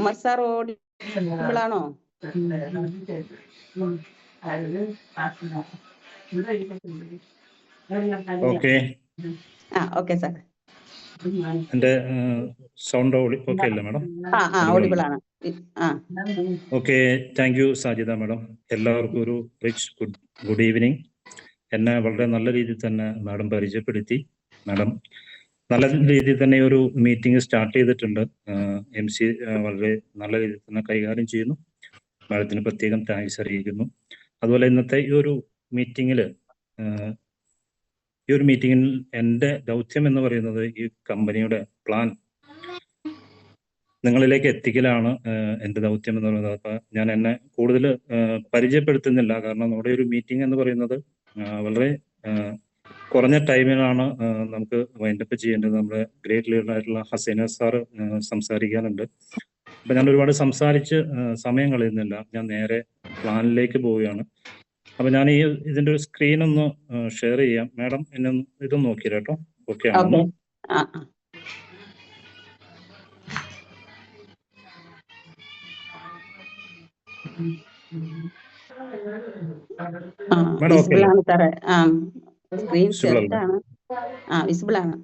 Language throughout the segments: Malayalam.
ഉമർ സാർ ഓഡിബിളാണോ? ഓക്കെ. Okay sir. എൻ്റെ സൗണ്ട് ഓക്കെ അല്ലേ മാഡം? ഓഡിബിളാണ്. Okay. Thank you Sajida madam. എല്ലാവർക്കും ഒരു റിച്ച് ഗുഡ് ഈവനിങ്. എന്നെ വളരെ നല്ല രീതിയിൽ തന്നെ മാഡം പരിചയപ്പെടുത്തി. മാഡം നല്ല രീതിയിൽ തന്നെ ഒരു മീറ്റിംഗ് സ്റ്റാർട്ട് ചെയ്തിട്ടുണ്ട്. MC വളരെ നല്ല രീതിയിൽ തന്നെ കൈകാര്യം ചെയ്യുന്നു. മാഡത്തിന് പ്രത്യേകം താങ്ക്സ് അറിയിക്കുന്നു. അതുപോലെ ഇന്നത്തെ ഈ ഒരു മീറ്റിങ്ങിൽ എൻ്റെ ദൗത്യം എന്ന് പറയുന്നത് ഈ കമ്പനിയുടെ പ്ലാൻ നിങ്ങളിലേക്ക് എത്തിക്കലാണ് എൻ്റെ ദൗത്യം എന്ന് പറയുന്നത്. അപ്പം ഞാൻ എന്നെ കൂടുതൽ പരിചയപ്പെടുത്തുന്നില്ല, കാരണം നമ്മുടെ ഒരു മീറ്റിംഗ് എന്ന് പറയുന്നത് വളരെ കുറഞ്ഞ ടൈമിലാണ് നമുക്ക് വൈൻഡപ്പ് ചെയ്യേണ്ടത്. നമ്മുടെ ഗ്രേറ്റ് ലീഡറായിട്ടുള്ള ഹസീന സാറ് സംസാരിക്കാനുണ്ട്. അപ്പം ഞാൻ ഒരുപാട് സംസാരിച്ച് സമയം കളയുന്നില്ല. ഞാൻ നേരെ പ്ലാനിലേക്ക് പോവുകയാണ്. അപ്പം ഞാൻ ഇതിൻ്റെ ഒരു സ്ക്രീൻ ഒന്ന് ഷെയർ ചെയ്യാം. മാഡം എന്നെ ഇതൊന്ന് നോക്കി കേട്ടോ. ഓക്കെ ആണോ? വിസിബിൾ ആണ്.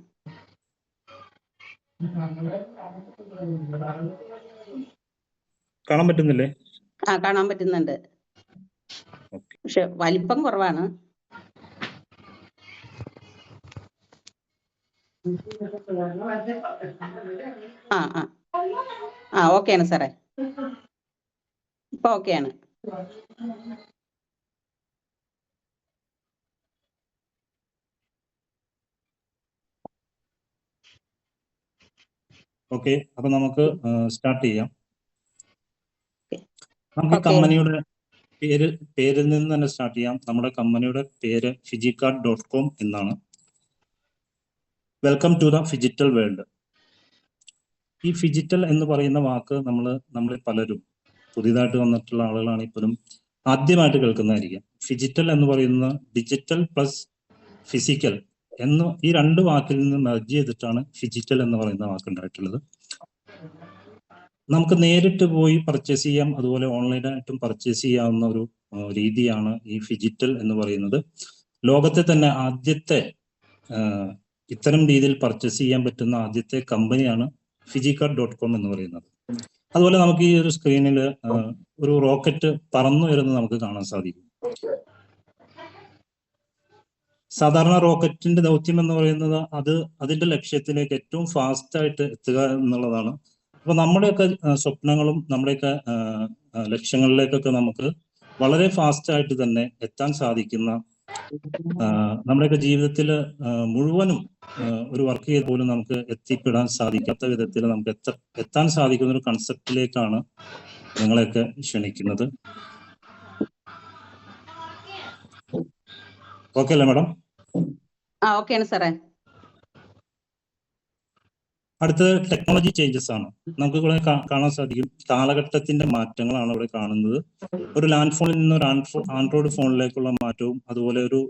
കാണാൻ പറ്റുന്നില്ലേ? കാണാൻ പറ്റുന്നുണ്ട്, പക്ഷെ വലിപ്പം കുറവാണ്. ഓക്കെയാണ് സാറേ, ഇപ്പൊ ഓക്കെയാണ്. ഓക്കെ, അപ്പൊ നമുക്ക് സ്റ്റാർട്ട് ചെയ്യാം. നമുക്ക് കമ്പനിയുടെ പേരിൽ നിന്ന് തന്നെ സ്റ്റാർട്ട് ചെയ്യാം. നമ്മുടെ കമ്പനിയുടെ പേര് fijicard.com എന്നാണ്. Welcome to the phygital world. ഈ ഫിജിറ്റൽ എന്ന് പറയുന്ന വാക്ക് നമ്മൾ പലരും പുതിയതായിട്ട് വന്നിട്ടുള്ള ആളുകളാണ് ഇപ്പോഴും ആദ്യമായിട്ട് കേൾക്കുന്നതായിരിക്കും. ഫിജിറ്റൽ എന്ന് പറയുന്ന ഡിജിറ്റൽ പ്ലസ് ഫിസിക്കൽ എന്ന് ഈ രണ്ട് വാക്കിൽ നിന്ന് മെർജ് ചെയ്തിട്ടാണ് ഫിജിറ്റൽ എന്ന് പറയുന്ന വാക്കുണ്ടായിട്ടുള്ളത്. നമുക്ക് നേരിട്ട് പോയി പർച്ചേസ് ചെയ്യാം, അതുപോലെ ഓൺലൈനായിട്ടും പർച്ചേസ് ചെയ്യാവുന്ന ഒരു രീതിയാണ് ഈ ഫിജിറ്റൽ എന്ന് പറയുന്നത്. ലോകത്തെ തന്നെ ആദ്യത്തെ ഇത്തരം രീതിയിൽ പർച്ചേസ് ചെയ്യാൻ പറ്റുന്ന ആദ്യത്തെ കമ്പനിയാണ് fijicard.com എന്ന് പറയുന്നത്. അതുപോലെ നമുക്ക് ഈ ഒരു സ്ക്രീനിൽ ഒരു റോക്കറ്റ് പറന്നു വരുന്നത് നമുക്ക് കാണാൻ സാധിക്കും. സാധാരണ റോക്കറ്റിന്റെ ദൗത്യം എന്ന് പറയുന്നത് അതിന്റെ ലക്ഷ്യത്തിലേക്ക് ഏറ്റവും ഫാസ്റ്റ് ആയിട്ട് എത്തുക എന്നുള്ളതാണ്. അപ്പൊ നമ്മുടെയൊക്കെ സ്വപ്നങ്ങളും നമ്മുടെയൊക്കെ ലക്ഷ്യങ്ങളിലേക്കൊക്കെ നമുക്ക് വളരെ ഫാസ്റ്റ് ആയിട്ട് തന്നെ എത്താൻ സാധിക്കുന്ന, നമ്മുടെയൊക്കെ ജീവിതത്തിൽ മുഴുവനും ഒരു വർക്ക് ചെയ്ത് പോലും നമുക്ക് എത്തിപ്പെടാൻ സാധിക്കാത്ത വിധത്തിൽ നമുക്ക് എത്താൻ സാധിക്കുന്ന ഒരു കൺസെപ്റ്റിലേക്കാണ് നിങ്ങളെയൊക്കെ ക്ഷണിക്കുന്നത്. ഓക്കെ അല്ലേ മാഡം? ഓക്കെയാണ് സാറേ. അടുത്തത് ടെക്നോളജി ചേഞ്ചസ് ആണ്. നമുക്ക് ഇവിടെ കാണാൻ സാധിക്കും കാലഘട്ടത്തിന്റെ മാറ്റങ്ങളാണ് ഇവിടെ കാണുന്നത്. ഒരു ലാൻഡ് ഫോണിൽ നിന്ന് ഒരു ആൻഡ്രോയിഡ് ഫോണിലേക്കുള്ള മാറ്റവും, അതുപോലെ ഒരു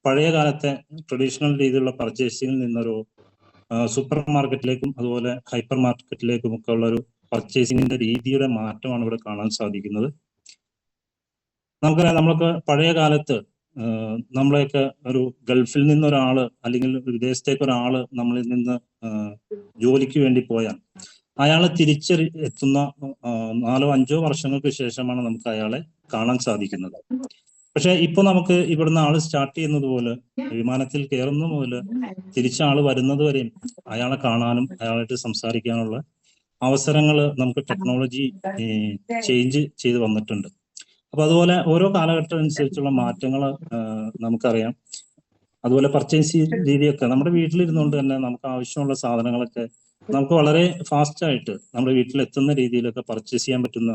പഴയ കാലത്തെ ട്രഡീഷണൽ രീതിയിലുള്ള പർച്ചേസിംഗിൽ നിന്നൊരു സൂപ്പർ മാർക്കറ്റിലേക്കും അതുപോലെ ഹൈപ്പർ മാർക്കറ്റിലേക്കും ഒക്കെ ഉള്ള ഒരു പർച്ചേസിംഗിന്റെ രീതിയുടെ മാറ്റമാണ് ഇവിടെ കാണാൻ സാധിക്കുന്നത്. നമുക്കറിയാം, നമ്മളൊക്കെ പഴയ കാലത്ത് നമ്മളെയൊക്കെ ഒരു ഗൾഫിൽ നിന്നൊരാള് അല്ലെങ്കിൽ വിദേശത്തേക്ക് ഒരാള് നമ്മളിൽ നിന്ന് ജോലിക്ക് വേണ്ടി പോയാൽ അയാളെ എത്തുന്ന 4-5 വർഷങ്ങൾക്ക് ശേഷമാണ് നമുക്ക് അയാളെ കാണാൻ സാധിക്കുന്നത്. പക്ഷെ ഇപ്പൊ നമുക്ക് ഇവിടുന്ന് ആള് സ്റ്റാർട്ട് ചെയ്യുന്നത് പോലെ വിമാനത്തിൽ കയറുന്ന മുതൽ തിരിച്ചാള് വരുന്നത് വരെയും അയാളെ കാണാനും അയാളായിട്ട് സംസാരിക്കാനുള്ള അവസരങ്ങൾ നമുക്ക് ടെക്നോളജി ചേഞ്ച് ചെയ്ത് വന്നിട്ടുണ്ട്. അപ്പൊ അതുപോലെ ഓരോ കാലഘട്ടം അനുസരിച്ചുള്ള മാറ്റങ്ങൾ നമുക്കറിയാം. അതുപോലെ പർച്ചേസ് രീതിയൊക്കെ നമ്മുടെ വീട്ടിലിരുന്നുകൊണ്ട് തന്നെ നമുക്ക് ആവശ്യമുള്ള സാധനങ്ങളൊക്കെ നമുക്ക് വളരെ ഫാസ്റ്റ് ആയിട്ട് നമ്മുടെ വീട്ടിലെത്തുന്ന രീതിയിലൊക്കെ പർച്ചേസ് ചെയ്യാൻ പറ്റുന്ന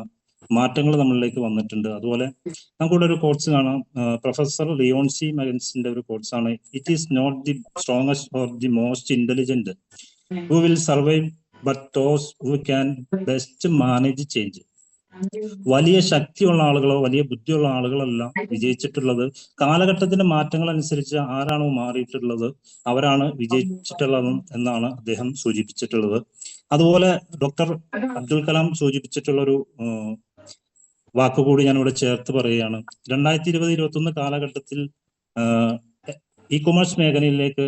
മാറ്റങ്ങൾ നമ്മളിലേക്ക് വന്നിട്ടുണ്ട്. അതുപോലെ നമുക്കിവിടെ ഒരു കോട്സ് കാണാം, പ്രൊഫസർ ലിയോൺസി മഗൻസിന്റെ ഒരു കോട്സ് ആണ്. It is not the strongest or the most intelligent who will survive but those who can best manage change. വലിയ ശക്തിയുള്ള ആളുകളോ വലിയ ബുദ്ധിയുള്ള ആളുകളല്ല വിജയിച്ചിട്ടുള്ളത്. കാലഘട്ടത്തിന്റെ മാറ്റങ്ങൾ അനുസരിച്ച് ആരാണോ മാറിയിട്ടുള്ളത് അവരാണ് വിജയിച്ചിട്ടുള്ളത് എന്നാണ് അദ്ദേഹം സൂചിപ്പിച്ചിട്ടുള്ളത്. അതുപോലെ ഡോക്ടർ അബ്ദുൽ കലാം സൂചിപ്പിച്ചിട്ടുള്ള ഒരു വാക്കുകൂടി ഞാനിവിടെ ചേർത്ത് പറയുകയാണ്. 2020-21 കാലഘട്ടത്തിൽ ഇ കൊമേഴ്സ് മേഖലയിലേക്ക്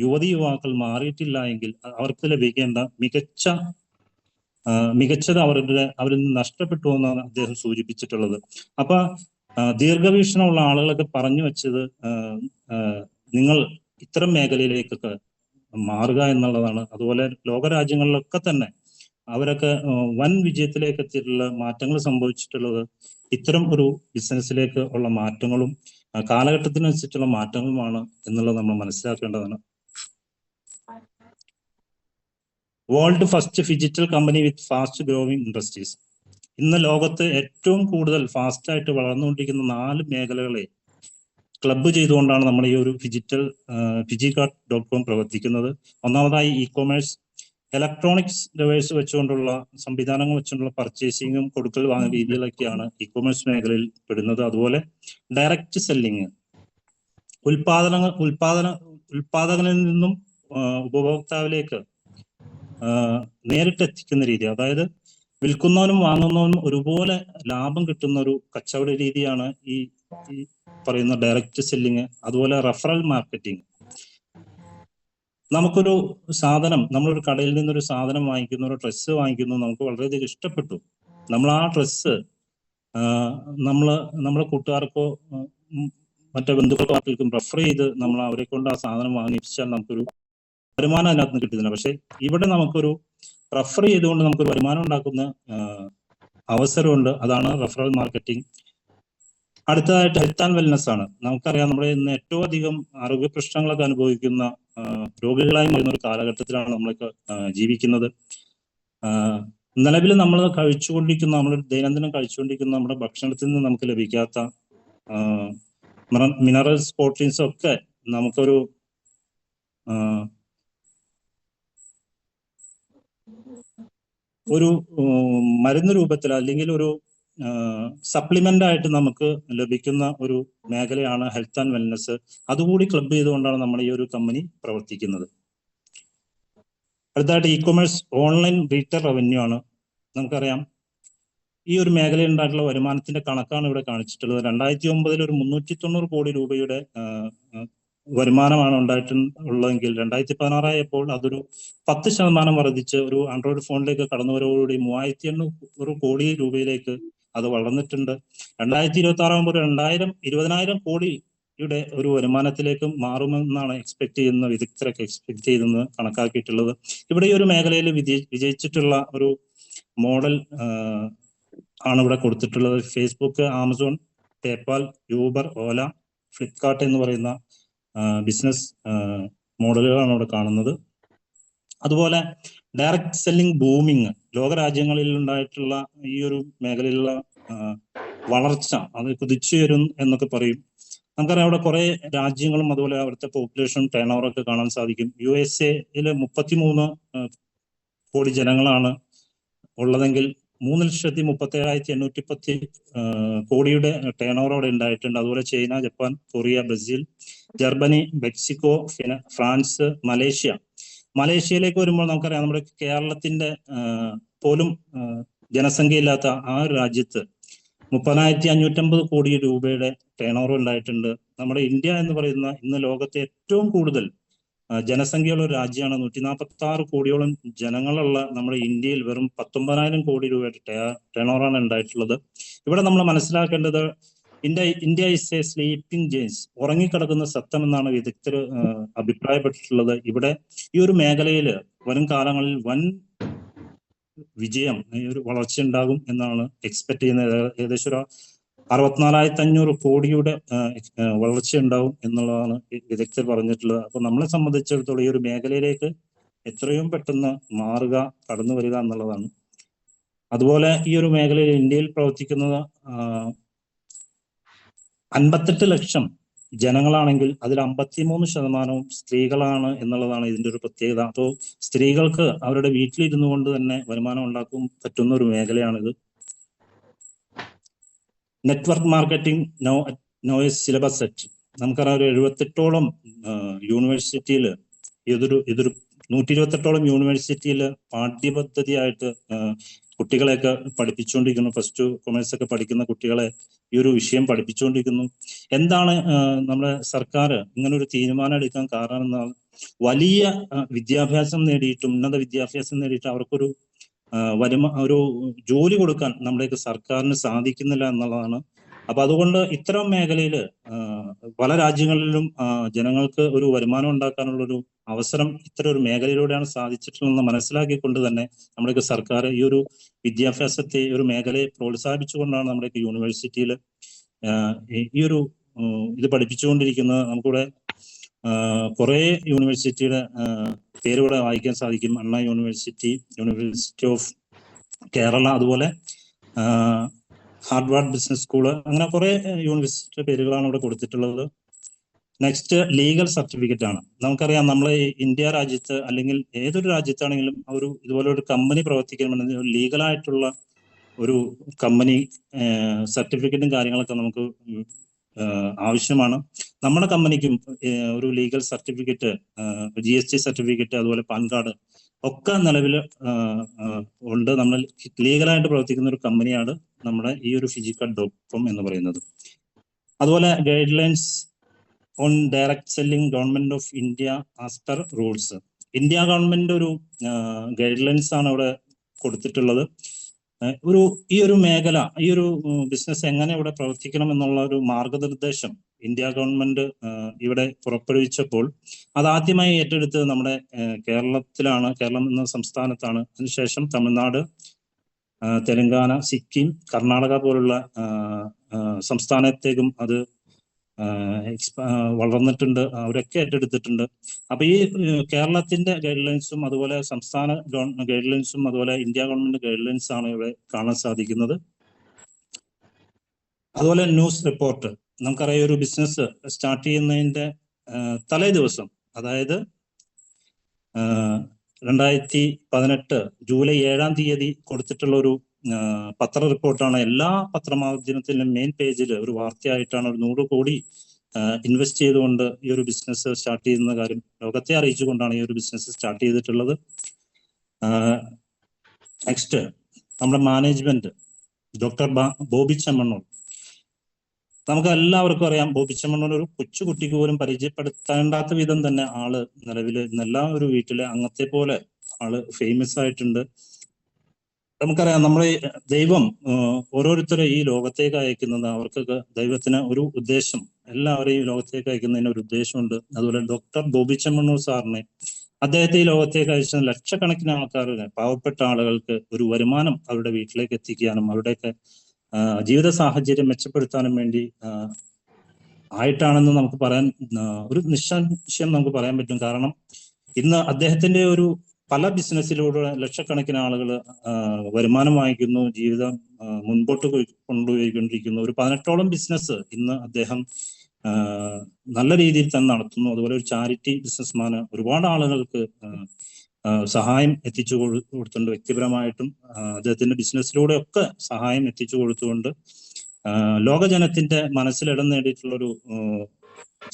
യുവതി യുവാക്കൾ മാറിയിട്ടില്ല എങ്കിൽ അവർക്ക് ലഭിക്കേണ്ട മികച്ചത് അവരിൽ നിന്ന് നഷ്ടപ്പെട്ടു എന്നാണ് അദ്ദേഹം സൂചിപ്പിച്ചിട്ടുള്ളത്. അപ്പൊ ദീർഘവീക്ഷണമുള്ള ആളുകളൊക്കെ പറഞ്ഞു വെച്ചത് നിങ്ങൾ ഇത്തരം മേഖലയിലേക്കൊക്കെ മാറുക എന്നുള്ളതാണ്. അതുപോലെ ലോകരാജ്യങ്ങളിലൊക്കെ തന്നെ അവരൊക്കെ വൻ വിജയത്തിലേക്ക് എത്തിയിട്ടുള്ള മാറ്റങ്ങൾ സംഭവിച്ചിട്ടുള്ളത് ഇത്തരം ഒരു ബിസിനസ്സിലേക്ക് ഉള്ള മാറ്റങ്ങളും കാലഘട്ടത്തിനനുസരിച്ചുള്ള മാറ്റങ്ങളുമാണ് എന്നുള്ളത് നമ്മൾ മനസ്സിലാക്കേണ്ടതാണ്. World first digital company with fast growing industries. ഇന്ന് ലോകത്ത് ഏറ്റവും കൂടുതൽ ഫാസ്റ്റ് ആയിട്ട് വളർന്നുകൊണ്ടിരിക്കുന്ന 4 മേഖലകളെ ക്ലബ്ബ് ചെയ്തുകൊണ്ടാണ് നമ്മുടെ ഈ ഒരു Fijicart.com പ്രവർത്തിക്കുന്നത്. ഒന്നാമതായി ഇ കൊമേഴ്സ്, ഇലക്ട്രോണിക്സ് ഡിവൈസ് വെച്ചുകൊണ്ടുള്ള സംവിധാനങ്ങൾ വെച്ചുകൊണ്ടുള്ള പർച്ചേസിങ്ങും കൊടുക്കൽ വാങ്ങൽ രീതികളൊക്കെയാണ് ഇ കൊമേഴ്സ് മേഖലയിൽ പെടുന്നത്. അതുപോലെ ഡയറക്റ്റ് സെല്ലിങ്, ഉൽപാദകനിൽ നിന്നും ഉപഭോക്താവിലേക്ക് നേരിട്ട് എത്തിക്കുന്ന രീതി, അതായത് വിൽക്കുന്നവനും വാങ്ങുന്നവനും ഒരുപോലെ ലാഭം കിട്ടുന്ന ഒരു കച്ചവട രീതിയാണ് ഈ പറയുന്ന ഡയറക്റ്റ് സെല്ലിങ്. അതുപോലെ റഫറൽ മാർക്കറ്റിംഗ്. നമുക്കൊരു സാധനം, നമ്മളൊരു കടയിൽ നിന്നൊരു സാധനം വാങ്ങിക്കുന്നു, ഒരു ഡ്രസ്സ് വാങ്ങിക്കുന്നു, നമുക്ക് വളരെയധികം ഇഷ്ടപ്പെട്ടു. നമ്മൾ ആ ഡ്രസ്സ് നമ്മളെ കൂട്ടുകാർക്കോ മറ്റേ ബന്ധുക്കൾക്കോ റെഫർ ചെയ്ത് നമ്മൾ അവരെ കൊണ്ട് ആ സാധനം വാങ്ങിച്ചാൽ നമുക്കൊരു വരുമാനം അതിനകത്ത് നിന്ന് കിട്ടുന്നില്ല. പക്ഷെ ഇവിടെ നമുക്കൊരു റെഫർ ചെയ്തുകൊണ്ട് നമുക്കൊരു വരുമാനം ഉണ്ടാക്കുന്ന അവസരമുണ്ട്. അതാണ് റെഫറൽ മാർക്കറ്റിംഗ്. അടുത്തതായിട്ട് ഹെൽത്ത് ആൻഡ് വെൽനസ് ആണ്. നമുക്കറിയാം, നമ്മുടെ ഇന്ന് ഏറ്റവും അധികം ആരോഗ്യ പ്രശ്നങ്ങളൊക്കെ അനുഭവിക്കുന്ന രോഗികളായി മാറുന്ന ഒരു കാലഘട്ടത്തിലാണ് നമ്മളൊക്കെ ജീവിക്കുന്നത്. നിലവിൽ നമ്മൾ ദൈനംദിനം കഴിച്ചുകൊണ്ടിരിക്കുന്ന നമ്മുടെ ഭക്ഷണത്തിൽ നിന്ന് നമുക്ക് ലഭിക്കാത്ത മിനറൽസ്, പ്രോട്ടീൻസ് ഒക്കെ നമുക്കൊരു മരുന്ന് രൂപത്തിൽ അല്ലെങ്കിൽ ഒരു സപ്ലിമെന്റ് ആയിട്ട് നമുക്ക് ലഭിക്കുന്ന ഒരു മേഖലയാണ് ഹെൽത്ത് ആൻഡ് വെൽനസ്. അതുകൂടി ക്ലബ് ചെയ്തുകൊണ്ടാണ് നമ്മുടെ ഈ ഒരു കമ്പനി പ്രവർത്തിക്കുന്നത്. അടുത്തതായിട്ട് E commerce online retail revenue ആണ്. നമുക്കറിയാം, ഈ ഒരു മേഖലയിൽ ഉണ്ടായിട്ടുള്ള വരുമാനത്തിന്റെ കണക്കാണ് ഇവിടെ കാണിച്ചിട്ടുള്ളത്. 2009 ഒരു 390 കോടി രൂപയുടെ വരുമാനമാണ് ഉണ്ടായിട്ടുള്ളതെങ്കിൽ 2016 ആയപ്പോൾ അതൊരു 10% വർദ്ധിച്ച് ഒരു ആൻഡ്രോയിഡ് ഫോണിലേക്ക് കടന്നുവരവോടുകൂടി 3800 കോടി രൂപയിലേക്ക് അത് വളർന്നിട്ടുണ്ട്. 2026 ആകുമ്പോൾ 20,000 കോടിയുടെ ഒരു വരുമാനത്തിലേക്ക് മാറുമെന്നാണ് വിദഗ്ധരൊക്കെ എക്സ്പെക്ട് ചെയ്യുന്നത് കണക്കാക്കിയിട്ടുള്ളത്. ഇവിടെ ഈ ഒരു മേഖലയിൽ വിജയിച്ചിട്ടുള്ള ഒരു മോഡൽ ആണ് ഇവിടെ കൊടുത്തിട്ടുള്ളത്. ഫേസ്ബുക്ക്, ആമസോൺ, പേപ്പാൽ, യൂബർ, ഓല, ഫ്ലിപ്കാർട്ട് എന്ന് പറയുന്ന ബിസിനസ് മോഡലുകളാണ് ഇവിടെ കാണുന്നത്. അതുപോലെ ഡയറക്റ്റ് സെല്ലിംഗ് ബൂമിങ്, ലോകരാജ്യങ്ങളിൽ ഉണ്ടായിട്ടുള്ള ഈ ഒരു മേഖലയിലുള്ള വളർച്ച അത് കുതിച്ചുയരും എന്നൊക്കെ പറയും. നമുക്കറിയാം, അവിടെ കുറെ രാജ്യങ്ങളും അതുപോലെ അവിടുത്തെ പോപ്പുലേഷൻ ടേൺ ഓവർ ഒക്കെ കാണാൻ സാധിക്കും. USA 33 കോടി ജനങ്ങളാണ് ഉള്ളതെങ്കിൽ 3,37,810 കോടിയുടെ ടേൺ ഓവർ അവിടെ ഉണ്ടായിട്ടുണ്ട്. അതുപോലെ China, Japan, Korea, Brazil, Germany, Mexico, France, മലേഷ്യയിലേക്ക് വരുമ്പോൾ നമുക്കറിയാം, നമ്മുടെ കേരളത്തിന്റെ പോലും ജനസംഖ്യയില്ലാത്ത ആ ഒരു രാജ്യത്ത് 30,550 കോടി രൂപയുടെ ടേൺ ഓവർ ഉണ്ടായിട്ടുണ്ട്. നമ്മുടെ ഇന്ത്യ എന്ന് പറയുന്ന ഇന്ന് ലോകത്തെ ഏറ്റവും കൂടുതൽ ജനസംഖ്യയുള്ള ഒരു രാജ്യമാണ്. 146 കോടിയോളം ജനങ്ങളുള്ള നമ്മുടെ ഇന്ത്യയിൽ വെറും 19,000 കോടി രൂപയുടെ ടേൺ ഓവറാണ് ഉണ്ടായിട്ടുള്ളത്. ഇവിടെ നമ്മൾ മനസ്സിലാക്കേണ്ടത് India is A sleeping Jains, ഉറങ്ങിക്കിടക്കുന്ന സത്യം എന്നാണ് വിദഗ്ധർ അഭിപ്രായപ്പെട്ടിട്ടുള്ളത്. ഇവിടെ ഈ ഒരു മേഖലയിൽ വരും കാലങ്ങളിൽ വൻ വിജയം, ഒരു വളർച്ച ഉണ്ടാകും എന്നാണ് എക്സ്പെക്ട് ചെയ്യുന്നത്. ഏകദേശം ഒരു 64,500 കോടിയുടെ വളർച്ച ഉണ്ടാവും എന്നുള്ളതാണ് വിദഗ്ധർ പറഞ്ഞിട്ടുള്ളത്. അപ്പൊ നമ്മളെ സംബന്ധിച്ചിടത്തോളം ഈ ഒരു മേഖലയിലേക്ക് എത്രയും പെട്ടെന്ന് മാറുക, കടന്നു വരിക എന്നുള്ളതാണ്. അതുപോലെ ഈ ഒരു മേഖലയിൽ ഇന്ത്യയിൽ പ്രവർത്തിക്കുന്നത് 58 ലക്ഷം ജനങ്ങളാണെങ്കിൽ അതിൽ 53% സ്ത്രീകളാണ് എന്നുള്ളതാണ് ഇതിന്റെ ഒരു പ്രത്യേകത. അപ്പോൾ സ്ത്രീകൾക്ക് അവരുടെ വീട്ടിലിരുന്നു കൊണ്ട് തന്നെ വരുമാനം ഉണ്ടാക്കാൻ പറ്റുന്ന ഒരു മേഖലയാണിത്. Network marketing no a syllabus set. നമുക്കറിയാം ഒരു 78ഓളം യൂണിവേഴ്സിറ്റിയിൽ ഇതൊരു 128ഓളം യൂണിവേഴ്സിറ്റിയിൽ പാഠ്യപദ്ധതിയായിട്ട് കുട്ടികളെയൊക്കെ പഠിപ്പിച്ചുകൊണ്ടിരിക്കുന്നു. +2 കൊമേഴ്സ് ഒക്കെ പഠിക്കുന്ന കുട്ടികളെ ഈ ഒരു വിഷയം പഠിപ്പിച്ചുകൊണ്ടിരിക്കുന്നു. എന്താണ് നമ്മുടെ സർക്കാർ ഇങ്ങനെ ഒരു തീരുമാനം എടുക്കാൻ കാരണം എന്നാൽ വലിയ വിദ്യാഭ്യാസം നേടിയിട്ടും ഉന്നത വിദ്യാഭ്യാസം നേടിയിട്ട് അവർക്കൊരു ഒരു ജോലി കൊടുക്കാൻ നമ്മുടെയൊക്കെ സർക്കാരിന് സാധിക്കുന്നില്ല എന്നുള്ളതാണ്. അപ്പൊ അതുകൊണ്ട് ഇത്തരം മേഖലയിൽ പല രാജ്യങ്ങളിലും ജനങ്ങൾക്ക് ഒരു വരുമാനം ഉണ്ടാക്കാനുള്ള ഒരു അവസരം ഇത്തരം ഒരു മേഖലയിലൂടെയാണ് സാധിച്ചിട്ടുള്ളതെന്ന് മനസ്സിലാക്കിക്കൊണ്ട് തന്നെ നമ്മുടെയൊക്കെ സർക്കാർ ഈ ഒരു വിദ്യാഭ്യാസത്തെ ഒരു മേഖലയെ പ്രോത്സാഹിപ്പിച്ചുകൊണ്ടാണ് നമ്മുടെയൊക്കെ യൂണിവേഴ്സിറ്റിയിൽ ഈ ഒരു ഇത് പഠിപ്പിച്ചുകൊണ്ടിരിക്കുന്നത്. നമുക്കിവിടെ കുറെ യൂണിവേഴ്സിറ്റിയുടെ പേരുകൂടെ വായിക്കാൻ സാധിക്കും. അണ്ണാ യൂണിവേഴ്സിറ്റി, യൂണിവേഴ്സിറ്റി ഓഫ് കേരള, അതുപോലെ ഹാർവാർഡ് ബിസിനസ് സ്കൂള്, അങ്ങനെ കുറെ യൂണിവേഴ്സിറ്റിയുടെ പേരുകളാണ് ഇവിടെ കൊടുത്തിട്ടുള്ളത്. നെക്സ്റ്റ് ലീഗൽ സർട്ടിഫിക്കറ്റ് ആണ്. നമുക്കറിയാം നമ്മളെ ഇന്ത്യ രാജ്യത്ത് അല്ലെങ്കിൽ ഏതൊരു രാജ്യത്താണെങ്കിലും ഒരു ഇതുപോലെ ഒരു കമ്പനി പ്രവർത്തിക്കണമെങ്കിൽ ലീഗലായിട്ടുള്ള ഒരു കമ്പനി സർട്ടിഫിക്കറ്റും കാര്യങ്ങളൊക്കെ നമുക്ക് ആവശ്യമാണ്. നമ്മുടെ കമ്പനിക്കും ഒരു ലീഗൽ സർട്ടിഫിക്കറ്റ്, GST സർട്ടിഫിക്കറ്റ്, അതുപോലെ പാൻ കാർഡ് ഒക്കെ നിലവിൽ ഉണ്ട്. നമ്മൾ ലീഗലായിട്ട് പ്രവർത്തിക്കുന്ന ഒരു കമ്പനിയാണ് നമ്മുടെ ഈ ഒരു ഫിജിക്കാർഡ്.com എന്ന് പറയുന്നത്. അതുപോലെ guide lines on direct selling government of India as per rules. India government ഒരു ഗൈഡ് ലൈൻസ് ആണ് ഇവിടെ കൊടുത്തിട്ടുള്ളത്. ഈ ഒരു മേഖല, ഈ ഒരു ബിസിനസ് എങ്ങനെ ഇവിടെ പ്രവർത്തിക്കണം എന്നുള്ള ഒരു മാർഗനിർദ്ദേശം ഇന്ത്യ ഗവൺമെന്റ് ഇവിടെ പുറപ്പെടുവിച്ചപ്പോൾ അത് ആദ്യമായി ഏറ്റെടുത്തത് നമ്മുടെ കേരളത്തിലാണ്. കേരളം എന്ന സംസ്ഥാനത്താണ്. അതിനുശേഷം തമിഴ്നാട്, തെലങ്കാന, സിക്കിം, കർണാടക പോലുള്ള സംസ്ഥാനത്തേക്കും അത് വളർന്നിട്ടുണ്ട്. അവരൊക്കെ ഏറ്റെടുത്തിട്ടുണ്ട്. അപ്പൊ ഈ കേരളത്തിന്റെ ഗൈഡ് ലൈൻസും അതുപോലെ സംസ്ഥാന ഗൈഡ് ലൈൻസും അതുപോലെ ഇന്ത്യ ഗവൺമെന്റ് ഗൈഡ് ലൈൻസ് ആണ് ഇവിടെ കാണാൻ സാധിക്കുന്നത്. അതുപോലെ ന്യൂസ് റിപ്പോർട്ട്. നമുക്കറിയാം ഒരു ബിസിനസ് സ്റ്റാർട്ട് ചെയ്യുന്നതിന്റെ തലേ ദിവസം, അതായത് 2018 ജൂലൈ 7-ാം തീയതി കൊടുത്തിട്ടുള്ള ഒരു പത്ര റിപ്പോർട്ടാണ് എല്ലാ പത്രമാധ്യമത്തിലും മെയിൻ പേജിൽ ഒരു വാർത്തയായിട്ടാണ്. ഒരു 100 കോടി ഇൻവെസ്റ്റ് ചെയ്തുകൊണ്ട് ഈ ഒരു ബിസിനസ് സ്റ്റാർട്ട് ചെയ്യുന്ന കാര്യം ലോകത്തെ അറിയിച്ചുകൊണ്ടാണ് ഈ ഒരു ബിസിനസ് സ്റ്റാർട്ട് ചെയ്തിട്ടുള്ളത്. നെക്സ്റ്റ് നമ്മുടെ മാനേജ്മെന്റ്, ഡോക്ടർ ബോബി ചെമ്മണ്ണൂർ. നമുക്ക് എല്ലാവർക്കും അറിയാം, ബോബി ചെമ്മണ്ണൂർ ഒരു കൊച്ചുകുട്ടിക്ക് പോലും പരിചയപ്പെടുത്തേണ്ടാത്ത വിധം തന്നെ ആള് നിലവിൽ എല്ലാ ഒരു വീട്ടിലെ അംഗത്തെ പോലെ ആള് ഫേമസ് ആയിട്ടുണ്ട്. നമുക്കറിയാം നമ്മളെ ദൈവം ഓരോരുത്തരെ ഈ ലോകത്തേക്ക് അയക്കുന്നത് അവർക്കൊക്കെ ദൈവത്തിന് ഒരു ഉദ്ദേശം, എല്ലാവരെയും ലോകത്തേക്ക് അയക്കുന്നതിന് ഒരു ഉദ്ദേശമുണ്ട്. അതുപോലെ ഡോക്ടർ ബോബി ചെമ്മണ്ണൂർ സാറിനെ, അദ്ദേഹത്തെ ഈ ലോകത്തേക്ക് അയച്ച ലക്ഷക്കണക്കിന് ആൾക്കാരുടെ, പാവപ്പെട്ട ആളുകൾക്ക് ഒരു വരുമാനം അവരുടെ വീട്ടിലേക്ക് എത്തിക്കാനും അവരുടെയൊക്കെ ജീവിത സാഹചര്യം മെച്ചപ്പെടുത്താനും വേണ്ടി ആയിട്ടാണെന്ന് നമുക്ക് പറയാൻ ഒരു നിസ്സംശയം നമുക്ക് പറയാൻ പറ്റും. കാരണം ഇന്ന് അദ്ദേഹത്തിന്റെ ഒരു പല ബിസിനസ്സിലൂടെ ലക്ഷക്കണക്കിന് ആളുകൾ വരുമാനം വാങ്ങിക്കുന്നു, ജീവിതം മുൻപോട്ട് കൊണ്ടുപോയിക്കൊണ്ടിരിക്കുന്നു. ഒരു 18ഓളം ബിസിനസ് ഇന്ന് അദ്ദേഹം നല്ല രീതിയിൽ തന്നെ നടത്തുന്നു. അതുപോലെ ഒരു ചാരിറ്റി ബിസിനസ്മാന് ഒരുപാട് ആളുകൾക്ക് സഹായം എത്തിച്ചു കൊടുത്തുകൊണ്ട്, വ്യക്തിപരമായിട്ടും അദ്ദേഹത്തിന്റെ ബിസിനസ്സിലൂടെ ഒക്കെ സഹായം എത്തിച്ചു കൊടുത്തുകൊണ്ട് ലോകജനത്തിന്റെ മനസ്സിലിടം നേടിയിട്ടുള്ള ഒരു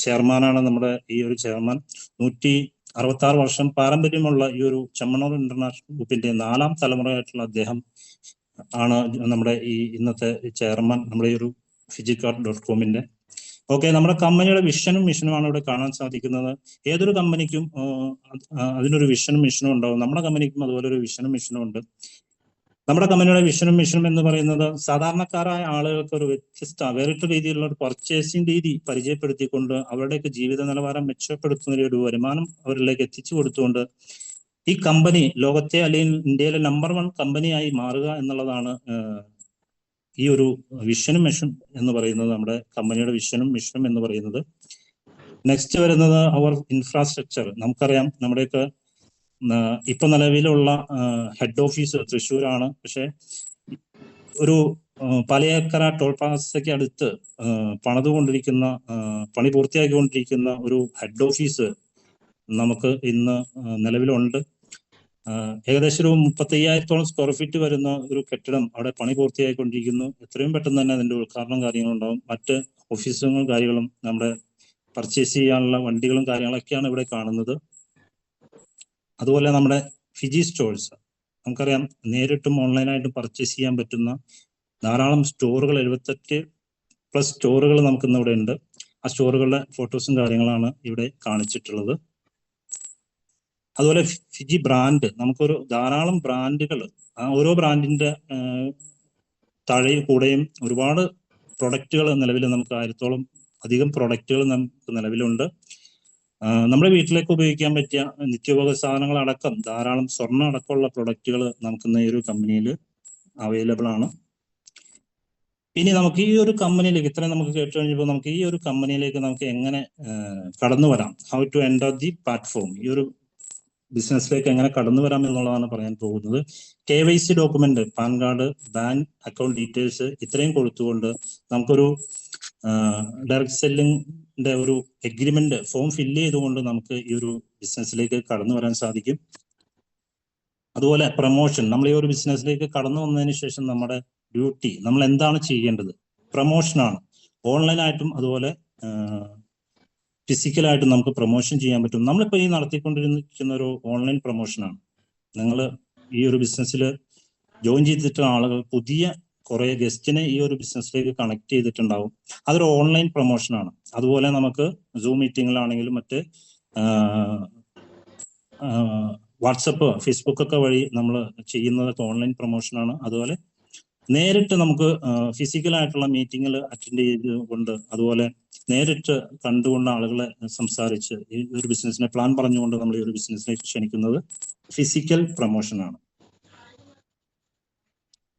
ചെയർമാനാണ് നമ്മുടെ ഈ ഒരു ചെയർമാൻ. 166 വർഷം പാരമ്പര്യമുള്ള ഈ ഒരു ചെമ്മണ്ണൂർ ഇന്റർനാഷണൽ ഗ്രൂപ്പിന്റെ 4ാം തലമുറയായിട്ടുള്ള അദ്ദേഹം ആണ് നമ്മുടെ ഈ ഇന്നത്തെ ചെയർമാൻ, നമ്മുടെ ഈ ഒരു ഫിജിക്കാർഡ്.comന്റെ. ഓക്കെ, നമ്മുടെ കമ്പനിയുടെ വിഷനും മിഷനുമാണ് ഇവിടെ കാണാൻ സാധിക്കുന്നത്. ഏതൊരു കമ്പനിക്കും അതിനൊരു വിഷനും മിഷനും ഉണ്ടാവും. നമ്മുടെ കമ്പനിക്കും അതുപോലെ ഒരു വിഷനും മിഷനും ഉണ്ട്. നമ്മുടെ കമ്പനിയുടെ വിഷനും മിഷനും എന്ന് പറയുന്നത് സാധാരണക്കാരായ ആളുകൾക്ക് ഒരു വേറിട്ട രീതിയിലുള്ള ഒരു പർച്ചേസിംഗ് രീതി പരിചയപ്പെടുത്തിക്കൊണ്ട് അവരുടെയൊക്കെ ജീവിത നിലവാരം മെച്ചപ്പെടുത്തുന്ന ഒരു വരുമാനം അവരിലേക്ക് എത്തിച്ചു കൊടുത്തുകൊണ്ട് ഈ കമ്പനി ലോകത്തെ അല്ലെങ്കിൽ ഇന്ത്യയിലെ നമ്പർ 1 കമ്പനിയായി മാറുക എന്നുള്ളതാണ് ഈ ഒരു വിഷനും മിഷൻ എന്ന് പറയുന്നത്, നമ്മുടെ കമ്പനിയുടെ വിഷനും മിഷനും എന്ന് പറയുന്നത്. നെക്സ്റ്റ് വരുന്നത് അവർ ഇൻഫ്രാസ്ട്രക്ചർ. നമുക്കറിയാം നമ്മുടെയൊക്കെ ഇപ്പൊ നിലവിലുള്ള ഹെഡ് ഓഫീസ് തൃശ്ശൂരാണ്. പക്ഷെ ഒരു പലയേക്കര ടോൾ പ്ലാസയ്ക്ക് അടുത്ത് പണി പൂർത്തിയാക്കിക്കൊണ്ടിരിക്കുന്ന ഒരു ഹെഡ് ഓഫീസ് നമുക്ക് ഇന്ന് നിലവിലുണ്ട്. ഏകദേശം ഒരു 35,000-ഓളം സ്ക്വയർ ഫീറ്റ് വരുന്ന ഒരു കെട്ടിടം അവിടെ പണി പൂർത്തിയായിക്കൊണ്ടിരിക്കുന്നു. എത്രയും പെട്ടെന്ന് തന്നെ അതിന്റെ ഉദ്ഘാടനം കാര്യങ്ങളുണ്ടാവും. മറ്റ് ഓഫീസുകളും കാര്യങ്ങളും നമ്മുടെ പർച്ചേസ് ചെയ്യാനുള്ള വണ്ടികളും കാര്യങ്ങളൊക്കെയാണ് ഇവിടെ കാണുന്നത്. അതുപോലെ നമ്മുടെ ഫിജി സ്റ്റോഴ്സ്, നമുക്കറിയാം നേരിട്ടും ഓൺലൈനായിട്ടും പർച്ചേസ് ചെയ്യാൻ പറ്റുന്ന ധാരാളം സ്റ്റോറുകൾ, 78+ സ്റ്റോറുകൾ നമുക്കിന്ന് ഇവിടെ ഉണ്ട്. ആ സ്റ്റോറുകളുടെ ഫോട്ടോസും കാര്യങ്ങളാണ് ഇവിടെ കാണിച്ചിട്ടുള്ളത്. അതുപോലെ ഫിജി ബ്രാൻഡ്, നമുക്കൊരു ധാരാളം ബ്രാൻഡുകൾ, ആ ഓരോ ബ്രാൻഡിന്റെ താഴെയും കൂടെയും ഒരുപാട് പ്രൊഡക്റ്റുകൾ നിലവിൽ നമുക്ക് 1000-ഓളം അധികം പ്രൊഡക്റ്റുകൾ നമുക്ക് നിലവിലുണ്ട്. നമ്മുടെ വീട്ടിലേക്ക് ഉപയോഗിക്കാൻ പറ്റിയ നിത്യോപയോഗ സാധനങ്ങളടക്കം ധാരാളം സ്വർണ്ണ അടക്കമുള്ള പ്രൊഡക്റ്റുകൾ നമുക്കിന്ന് ഈ ഒരു കമ്പനിയിൽ അവൈലബിൾ ആണ്. ഇനി നമുക്ക് ഈ ഒരു കമ്പനിയിലേക്ക്, ഇത്രയും നമുക്ക് കേട്ട് കഴിഞ്ഞപ്പോൾ നമുക്ക് ഈ ഒരു കമ്പനിയിലേക്ക് നമുക്ക് എങ്ങനെ കടന്നു വരാം, how to enter the platform, ഈ ഒരു ബിസിനസ്സിലേക്ക് എങ്ങനെ കടന്നു വരാം എന്നുള്ളതാണ് പറയാൻ പോകുന്നത്. KYC document, pan card, bank account details ഇത്രയും കൊടുത്തുകൊണ്ട് നമുക്കൊരു ഡയറക്ട് സെല്ലിങ്ങിന്റെ ഒരു എഗ്രിമെന്റ് ഫോം ഫില്ല് ചെയ്തുകൊണ്ട് നമുക്ക് ഈ ഒരു ബിസിനസ്സിലേക്ക് കടന്നു വരാൻ സാധിക്കും. അതുപോലെ പ്രൊമോഷൻ, നമ്മൾ ഈ ഒരു ബിസിനസ്സിലേക്ക് കടന്നു വന്നതിന് ശേഷം നമ്മുടെ ഡ്യൂട്ടി, നമ്മൾ എന്താണ് ചെയ്യേണ്ടത്, പ്രൊമോഷനാണ്. ഓൺലൈനായിട്ടും അതുപോലെ ഫിസിക്കലായിട്ടും നമുക്ക് പ്രൊമോഷൻ ചെയ്യാൻ പറ്റും. നമ്മളിപ്പോൾ ഈ നടത്തിക്കൊണ്ടിരിക്കുന്ന ഒരു ഓൺലൈൻ പ്രൊമോഷനാണ്. നിങ്ങൾ ഈ ഒരു ബിസിനസ്സിൽ ജോയിൻ ചെയ്തിട്ടുള്ള ആളുകൾ പുതിയ കുറെ ഗസ്റ്റിനെ ഈ ഒരു ബിസിനസ്സിലേക്ക് കണക്ട് ചെയ്തിട്ടുണ്ടാവും. അതൊരു ഓൺലൈൻ പ്രൊമോഷനാണ്. അതുപോലെ നമുക്ക് സൂം മീറ്റിങ്ങിലാണെങ്കിലും മറ്റ് വാട്സപ്പ്, ഫേസ്ബുക്ക് ഒക്കെ വഴി നമ്മൾ ചെയ്യുന്നതൊക്കെ ഓൺലൈൻ പ്രൊമോഷനാണ്. അതുപോലെ നേരിട്ട് നമുക്ക് ഫിസിക്കലായിട്ടുള്ള മീറ്റിങ്ങിൽ അറ്റൻഡ് ചെയ്തുകൊണ്ട്, അതുപോലെ നേരിട്ട് കണ്ടുകൊണ്ട് ആളുകളെ സംസാരിച്ച് ഈ ഒരു ബിസിനസ്സിനെ പ്ലാൻ പറഞ്ഞുകൊണ്ട് നമ്മൾ ഈ ഒരു ബിസിനസ്സിലേക്ക് ക്ഷണിക്കുന്നത് ഫിസിക്കൽ പ്രൊമോഷനാണ്.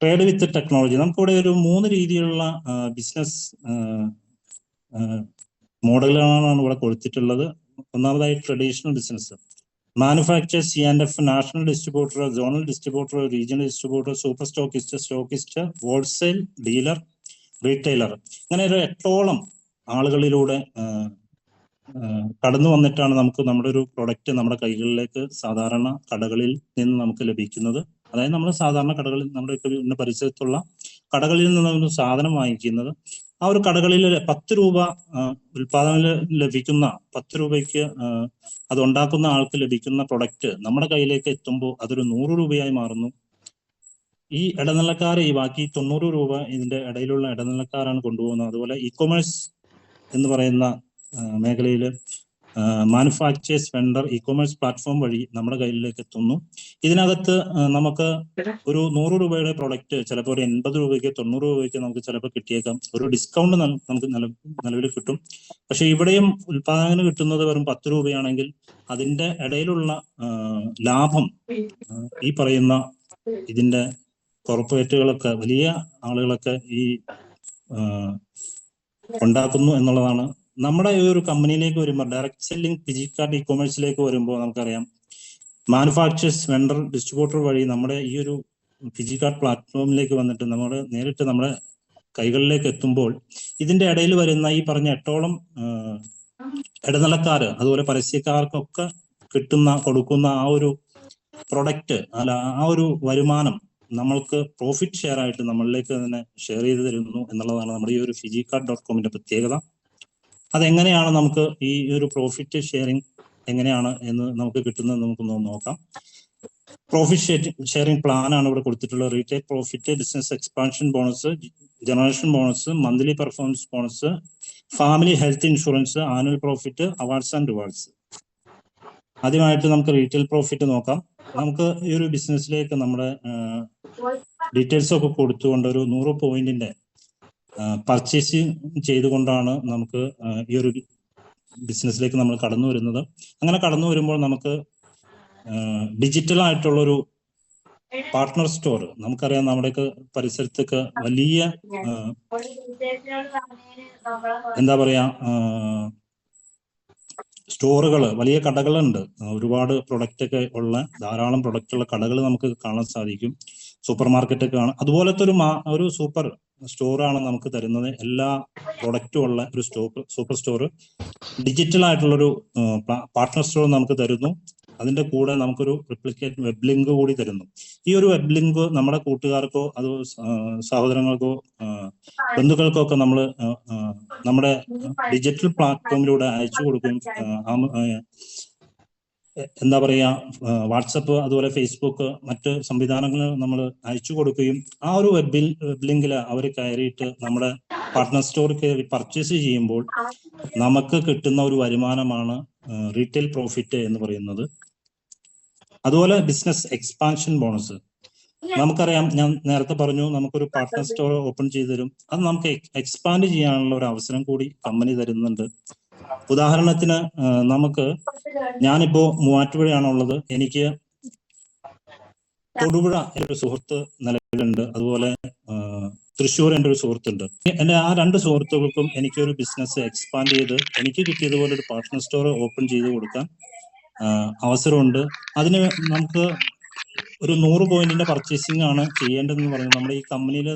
ട്രേഡ് വിത്ത് ടെക്നോളജി, നമുക്കിവിടെ ഒരു 3 രീതിയിലുള്ള ബിസിനസ് മോഡലുകളാണ് ഇവിടെ കൊടുത്തിട്ടുള്ളത്. ഒന്നാമതായി traditional business, manufacture, C&F, national distributor, zonal distributor, regional distributor, super stockist, wholesale dealer, retailer. ഇങ്ങനെ ഒരു 8ഓളം ആളുകളിലൂടെ കടന്നു വന്നിട്ടാണ് നമുക്ക് നമ്മുടെ ഒരു പ്രൊഡക്റ്റ് നമ്മുടെ കൈകളിലേക്ക് സാധാരണ കടകളിൽ നിന്ന് നമുക്ക് ലഭിക്കുന്നത്. അതായത് നമ്മൾ സാധാരണ കടകളിൽ, നമ്മുടെ പരിസരത്തുള്ള കടകളിൽ നിന്ന് സാധനം വാങ്ങിക്കുന്നത്. ആ ഒരു കടകളിൽ 10 രൂപ ഉൽപാദനം ലഭിക്കുന്ന, 10 രൂപയ്ക്ക് അത് ഉണ്ടാക്കുന്ന ആൾക്ക് ലഭിക്കുന്ന പ്രൊഡക്റ്റ് നമ്മുടെ കയ്യിലേക്ക് എത്തുമ്പോൾ അതൊരു 100 രൂപയായി മാറുന്നു. ഈ ഇടനിലക്കാരെ, ഈ ബാക്കി 90 രൂപ ഇതിന്റെ ഇടയിലുള്ള ഇടനിലക്കാരാണ് കൊണ്ടുപോകുന്നത്. അതുപോലെ ഇ-കൊമേഴ്സ് എന്ന് പറയുന്ന മേഖലയിൽ മാനുഫാക്ചേഴ്സ് വെണ്ടർ ഇ-കൊമേഴ്സ് പ്ലാറ്റ്ഫോം വഴി നമ്മുടെ കയ്യിലേക്ക് എത്തുന്നു. ഇതിനകത്ത് നമുക്ക് ഒരു 100 രൂപയുടെ പ്രൊഡക്റ്റ് ചിലപ്പോൾ ഒരു 80 രൂപയ്ക്ക് 90 രൂപയ്ക്ക് നമുക്ക് ചിലപ്പോൾ കിട്ടിയേക്കാം. ഒരു ഡിസ്കൗണ്ട് നമുക്ക് നിലവിൽ കിട്ടും. പക്ഷെ ഇവിടെയും ഉൽപാദനം കിട്ടുന്നത് വെറും 10 രൂപയാണെങ്കിൽ അതിന്റെ ഇടയിലുള്ള ലാഭം ഈ പറയുന്ന ഇതിന്റെ കോർപ്പറേറ്റുകളൊക്കെ, വലിയ ആളുകളൊക്കെ ഈ ഉണ്ടാക്കുന്നു എന്നുള്ളതാണ്. നമ്മുടെ ഈ ഒരു കമ്പനിയിലേക്ക് വരുമ്പോൾ, ഡയറക്ട് സെല്ലിംഗ് ഫിജിക്കാർഡ് ഇ-കൊമേഴ്സിലേക്ക് വരുമ്പോൾ നമുക്കറിയാം മാനുഫാക്ചേഴ്സ് വെണ്ടർ ഡിസ്ട്രിബ്യൂട്ടർ വഴി നമ്മുടെ ഈ ഒരു ഫിജിക്കാർഡ് പ്ലാറ്റ്ഫോമിലേക്ക് വന്നിട്ട് നേരിട്ട് നമ്മുടെ കൈകളിലേക്ക് എത്തുമ്പോൾ ഇതിന്റെ ഇടയിൽ വരുന്ന ഈ പറഞ്ഞ 8ഓളം ഇടനിലക്കാര്, അതുപോലെ പരസ്യക്കാർക്കൊക്കെ കൊടുക്കുന്ന ആ ഒരു പ്രൊഡക്റ്റ്, അല്ല ആ ഒരു വരുമാനം നമ്മൾക്ക് പ്രോഫിറ്റ് ഷെയർ ആയിട്ട് നമ്മളിലേക്ക് തന്നെ ഷെയർ ചെയ്ത് തരുന്നു എന്നുള്ളതാണ് നമ്മുടെ ഈ ഒരു fijiCard.comന്റെ പ്രത്യേകത. അതെങ്ങനെയാണ് നമുക്ക് ഈ ഒരു പ്രോഫിറ്റ് ഷെയറിംഗ് എങ്ങനെയാണ് എന്ന് നമുക്ക് കിട്ടുന്നത് നമുക്കൊന്ന് നോക്കാം. പ്രോഫിറ്റ് ഷെയറിംഗ് പ്ലാൻ ആണ് ഇവിടെ കൊടുത്തിട്ടുള്ളത്. Retail profit, business expansion bonus, generation bonus, monthly performance bonus, family health insurance, annual profit, awards and rewards. ആദ്യമായിട്ട് നമുക്ക് റീറ്റെയിൽ പ്രോഫിറ്റ് നോക്കാം. നമുക്ക് ഈ ഒരു ബിസിനസ്സിലേക്ക് നമ്മുടെ ഡീറ്റെയിൽസ് ഒക്കെ കൊടുത്തുകൊണ്ട് ഒരു 100 പോയിന്റിന്റെ പർച്ചേസ് ചെയ്തുകൊണ്ടാണ് നമുക്ക് ഈ ഒരു ബിസിനസ്സിലേക്ക് നമ്മൾ കടന്നു വരുന്നത്. അങ്ങനെ കടന്നു വരുമ്പോൾ നമുക്ക് ഡിജിറ്റൽ ആയിട്ടുള്ളൊരു പാർട്ട്ണർ സ്റ്റോർ, നമുക്കറിയാം നമ്മുടെയൊക്കെ പരിസരത്തൊക്കെ വലിയ എന്താ പറയാ സ്റ്റോറുകൾ, വലിയ കടകളുണ്ട്. ഒരുപാട് പ്രൊഡക്റ്റ് ഒക്കെ ഉള്ള, ധാരാളം പ്രൊഡക്റ്റ് ഉള്ള കടകൾ നമുക്ക് കാണാൻ സാധിക്കും. സൂപ്പർ മാർക്കറ്റ് ഒക്കെ ആണ്. അതുപോലത്തെ ഒരു സൂപ്പർ സ്റ്റോറാണ് നമുക്ക് തരുന്നത്. എല്ലാ പ്രൊഡക്റ്റും ഉള്ള ഒരു സൂപ്പർ സ്റ്റോർ, ഡിജിറ്റൽ ആയിട്ടുള്ളൊരു പാർട്ട്ണർ സ്റ്റോർ നമുക്ക് തരുന്നു. അതിന്റെ കൂടെ നമുക്കൊരു റിപ്ലിക്കേറ്റ് വെബ് ലിങ്ക് കൂടി തരുന്നു. ഈ ഒരു വെബ് ലിങ്ക് നമ്മുടെ കൂട്ടുകാർക്കോ അതോ സഹോദരങ്ങൾക്കോ ബന്ധുക്കൾക്കോ ഒക്കെ നമ്മൾ നമ്മുടെ ഡിജിറ്റൽ പ്ലാറ്റ്ഫോമിലൂടെ അയച്ചു കൊടുക്കും. എന്താ പറയാ, വാട്സപ്പ് അതുപോലെ ഫേസ്ബുക്ക് മറ്റ് സംവിധാനങ്ങൾ നമ്മൾ അയച്ചു കൊടുക്കുകയും ആ ഒരു വെബ് ലിങ്കിൽ അവർ കയറിയിട്ട് നമ്മുടെ പാർട്ട്ണർ സ്റ്റോറിൽ കയറി പർച്ചേസ് ചെയ്യുമ്പോൾ നമുക്ക് കിട്ടുന്ന ഒരു വരുമാനമാണ് റീറ്റെയിൽ പ്രോഫിറ്റ് എന്ന് പറയുന്നത്. അതുപോലെ ബിസിനസ് എക്സ്പാൻഷൻ ബോണസ്. നമുക്കറിയാം, ഞാൻ നേരത്തെ പറഞ്ഞു, നമുക്കൊരു പാർട്ട്ണർ സ്റ്റോർ ഓപ്പൺ ചെയ്തു തരും. അത് നമുക്ക് എക്സ്പാൻഡ് ചെയ്യാനുള്ള ഒരു അവസരം കൂടി കമ്പനി തരുന്നുണ്ട്. ഉദാഹരണത്തിന് ഞാനിപ്പോ മൂവാറ്റുപുഴയാണുള്ളത്. എനിക്ക് തൊടുപുഴ ഒരു സുഹൃത്ത് നിലവിലുണ്ട്, അതുപോലെ തൃശ്ശൂർ എൻ്റെ ഒരു സുഹൃത്തുണ്ട്. എൻ്റെ ആ 2 സുഹൃത്തുക്കൾക്കും എനിക്കൊരു ബിസിനസ് എക്സ്പാൻഡ് ചെയ്ത് എനിക്ക് കിട്ടിയതുപോലെ ഒരു പാർട്ട്ണർ സ്റ്റോർ ഓപ്പൺ ചെയ്ത് കൊടുക്കാൻ അവസരമുണ്ട്. അതിന് നമുക്ക് ഒരു 100 പോയിന്റിന്റെ പർച്ചേസിംഗ് ആണ് ചെയ്യേണ്ടതെന്ന് പറയുന്നത്. നമ്മുടെ ഈ കമ്പനിയിൽ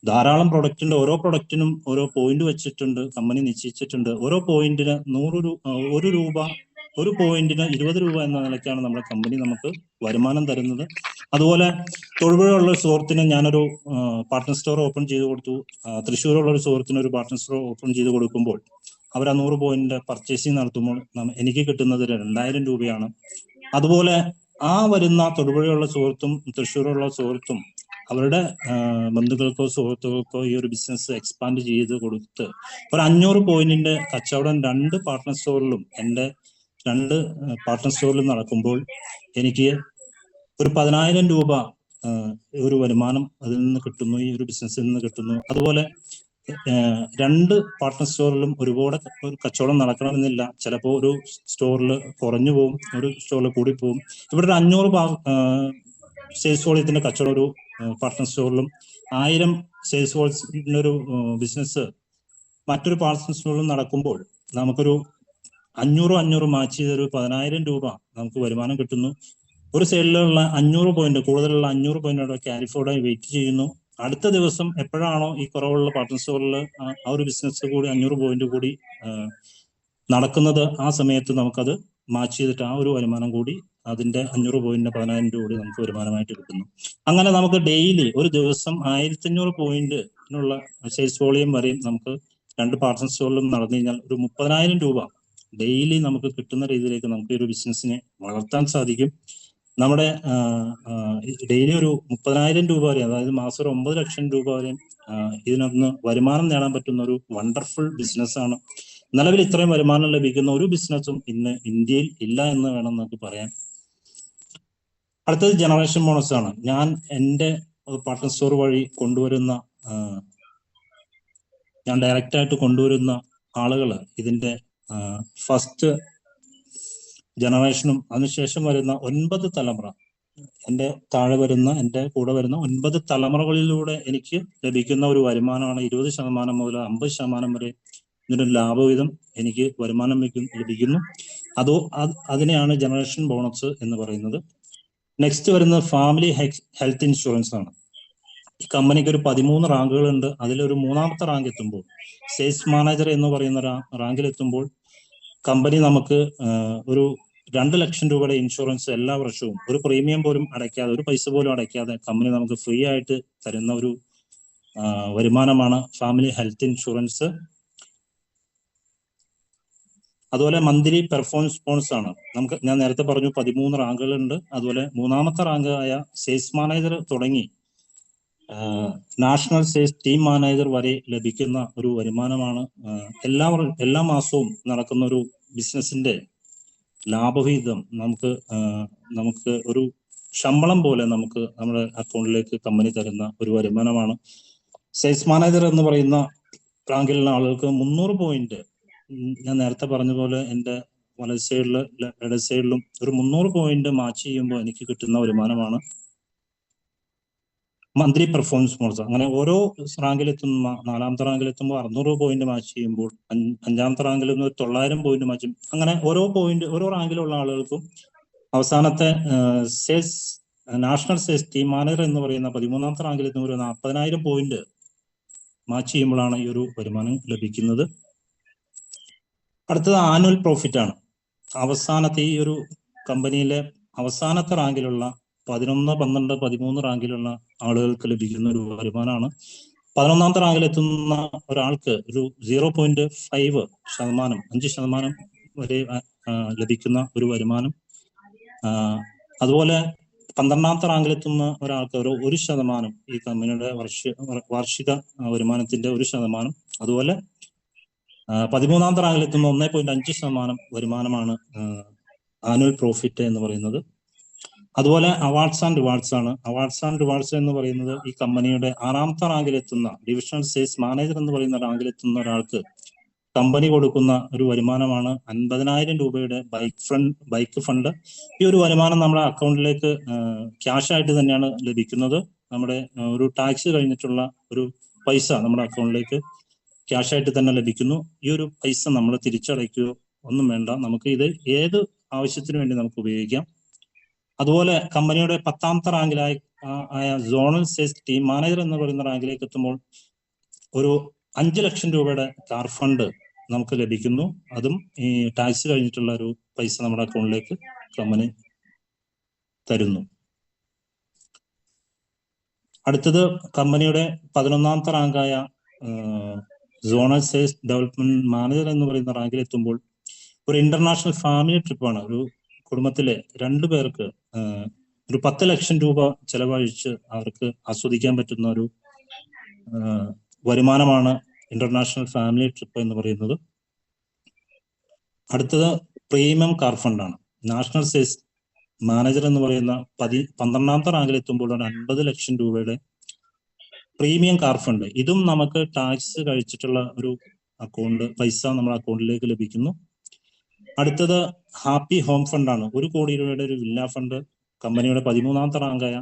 ധാരാളം പ്രൊഡക്റ്റ് ഉണ്ട്. ഓരോ പ്രൊഡക്റ്റിനും ഓരോ പോയിന്റ് വെച്ചിട്ടുണ്ട്, കമ്പനി നിശ്ചയിച്ചിട്ടുണ്ട്. ഓരോ പോയിന്റിന് 1 രൂപ, ഒരു പോയിന്റിന് 20 രൂപ എന്ന നിലയ്ക്കാണ് നമ്മുടെ കമ്പനി നമുക്ക് വരുമാനം തരുന്നത്. അതുപോലെ തൊടുപുഴയുള്ള ഒരു സുഹൃത്തിന് ഞാനൊരു പാർട്ട്ണർ സ്റ്റോർ ഓപ്പൺ ചെയ്ത് കൊടുത്തു. തൃശ്ശൂരുള്ള ഒരു സുഹൃത്തിന് ഒരു പാർട്ട്ണർ സ്റ്റോർ ഓപ്പൺ ചെയ്ത് കൊടുക്കുമ്പോൾ അവർ ആ 100 പോയിന്റ് പർച്ചേസിംഗ് നടത്തുമ്പോൾ എനിക്ക് കിട്ടുന്നത് 2000 രൂപയാണ്. അതുപോലെ ആ വരുന്ന തൊടുപുഴയുള്ള സുഹൃത്തും തൃശ്ശൂരുള്ള സുഹൃത്തും അവരുടെ ബന്ധുക്കൾക്കോ സുഹൃത്തുക്കൾക്കോ ഈ ഒരു ബിസിനസ് എക്സ്പാൻഡ് ചെയ്ത് കൊടുത്ത് ഒരു 500 പോയിന്റിന്റെ കച്ചവടം 2 പാർട്ട്ണർ സ്റ്റോറിലും എൻ്റെ 2 പാർട്ട്ണർ സ്റ്റോറിലും നടക്കുമ്പോൾ എനിക്ക് ഒരു 10,000 രൂപ ഒരു വരുമാനം അതിൽ നിന്ന് കിട്ടുന്നു, ഈ ഒരു ബിസിനസ്സിൽ നിന്ന് കിട്ടുന്നു. അതുപോലെ 2 പാർട്ട്ണർ സ്റ്റോറിലും ഒരുപാട് ഒരു കച്ചവടം നടക്കണമെന്നില്ല. ചിലപ്പോൾ ഒരു സ്റ്റോറിൽ കുറഞ്ഞു പോകും, ഒരു സ്റ്റോറിൽ കൂടി പോകും. ഇവിടെ ഒരു 500 സെയിൽസ് വോളിയത്തിന്റെ കച്ചവടം ഒരു പാർട്ട്ണർ സ്റ്റോറിലും 1000 സെയിൽസ് വോളിയത്തിന്റെ ഒരു ബിസിനസ് മറ്റൊരു പാർട്ട്ണർ സ്റ്റോറിലും നടക്കുമ്പോൾ നമുക്കൊരു 500 മാച്ച് ചെയ്തൊരു 10,000 രൂപ നമുക്ക് വരുമാനം കിട്ടുന്നു. ഒരു സൈഡിലുള്ള 500 പോയിന്റ്, കൂടുതലുള്ള 500 പോയിന്റ് ക്യാരി ഫോർഡായി വെയിറ്റ് ചെയ്യുന്നു. അടുത്ത ദിവസം എപ്പോഴാണോ ഈ കുറവുള്ള പാർട്ട്ണർ സ്റ്റോറിൽ ആ ഒരു ബിസിനസ് കൂടി 500 പോയിന്റ് കൂടി നടക്കുന്നത്, ആ സമയത്ത് നമുക്കത് മാച്ച് ചെയ്തിട്ട് ആ ഒരു വരുമാനം കൂടി അതിന്റെ 500 പോയിന്റിന് 10,000 രൂപ കൂടി നമുക്ക് വരുമാനമായിട്ട് കിട്ടുന്നു. അങ്ങനെ നമുക്ക് ഡെയിലി ഒരു ദിവസം 1500 പോയിന്റിനുള്ള സെയിൽസ് വോളിയം വരെയും നമുക്ക് 2 പാർട്ട്ണർ സ്റ്റോറിലും നടന്നു കഴിഞ്ഞാൽ ഒരു 30,000 രൂപ ഡെയിലി നമുക്ക് കിട്ടുന്ന രീതിയിലേക്ക് നമുക്ക് ഈ ഒരു ബിസിനസ്സിനെ വളർത്താൻ സാധിക്കും. നമ്മുടെ ഡെയിലി ഒരു 30,000 രൂപ വരെ, അതായത് മാസം ഒരു 9 ലക്ഷം രൂപ വരെ ഇതിനൊന്ന് വരുമാനം നേടാൻ പറ്റുന്ന ഒരു വണ്ടർഫുൾ ബിസിനസ്സാണ്. നിലവിൽ ഇത്രയും വരുമാനം ലഭിക്കുന്ന ഒരു ബിസിനസ്സും ഇന്ന് ഇന്ത്യയിൽ ഇല്ല എന്ന് വേണം നമുക്ക് പറയാൻ. അടുത്തത് ജനറേഷൻ ബോണസ് ആണ്. ഞാൻ എൻ്റെ പാർട്ട്ണർ സ്റ്റോർ വഴി കൊണ്ടുവരുന്ന, ഞാൻ ഡയറക്റ്റ് ആയിട്ട് കൊണ്ടുവരുന്ന ആളുകൾ ഇതിന്റെ ഫസ്റ്റ് ജനറേഷനും അതിനുശേഷം വരുന്ന 9 തലമുറ, എൻ്റെ താഴെ വരുന്ന, എൻ്റെ കൂടെ വരുന്ന 9 തലമുറകളിലൂടെ എനിക്ക് ലഭിക്കുന്ന ഒരു വരുമാനമാണ് 20% മുതൽ 50% വരെ ഇതിന്റെ ലാഭവിധം എനിക്ക് വരുമാനം ലഭിക്കുന്നു. അതിനെയാണ് ജനറേഷൻ ബോണസ് എന്ന് പറയുന്നത്. നെക്സ്റ്റ് വരുന്നത് ഫാമിലി ഹെൽത്ത് ഇൻഷുറൻസ് ആണ്. ഈ കമ്പനിക്ക് ഒരു 13 റാങ്കുകളുണ്ട്. അതിലൊരു 3ാമത്തെ റാങ്ക് എത്തുമ്പോൾ, സെയിൽസ് മാനേജർ എന്ന് പറയുന്ന റാങ്കിൽ എത്തുമ്പോൾ കമ്പനി നമുക്ക് ഒരു 2 ലക്ഷം രൂപയുടെ ഇൻഷുറൻസ് എല്ലാ വർഷവും ഒരു പ്രീമിയം പോലും അടയ്ക്കാതെ, ഒരു പൈസ പോലും അടയ്ക്കാതെ കമ്പനി നമുക്ക് ഫ്രീ ആയിട്ട് തരുന്ന ഒരു വരുമാനമാണ് ഫാമിലി ഹെൽത്ത് ഇൻഷുറൻസ്. അതുപോലെ മന്ത്ലി പെർഫോമൻസ് ബോണസ് ആണ്. ഞാൻ നേരത്തെ പറഞ്ഞു 13 റാങ്കുകളുണ്ട്. അതുപോലെ 3ാമത്തെ റാങ്ക് ആയ സെയിൽസ് മാനേജർ തുടങ്ങി നാഷണൽ സെയിൽസ് ടീം മാനേജർ വരെ ലഭിക്കുന്ന ഒരു വരുമാനമാണ്. എല്ലാ മാസവും നടക്കുന്ന ഒരു ബിസിനസിന്റെ ലാഭവിഹിതം നമുക്ക് ഒരു ശമ്പളം പോലെ നമുക്ക് നമ്മുടെ അക്കൗണ്ടിലേക്ക് കമ്പനി തരുന്ന ഒരു വരുമാനമാണ്. സെയിൽസ് മാനേജർ എന്ന് പറയുന്ന റാങ്കിലുള്ള ആളുകൾക്ക് 300 പോയിന്റ്, ഞാൻ നേരത്തെ പറഞ്ഞ പോലെ എൻ്റെ വലത് സൈഡിലും ഇടത് സൈഡിലും ഒരു 300 പോയിന്റ് മാച്ച് ചെയ്യുമ്പോൾ എനിക്ക് കിട്ടുന്ന വരുമാനമാണ് മന്ത്ലി പെർഫോമൻസ് ബോണസ്. അങ്ങനെ ഓരോ റാങ്കിലെത്തുന്ന 4ാമത്തെ റാങ്കിലെത്തുമ്പോൾ 600 പോയിന്റ് മാച്ച് ചെയ്യുമ്പോൾ 5ാമത്തെ റാങ്കിൽ 900 പോയിന്റ് മാച്ച് ചെയ്യും. അങ്ങനെ ഓരോ റാങ്കിലുള്ള ആളുകൾക്കും അവസാനത്തെ നാഷണൽ സെയിൽസ് ടീം മാനേജർ എന്ന് പറയുന്ന 13ാമത്തെ റാങ്കിലെത്തുമ്പോൾ ഒരു 40,000 പോയിന്റ് മാച്ച് ചെയ്യുമ്പോഴാണ് ഈ ഒരു വരുമാനം ലഭിക്കുന്നത്. അടുത്തത് ആനുവൽ പ്രോഫിറ്റ് ആണ്. അവസാനത്തെ ഈ ഒരു കമ്പനിയിലെ അവസാനത്തെ റാങ്കിലുള്ള 11, 12, 13 റാങ്കിലുള്ള ആളുകൾക്ക് ലഭിക്കുന്ന ഒരു വരുമാനമാണ്. 11ാമത്തെ റാങ്കിൽ എത്തുന്ന ഒരാൾക്ക് ഒരു 0.5%, 5% വരെ ലഭിക്കുന്ന ഒരു വരുമാനം. അതുപോലെ 12ാമത്തെ റാങ്കിലെത്തുന്ന ഒരാൾക്ക് ഒരു 1% ഈ കമ്പനിയുടെ വാർഷിക വരുമാനത്തിന്റെ 1%. അതുപോലെ 13ാമത്തെ റാങ്കിലെത്തുന്ന 1.5% വരുമാനമാണ് ആനുവൽ പ്രോഫിറ്റ് എന്ന് പറയുന്നത്. അതുപോലെ അവാർഡ്സ് ആൻഡ് റിവാർഡ്സ് ആണ്. അവാർഡ്സ് ആൻഡ് റിവാർഡ്സ് എന്ന് പറയുന്നത് ഈ കമ്പനിയുടെ 6ാമത്തെ റാങ്കിലെത്തുന്ന ഡിവിഷണൽ സെയിൽസ് മാനേജർ എന്ന് പറയുന്ന റാങ്കിലെത്തുന്ന ഒരാൾക്ക് കമ്പനി കൊടുക്കുന്ന ഒരു വരുമാനമാണ് 50,000 രൂപയുടെ ബൈക്ക് ഫണ്ട്. ഈ ഒരു വരുമാനം നമ്മുടെ അക്കൗണ്ടിലേക്ക് ക്യാഷ് ആയിട്ട് തന്നെയാണ് ലഭിക്കുന്നത്. നമ്മുടെ ഒരു ടാക്സ് കഴിഞ്ഞിട്ടുള്ള ഒരു പൈസ നമ്മുടെ അക്കൗണ്ടിലേക്ക് ക്യാഷ് ആയിട്ട് തന്നെ ലഭിക്കുന്നു. ഈ ഒരു പൈസ നമ്മൾ തിരിച്ചടയ്ക്കുകയോ ഒന്നും വേണ്ട. നമുക്ക് ഇത് ഏത് ആവശ്യത്തിനു വേണ്ടി നമുക്ക് ഉപയോഗിക്കാം. അതുപോലെ കമ്പനിയുടെ 10ാമത്തെ റാങ്കിലായ സോണൽ സെയിൽസ് ടീം മാനേജർ എന്ന് പറയുന്ന റാങ്കിലേക്ക് എത്തുമ്പോൾ ഒരു 5 ലക്ഷം രൂപയുടെ കാർ ഫണ്ട് നമുക്ക് ലഭിക്കുന്നു. അതും ഈ ടാക്സ് കഴിഞ്ഞിട്ടുള്ള ഒരു പൈസ നമ്മുടെ അക്കൗണ്ടിലേക്ക് കമ്പനി തരുന്നു. അടുത്തത് കമ്പനിയുടെ 11ാമത്തെ റാങ്കായ സോണൽ സെയിൽസ് ഡെവലപ്മെന്റ് മാനേജർ എന്ന് പറയുന്ന റാങ്കിൽ എത്തുമ്പോൾ ഒരു ഇന്റർനാഷണൽ ഫാമിലി ട്രിപ്പാണ്. ഒരു കുടുംബത്തിലെ 2 പേർക്ക് ഒരു 10 ലക്ഷം രൂപ ചെലവഴിച്ച് അവർക്ക് ആസ്വദിക്കാൻ പറ്റുന്ന ഒരു വരുമാനമാണ് ഇന്റർനാഷണൽ ഫാമിലി ട്രിപ്പ് എന്ന് പറയുന്നത്. അടുത്തത് പ്രീമിയം കാർ ഫണ്ടാണ്. നാഷണൽ സെയിൽസ് മാനേജർ എന്ന് പറയുന്ന 12ാമത്തെ റാങ്കിൽ എത്തുമ്പോൾ ഒരു 50 ലക്ഷം രൂപയുടെ പ്രീമിയം കാർ ഫണ്ട്. ഇതും നമുക്ക് ടാക്സ് കഴിച്ചിട്ടുള്ള ഒരു പൈസ നമ്മുടെ അക്കൗണ്ടിലേക്ക് ലഭിക്കുന്നു. അടുത്തത് ഹാപ്പി ഹോം ഫണ്ടാണ്. 1 കോടി രൂപയുടെ ഒരു വില്ല ഫണ്ട്. കമ്പനിയുടെ 13ാമത്തെ റാങ്കായ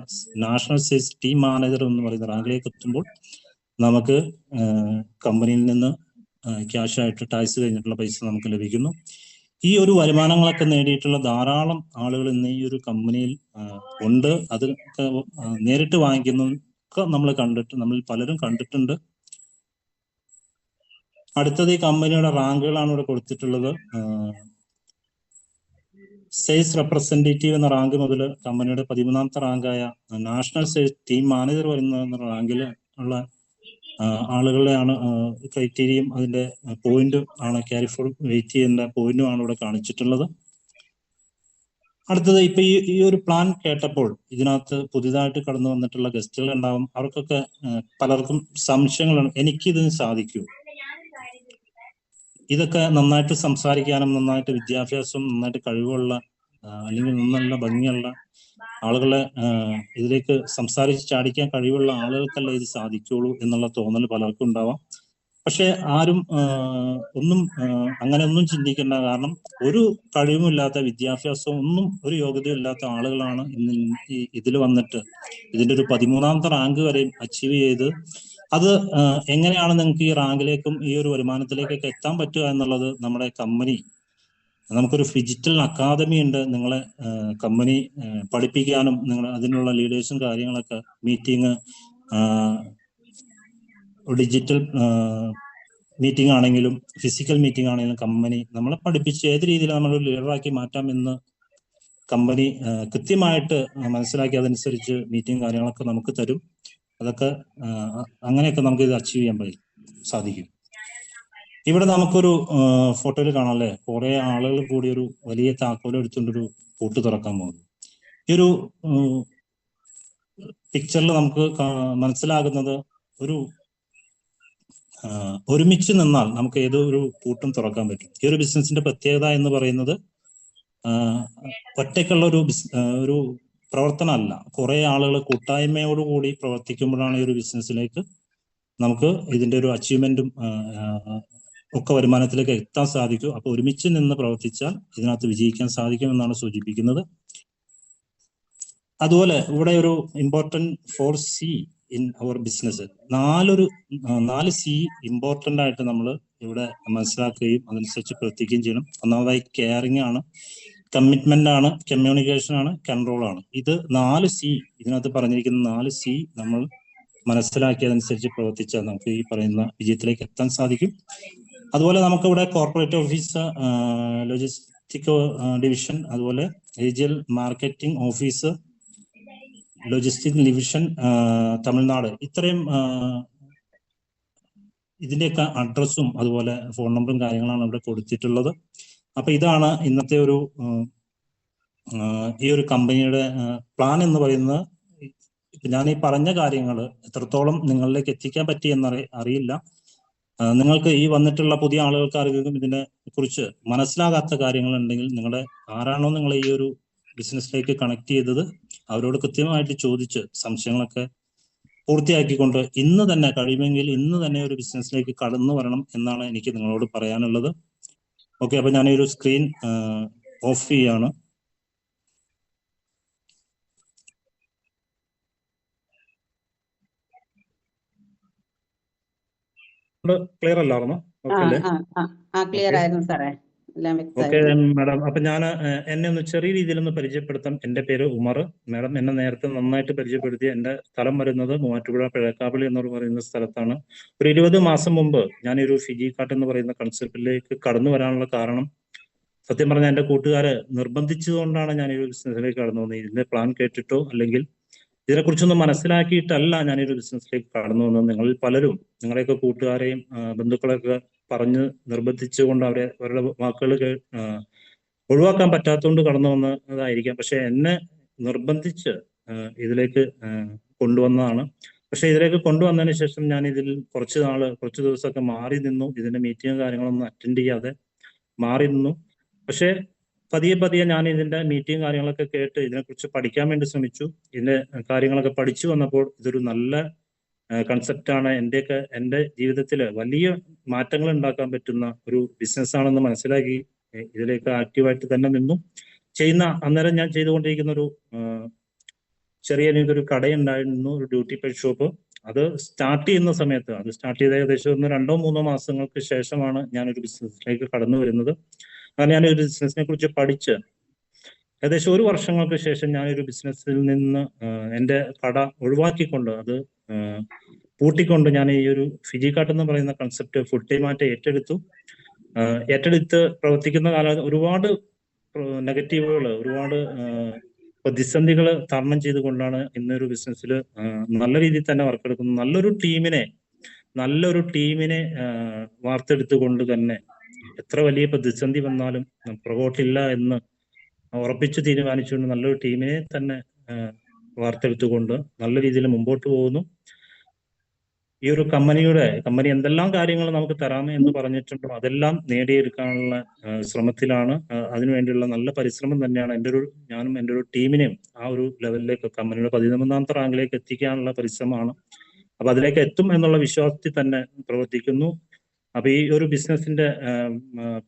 നാഷണൽ സെയിൽസ് ടീം മാനേജർ എന്ന് പറയുന്ന റാങ്കിലേക്ക് എത്തുമ്പോൾ നമുക്ക് കമ്പനിയിൽ നിന്ന് ക്യാഷ് ആയിട്ട് ടാക്സ് കഴിഞ്ഞിട്ടുള്ള പൈസ നമുക്ക് ലഭിക്കുന്നു. ഈ ഒരു വരുമാനങ്ങളൊക്കെ നേടിയിട്ടുള്ള ധാരാളം ആളുകൾ ഇന്ന് ഈ ഒരു കമ്പനിയിൽ ഉണ്ട്. അത് നേരിട്ട് വാങ്ങിക്കുന്നതൊക്കെ നമ്മൾ പലരും കണ്ടിട്ടുണ്ട്. അടുത്തത് ഈ കമ്പനിയുടെ റാങ്കുകളാണ് ഇവിടെ കൊടുത്തിട്ടുള്ളത്. സെയിൽസ് റെപ്രസെന്റേറ്റീവ് എന്ന റാങ്ക് മുതൽ കമ്പനിയുടെ 13ാമത്തെ റാങ്കായ നാഷണൽ സെയിൽസ് ടീം മാനേജർ വരുന്ന റാങ്കിൽ ഉള്ള ആളുകളെയാണ് ക്രൈറ്റീരിയയും അതിന്റെ പോയിന്റും ആണ്, ക്യാരി ഫോർവേഡ് വെയിറ്റ് ചെയ്യേണ്ട പോയിന്റും ആണ് ഇവിടെ കാണിച്ചിട്ടുള്ളത്. അടുത്തത് ഇപ്പൊ ഈ ഒരു പ്ലാൻ കേട്ടപ്പോൾ ഇതിനകത്ത് പുതിയതായിട്ട് കടന്നു വന്നിട്ടുള്ള ഗസ്റ്റുകൾ ഉണ്ടാവും. അവർക്കൊക്കെ പലർക്കും സംശയങ്ങളാണ്. എനിക്കിതിന് സാധിക്കൂ? ഇതൊക്കെ നന്നായിട്ട് സംസാരിക്കാനും നന്നായിട്ട് വിദ്യാഭ്യാസം നന്നായിട്ട് കഴിവുള്ള അല്ലെങ്കിൽ നല്ല ഭംഗിയുള്ള ആളുകളെ ഇതിലേക്ക് സംസാരിച്ച് ചാടിക്കാൻ കഴിവുള്ള ആളുകൾക്കല്ല ഇത് സാധിക്കുള്ളൂ എന്നുള്ള തോന്നൽ പലർക്കും ഉണ്ടാവാം. പക്ഷെ ആരും അങ്ങനെ ഒന്നും ചിന്തിക്കേണ്ട. കാരണം ഒരു കഴിവുമില്ലാത്ത, വിദ്യാഭ്യാസവും ഒന്നും ഒരു യോഗ്യതയും ഇല്ലാത്ത ആളുകളാണ് ഇന്ന് ഇതിൽ വന്നിട്ട് ഇതിന്റെ ഒരു 13ാമത്തെ റാങ്ക് വരെയും അച്ചീവ് ചെയ്ത് അത് എങ്ങനെയാണ് നിങ്ങൾക്ക് ഈ റാങ്കിലേക്കും ഈ ഒരു വരുമാനത്തിലേക്കൊക്കെ എത്താൻ പറ്റുക എന്നുള്ളത് നമ്മുടെ കമ്പനി, നമുക്കൊരു ഡിജിറ്റൽ അക്കാദമി ഉണ്ട്. നിങ്ങളെ കമ്പനി പഠിപ്പിക്കാനും നിങ്ങൾ അതിനുള്ള ലീഡേഴ്സും കാര്യങ്ങളൊക്കെ മീറ്റിംഗ്, ഡിജിറ്റൽ മീറ്റിംഗ് ആണെങ്കിലും ഫിസിക്കൽ മീറ്റിംഗ് ആണെങ്കിലും കമ്പനി നമ്മളെ പഠിപ്പിച്ച് ഏത് രീതിയിൽ നമ്മൾ ലീഡറാക്കി മാറ്റാം എന്ന് കമ്പനി കൃത്യമായിട്ട് മനസ്സിലാക്കി അതനുസരിച്ച് മീറ്റിംഗ് കാര്യങ്ങളൊക്കെ നമുക്ക് തരും. അതൊക്കെ അങ്ങനെയൊക്കെ നമുക്ക് ഇത് അച്ചീവ് ചെയ്യാൻ സാധിക്കും. ഇവിടെ നമുക്കൊരു ഫോട്ടോയിൽ കാണാം അല്ലേ, കുറെ ആളുകൾ കൂടി ഒരു വലിയ താക്കോൽ എടുത്തുകൊണ്ടൊരു പൂട്ട് തുറക്കാൻ പോകുന്നു. ഈ ഒരു പിക്ചറിൽ നമുക്ക് മനസ്സിലാകുന്നത് ഒരുമിച്ച് നിന്നാൽ നമുക്ക് ഏതൊരു പൂട്ടും തുറക്കാൻ പറ്റും. ഈ ഒരു ബിസിനസിന്റെ പ്രത്യേകത എന്ന് പറയുന്നത് ഒറ്റയ്ക്കുള്ള ഒരു പ്രവർത്തനമല്ല, കുറെ ആളുകൾ കൂട്ടായ്മയോടുകൂടി പ്രവർത്തിക്കുമ്പോഴാണ് ഈ ഒരു ബിസിനസ്സിലേക്ക് നമുക്ക് ഇതിന്റെ ഒരു അച്ചീവ്മെന്റും ഒക്കെ വരുമാനത്തിലേക്ക് എത്താൻ സാധിക്കും. അപ്പൊ ഒരുമിച്ച് നിന്ന് പ്രവർത്തിച്ചാൽ ഇതിനകത്ത് വിജയിക്കാൻ സാധിക്കുമെന്നാണ് സൂചിപ്പിക്കുന്നത്. അതുപോലെ ഇവിടെ ഒരു important 4C in our business, 4 C important ആയിട്ട് നമ്മൾ ഇവിടെ മനസ്സിലാക്കുകയും അതനുസരിച്ച് പ്രവർത്തിക്കുകയും ചെയ്യണം. ഒന്നാമതായി കെയറിങ് ആണ്, കമ്മിറ്റ്മെന്റ് ആണ്, കമ്മ്യൂണിക്കേഷൻ ആണ്, കൺട്രോൾ ആണ്. ഇത് 4C, ഇതിനകത്ത് പറഞ്ഞിരിക്കുന്ന 4C നമ്മൾ മനസ്സിലാക്കിയതനുസരിച്ച് പ്രവർത്തിച്ചാൽ നമുക്ക് ഈ പറയുന്ന വിജയത്തിലേക്ക് എത്താൻ സാധിക്കും. അതുപോലെ നമുക്കിവിടെ കോർപ്പറേറ്റ് ഓഫീസ്, ലോജിസ്റ്റിക് ഡിവിഷൻ, അതുപോലെ ഏജിയൽ marketing officer, logistic division, Tamil Nadu. ഇത്രയും ഇതിന്റെയൊക്കെ അഡ്രസ്സും അതുപോലെ ഫോൺ നമ്പറും കാര്യങ്ങളാണ് ഇവിടെ കൊടുത്തിട്ടുള്ളത്. അപ്പൊ ഇതാണ് ഇന്നത്തെ ഒരു ഈ ഒരു കമ്പനിയുടെ പ്ലാൻ എന്ന് പറയുന്നത്. ഞാൻ ഈ പറഞ്ഞ കാര്യങ്ങൾ എത്രത്തോളം നിങ്ങളിലേക്ക് എത്തിക്കാൻ പറ്റി അറിയില്ല. നിങ്ങൾക്ക് ഈ വന്നിട്ടുള്ള പുതിയ ആളുകൾക്ക് ആരെങ്കിലും ഇതിനെ കുറിച്ച് മനസ്സിലാകാത്ത കാര്യങ്ങൾ ഉണ്ടെങ്കിൽ നിങ്ങളുടെ ആരാണോ നിങ്ങളെ ഈ ഒരു ബിസിനസ്സിലേക്ക് കണക്ട് ചെയ്തത് അവരോട് കൃത്യമായിട്ട് ചോദിച്ച് സംശയങ്ങളൊക്കെ പൂർത്തിയാക്കിക്കൊണ്ട് ഇന്ന് തന്നെ കഴിയുമെങ്കിൽ ഇന്ന് തന്നെ ഒരു ബിസിനസ്സിലേക്ക് കടന്നു വരണം എന്നാണ് എനിക്ക് നിങ്ങളോട് പറയാനുള്ളത്. ഓക്കെ, അപ്പൊ ഞാൻ ഈ ഒരു സ്ക്രീൻ ഓഫ് ചെയ്യാണ്. ക്ലിയർ അല്ലായിരുന്നോ? ക്ലിയർ ആയിരുന്നു സാറേ, എല്ലാം ഓക്കെ വ്യക്തമായിരുന്നു. മാഡം, അപ്പൊ ഞാൻ എന്നെ ഒന്ന് ചെറിയ രീതിയിലൊന്ന് പരിചയപ്പെടുത്താം. എന്റെ പേര് ഉമർ. മാഡം എന്നെ നേരത്തെ നന്നായിട്ട് പരിചയപ്പെടുത്തി. എന്റെ സ്ഥലം വരുന്നത് മൂവാറ്റുപുഴ പിഴക്കാപ്പള്ളി എന്ന് പറയുന്ന സ്ഥലത്താണ്. ഒരു 20 മാസം മുമ്പ് ഞാൻ ഒരു ഫിജി കാട്ട് എന്ന് പറയുന്ന കൺസെപ്റ്റിലേക്ക് കടന്നു വരാനുള്ള കാരണം, സത്യം പറഞ്ഞാൽ എന്റെ കൂട്ടുകാര് നിർബന്ധിച്ചതുകൊണ്ടാണ് ഞാൻ ഈ ഒരു ബിസിനസ്സിലേക്ക് കടന്നു വന്നത്. ഇതിന്റെ പ്ലാൻ കേട്ടിട്ടോ അല്ലെങ്കിൽ ഇതിനെക്കുറിച്ചൊന്നും മനസ്സിലാക്കിയിട്ടല്ല ഞാൻ ഈ ഒരു ബിസിനസ്സിലേക്ക് കടന്നു വന്നത്. നിങ്ങളിൽ പലരും നിങ്ങളുടെയൊക്കെ കൂട്ടുകാരെയും ബന്ധുക്കളെയൊക്കെ പറഞ്ഞ് നിർബന്ധിച്ചുകൊണ്ട് അവരുടെ വാക്കുകൾ ഒഴിവാക്കാൻ പറ്റാത്തതുകൊണ്ട് കടന്നു വന്നതായിരിക്കാം. പക്ഷെ എന്നെ നിർബന്ധിച്ച് ഇതിലേക്ക് കൊണ്ടുവന്നതാണ്. പക്ഷെ ഇതിലേക്ക് കൊണ്ടുവന്നതിന് ശേഷം ഞാൻ ഇതിൽ കുറച്ച് ദിവസമൊക്കെ മാറി നിന്നു. ഇതിന്റെ മീറ്റിങ്ങും കാര്യങ്ങളൊന്നും അറ്റൻഡ് ചെയ്യാതെ മാറി നിന്നു. പക്ഷെ പതിയെ ഞാൻ ഇതിന്റെ മീറ്റിംഗ് കാര്യങ്ങളൊക്കെ കേട്ട് ഇതിനെക്കുറിച്ച് പഠിക്കാൻ വേണ്ടി ശ്രമിച്ചു. ഇതിന്റെ കാര്യങ്ങളൊക്കെ പഠിച്ചു വന്നപ്പോൾ ഇതൊരു നല്ല കൺസെപ്റ്റാണ്. എൻ്റെ ജീവിതത്തിൽ വലിയ മാറ്റങ്ങൾ ഉണ്ടാക്കാൻ പറ്റുന്ന ഒരു ബിസിനസ്സാണെന്ന് മനസ്സിലാക്കി ഇതിലേക്ക് ആക്റ്റീവായിട്ട് തന്നെ നിന്നു. അന്നേരം ഞാൻ ചെയ്തുകൊണ്ടിരിക്കുന്ന ഒരു ചെറിയ എനിക്കൊരു കടയുണ്ടായിരുന്നു, ഒരു ഡ്യൂട്ടി പെയ്ഡ് ഷോപ്പ്. അത് സ്റ്റാർട്ട് ചെയ്യുന്ന സമയത്ത്, അത് സ്റ്റാർട്ട് ചെയ്ത ഏകദേശം 2-3 മാസങ്ങൾക്ക് ശേഷമാണ് ഞാനൊരു ബിസിനസ്സിലേക്ക് കടന്നു വരുന്നത്. അങ്ങനെ ഞാനൊരു ബിസിനസ്സിനെ കുറിച്ച് പഠിച്ച് ഏകദേശം 1 വർഷങ്ങൾക്ക് ശേഷം ഞാനൊരു ബിസിനസ്സിൽ നിന്ന് എൻ്റെ കട ഒഴിവാക്കിക്കൊണ്ട് അത് പൂട്ടിക്കൊണ്ട് ഞാൻ ഈ ഒരു ഫിജി കാട്ട് എന്ന് പറയുന്ന കൺസെപ്റ്റ് ഫുൾ ടൈമായിട്ട് ഏറ്റെടുത്ത് പ്രവർത്തിക്കുന്ന കാലത്ത് ഒരുപാട് നെഗറ്റീവുകൾ, ഒരുപാട് പ്രതിസന്ധികൾ തരണം ചെയ്തുകൊണ്ടാണ് ഇന്നൊരു ബിസിനസ്സിൽ നല്ല രീതിയിൽ തന്നെ വർക്കെടുക്കുന്നത്. നല്ലൊരു ടീമിനെ വാർത്തെടുത്തുകൊണ്ട് തന്നെ എത്ര വലിയ പ്രതിസന്ധി വന്നാലും പുറകോട്ടില്ല എന്ന് ഉറപ്പിച്ചു തീരുമാനിച്ചുകൊണ്ട് നല്ലൊരു ടീമിനെ തന്നെ വാർത്തെടുത്തുകൊണ്ട് നല്ല രീതിയിൽ മുമ്പോട്ട് പോകുന്നു. ഈ ഒരു കമ്പനി എന്തെല്ലാം കാര്യങ്ങൾ നമുക്ക് തരാം എന്ന് പറഞ്ഞിട്ടുണ്ടോ അതെല്ലാം നേടിയെടുക്കാനുള്ള ശ്രമത്തിലാണ്. അതിനുവേണ്ടിയുള്ള നല്ല പരിശ്രമം തന്നെയാണ് ഞാനും എൻ്റെ ഒരു ടീമിനെയും ആ ഒരു ലെവലിലേക്ക്, കമ്പനിയുടെ 11ാമത്തെ റാങ്കിലേക്ക് എത്തിക്കാനുള്ള പരിശ്രമമാണ്. അപ്പൊ അതിലേക്ക് എത്തും എന്നുള്ള വിശ്വാസത്തിൽ തന്നെ പ്രവർത്തിക്കുന്നു. അപ്പൊ ഈ ഒരു ബിസിനസിന്റെ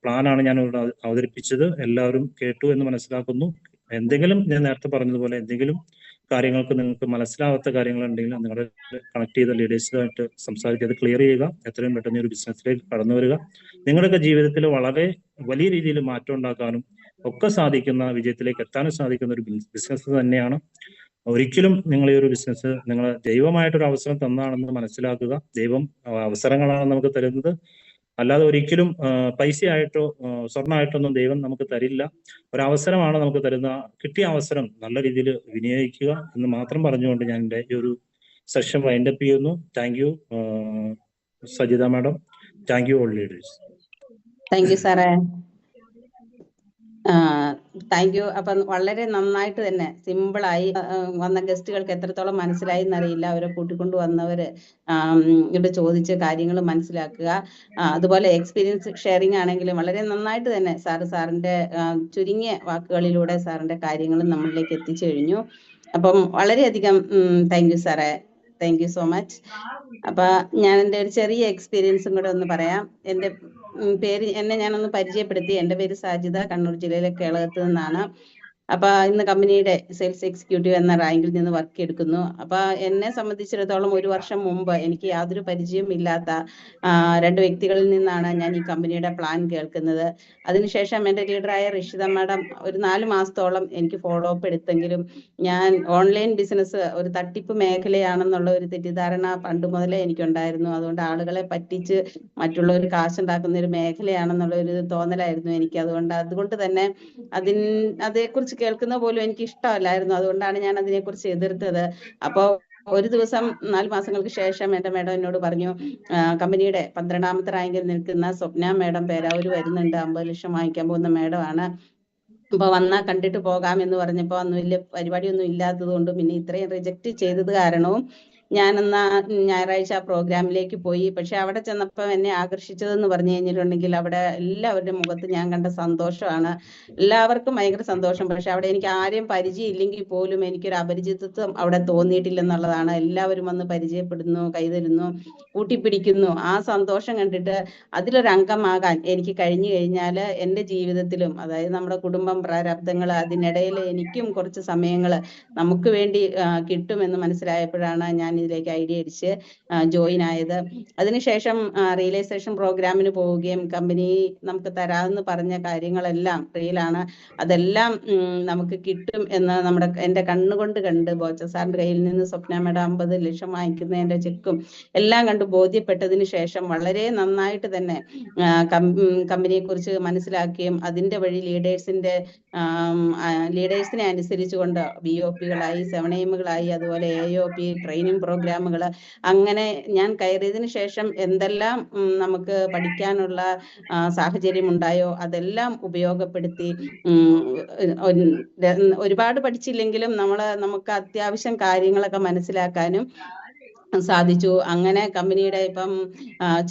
പ്ലാനാണ് ഞാൻ ഇവിടെ അവതരിപ്പിച്ചത്. എല്ലാവരും കേട്ടു എന്ന് മനസ്സിലാക്കുന്നു. എന്തെങ്കിലും ഞാൻ നേരത്തെ പറഞ്ഞതുപോലെ എന്തെങ്കിലും കാര്യങ്ങൾക്ക് നിങ്ങൾക്ക് മനസ്സിലാവാത്ത കാര്യങ്ങളുണ്ടെങ്കിൽ നിങ്ങളുടെ കണക്ട് ചെയ്ത ലീഡേഴ്സുമായിട്ട് സംസാരിച്ച് അത് ക്ലിയർ ചെയ്യുക. എത്രയും പെട്ടെന്ന് ഒരു ബിസിനസ്സിലേക്ക് കടന്നു വരിക. നിങ്ങളുടെയൊക്കെ ജീവിതത്തിൽ വളരെ വലിയ രീതിയിൽ മാറ്റം ഉണ്ടാക്കാനും ഒക്കെ സാധിക്കുന്ന, വിജയത്തിലേക്ക് എത്താനും സാധിക്കുന്ന ഒരു ബിസിനസ് തന്നെയാണ്. ഒരിക്കലും നിങ്ങൾ ഈ ഒരു ബിസിനസ് നിങ്ങൾ ദൈവമായിട്ടൊരു അവസരം തന്നാണെന്ന് മനസ്സിലാക്കുക. ദൈവം അവസരങ്ങളാണ് നമുക്ക് തരുന്നത്, അല്ലാതെ ഒരിക്കലും പൈസയായിട്ടോ സ്വർണ്ണമായിട്ടൊന്നും ദൈവം നമുക്ക് തരില്ല. ഒരവസരമാണ് നമുക്ക് തരുന്ന. കിട്ടിയ അവസരം നല്ല രീതിയിൽ വിനിയോഗിക്കുക എന്ന് മാത്രം പറഞ്ഞുകൊണ്ട് ഞാൻ എൻ്റെ ഈ ഒരു സെഷൻ വൈൻഡപ്പ് ചെയ്യുന്നു. Thank you Sajitha madam. Thank you all leaders. Thank you സാറേ. Thank you. അപ്പൊ വളരെ നന്നായിട്ട് തന്നെ സിമ്പിളായി വന്ന ഗസ്റ്റുകൾക്ക് എത്രത്തോളം മനസ്സിലായി എന്നറിയില്ല. അവരെ കൂട്ടിക്കൊണ്ട് വന്നവര് ഇവിടെ ചോദിച്ച് കാര്യങ്ങൾ മനസ്സിലാക്കുക. അതുപോലെ എക്സ്പീരിയൻസ് ഷെയറിംഗ് ആണെങ്കിലും വളരെ നന്നായിട്ട് തന്നെ സാറിന്റെ ചുരുങ്ങിയ വാക്കുകളിലൂടെ സാറിന്റെ കാര്യങ്ങളും നമ്മളിലേക്ക് എത്തിച്ചു കഴിഞ്ഞു. അപ്പം വളരെയധികം താങ്ക് യു സാറേ. Thank you so much. അപ്പൊ ഞാൻ എൻ്റെ ഒരു ചെറിയ എക്സ്പീരിയൻസും കൂടെ ഒന്ന് പറയാം. എൻ്റെ എന്നെ ഞാനൊന്ന് പരിചയപ്പെടുത്തി. എൻ്റെ പേര് സാജിദ, കണ്ണൂർ ജില്ലയിലെ കേളകത്ത് നിന്നാണ്. അപ്പൊ ഇന്ന് കമ്പനിയുടെ സെയിൽസ് എക്സിക്യൂട്ടീവ് എന്ന റാങ്കിൽ നിന്ന് വർക്ക് എടുക്കുന്നു. അപ്പൊ എന്നെ സംബന്ധിച്ചിടത്തോളം 1 വർഷം മുമ്പ് എനിക്ക് യാതൊരു പരിചയവും ഇല്ലാത്ത 2 വ്യക്തികളിൽ നിന്നാണ് ഞാൻ ഈ കമ്പനിയുടെ പ്ലാൻ കേൾക്കുന്നത്. അതിനുശേഷം എൻ്റെ ലീഡറായ ഋഷിത മാഡം ഒരു 4 മാസത്തോളം എനിക്ക് ഫോളോ അപ്പ് എടുത്തെങ്കിലും ഞാൻ ഓൺലൈൻ ബിസിനസ് ഒരു തട്ടിപ്പ് മേഖലയാണെന്നുള്ള ഒരു തെറ്റിദ്ധാരണ പണ്ട് മുതലേ എനിക്കുണ്ടായിരുന്നു. അതുകൊണ്ട് ആളുകളെ പറ്റിച്ച് മറ്റുള്ളവർ കാശുണ്ടാക്കുന്ന ഒരു മേഖലയാണെന്നുള്ള ഒരു തോന്നലായിരുന്നു എനിക്ക്. അതുകൊണ്ട് തന്നെ അതേക്കുറിച്ച് കുറിച്ച് കേൾക്കുന്ന പോലും എനിക്ക് ഇഷ്ടമല്ലായിരുന്നു. അതുകൊണ്ടാണ് ഞാൻ അതിനെക്കുറിച്ച് എതിർത്തത്. അപ്പോൾ ഒരു ദിവസം 4 മാസങ്ങൾക്ക് ശേഷം എന്റെ മേഡം എന്നോട് പറഞ്ഞു, കമ്പനിയുടെ 12ാമത്തെ റാങ്കിൽ നിൽക്കുന്ന സ്വപ്ന മേഡം പേരാവൂർ വരുന്നുണ്ട്, 50 ലക്ഷം വാങ്ങിക്കാൻ പോകുന്ന മേഡമാണ്, അപ്പൊ വന്നാ കണ്ടിട്ട് പോകാം എന്ന് പറഞ്ഞപ്പോ അന്ന് വലിയ പരിപാടിയൊന്നും ഇല്ലാത്തത് കൊണ്ടും പിന്നെ ഇത്രയും റിജക്റ്റ് ചെയ്തത് കാരണവും ഞാൻ എന്നാ ഞായറാഴ്ച ആ പ്രോഗ്രാമിലേക്ക് പോയി. പക്ഷെ അവിടെ ചെന്നപ്പോൾ എന്നെ ആകർഷിച്ചതെന്ന് പറഞ്ഞു കഴിഞ്ഞിട്ടുണ്ടെങ്കിൽ അവിടെ എല്ലാവരുടെ മുഖത്ത് ഞാൻ കണ്ട സന്തോഷമാണ്. എല്ലാവർക്കും ഭയങ്കര സന്തോഷം. പക്ഷെ അവിടെ എനിക്ക് ആരെയും പരിചയം ഇല്ലെങ്കിൽ പോലും എനിക്കൊരു അപരിചിതത്വം അവിടെ തോന്നിയിട്ടില്ലെന്നുള്ളതാണ്. എല്ലാവരും വന്ന് പരിചയപ്പെടുന്നു, കൈതരുന്നു, കൂട്ടിപ്പിടിക്കുന്നു. ആ സന്തോഷം കണ്ടിട്ട് അതിലൊരു അംഗമാകാൻ എനിക്ക് കഴിഞ്ഞു കഴിഞ്ഞാൽ എൻ്റെ ജീവിതത്തിലും, അതായത് നമ്മുടെ കുടുംബം, പ്രാരാബ്ദങ്ങൾ, അതിനിടയിൽ എനിക്കും കുറച്ച് സമയങ്ങൾ നമുക്ക് വേണ്ടി കിട്ടുമെന്ന് മനസ്സിലായപ്പോഴാണ് ഞാൻ ഇതിലേക്ക് ഐഡിയ അടിച്ച് ജോയിൻ ആയത്. അതിനുശേഷം റിയലൈസേഷൻ പ്രോഗ്രാമിന് പോവുകയും കമ്പനി നമുക്ക് തരാമെന്ന് പറഞ്ഞ കാര്യങ്ങളെല്ലാം റിയലാണ്, അതെല്ലാം നമുക്ക് കിട്ടും എന്ന് എൻ്റെ കണ്ണുകൊണ്ട് കണ്ട്, ബോച്ച സാറിന്റെ കയ്യിൽ നിന്ന് സ്വപ്ന മേഡം 50 ലക്ഷം വാങ്ങിക്കുന്നതിന്റെ ചെക്കും എല്ലാം കണ്ട് ബോധ്യപ്പെട്ടതിന് ശേഷം വളരെ നന്നായിട്ട് തന്നെ കമ്പനിയെ കുറിച്ച് മനസ്സിലാക്കുകയും അതിന്റെ വഴി ലീഡേഴ്സിനെ അനുസരിച്ചുകൊണ്ട് BOP-കളായി, 7AM-കളായി, അതുപോലെ AOP ട്രെയിനിങ് പ്രോഗ്രാമുകൾ, അങ്ങനെ ഞാൻ കയറിയതിന് ശേഷം എന്തെല്ലാം നമുക്ക് പഠിക്കാനുള്ള സാഹചര്യം ഉണ്ടായോ അതെല്ലാം ഉപയോഗപ്പെടുത്തി ഒരുപാട് പഠിച്ചില്ലെങ്കിലും നമുക്ക് അത്യാവശ്യം കാര്യങ്ങളൊക്കെ മനസ്സിലാക്കാനും സാധിച്ചു. അങ്ങനെ കമ്പനിയുടെ ഇപ്പം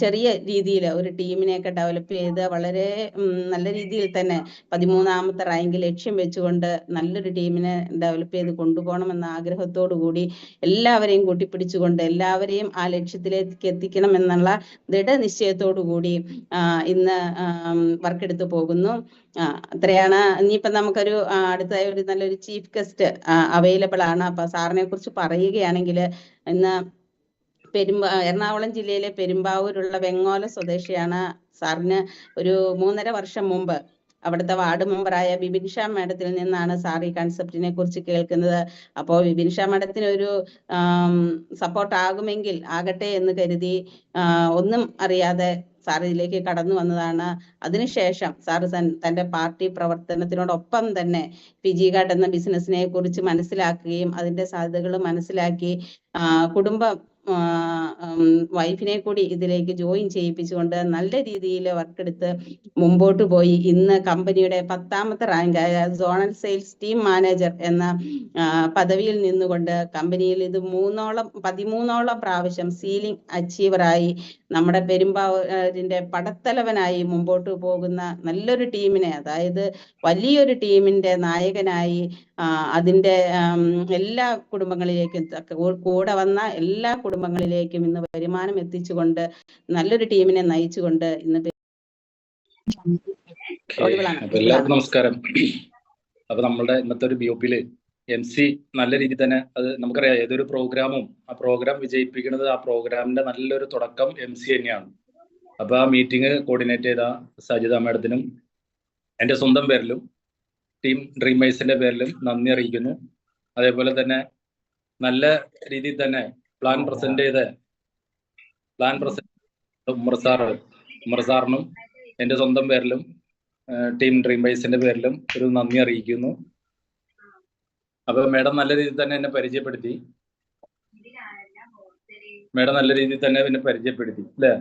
ചെറിയ രീതിയിൽ ഒരു ടീമിനെയൊക്കെ ഡെവലപ്പ് ചെയ്ത് വളരെ നല്ല രീതിയിൽ തന്നെ 13ാമത്തെ റാങ്ക് ലക്ഷ്യം വെച്ചുകൊണ്ട് നല്ലൊരു ടീമിനെ ഡെവലപ്പ് ചെയ്ത് കൊണ്ടുപോകണമെന്ന ആഗ്രഹത്തോടു കൂടി എല്ലാവരെയും കൂട്ടിപ്പിടിച്ചുകൊണ്ട് എല്ലാവരെയും ആ ലക്ഷ്യത്തിലേക്ക് എത്തിക്കണം എന്നുള്ള ദൃഢനിശ്ചയത്തോടു കൂടി ഇന്ന് വർക്ക് എടുത്ത് പോകുന്നു. അത്രയാണ്. ഇനിയിപ്പം നമുക്കൊരു അടുത്തായി ഒരു നല്ലൊരു ചീഫ് ഗസ്റ്റ് അവൈലബിൾ ആണ്. അപ്പൊ സാറിനെ കുറിച്ച് പറയുകയാണെങ്കിൽ, ഇന്ന് എറണാകുളം ജില്ലയിലെ പെരുമ്പാവൂരുള്ള വെങ്ങോല സ്വദേശിയാണ്. സാറിന് ഒരു 3.5 വർഷം മുമ്പ് അവിടുത്തെ വാർഡ് മെമ്പറായ ബിബിൻ ഷാ മാഡത്തിൽ നിന്നാണ് സാർ ഈ കൺസെപ്റ്റിനെ കുറിച്ച് കേൾക്കുന്നത്. അപ്പോൾ ബിബിൻ ഷാ മാഡത്തിന് ഒരു സപ്പോർട്ട് ആകുമെങ്കിൽ ആകട്ടെ എന്ന് കരുതി ഒന്നും അറിയാതെ സാർ ഇതിലേക്ക് കടന്നു വന്നതാണ്. അതിനുശേഷം സാറ് തന്റെ പാർട്ടി പ്രവർത്തനത്തിനോടൊപ്പം തന്നെ ഫിജി കാർഡ് എന്ന ബിസിനസിനെ കുറിച്ച് മനസ്സിലാക്കുകയും അതിന്റെ സാധ്യതകൾ മനസ്സിലാക്കി കുടുംബം വൈഫിനെ കൂടി ഇതിലേക്ക് ജോയിൻ ചെയ്യിപ്പിച്ചുകൊണ്ട് നല്ല രീതിയിൽ വർക്ക് എടുത്ത് മുമ്പോട്ട് പോയി ഇന്ന് കമ്പനിയുടെ 10ാമത്തെ റാങ്കായ സോണൽ സെയിൽസ് ടീം മാനേജർ എന്ന പദവിയിൽ നിന്നുകൊണ്ട് കമ്പനിയിൽ ഇത് 13ഓളം പ്രാവശ്യം സീലിംഗ് അച്ചീവറായി നമ്മുടെ പെരുമ്പാവൂരിന്റെ പടത്തലവനായി മുമ്പോട്ട് പോകുന്ന നല്ലൊരു ടീമിനെ, അതായത് വലിയൊരു ടീമിന്റെ നായകനായി അതിന്റെ എല്ലാ കുടുംബങ്ങളിലേക്കും കൂടെ വന്ന എല്ലാ കുടുംബങ്ങളിലേക്കും ഇന്ന് വരുമാനം എത്തിച്ചുകൊണ്ട് നല്ലൊരു ടീമിനെ നയിച്ചുകൊണ്ട് ഇന്ന് എല്ലാവർക്കും നമസ്കാരം. അപ്പൊ നമ്മളുടെ ഇന്നത്തെ ഒരു BOP-ല് MC നല്ല രീതിയിൽ തന്നെ, അത് നമുക്കറിയാം, ഏതൊരു പ്രോഗ്രാമും ആ പ്രോഗ്രാം വിജയിപ്പിക്കുന്നത്, ആ പ്രോഗ്രാമിന്റെ നല്ലൊരു തുടക്കം MC തന്നെയാണ്. അപ്പൊ ആ മീറ്റിംഗ് കോർഡിനേറ്റ് ചെയ്ത സജിത മാഡത്തിനും എൻ്റെ സ്വന്തം പേരിലും ടീം ഡ്രീമേഴ്സിന്റെ പേരിലും നന്ദി അറിയിക്കുന്നു. അതേപോലെ തന്നെ നല്ല രീതിയിൽ തന്നെ പ്ലാൻ പ്രസന്റ് ചെയ്ത ഉമർ സാറിനും എൻ്റെ സ്വന്തം പേരിലും ടീം ഡ്രീമേഴ്സിന്റെ പേരിലും ഒരു നന്ദി അറിയിക്കുന്നു. അപ്പൊ മേഡം നല്ല രീതിയിൽ തന്നെ എന്നെ പരിചയപ്പെടുത്തി അല്ലേ?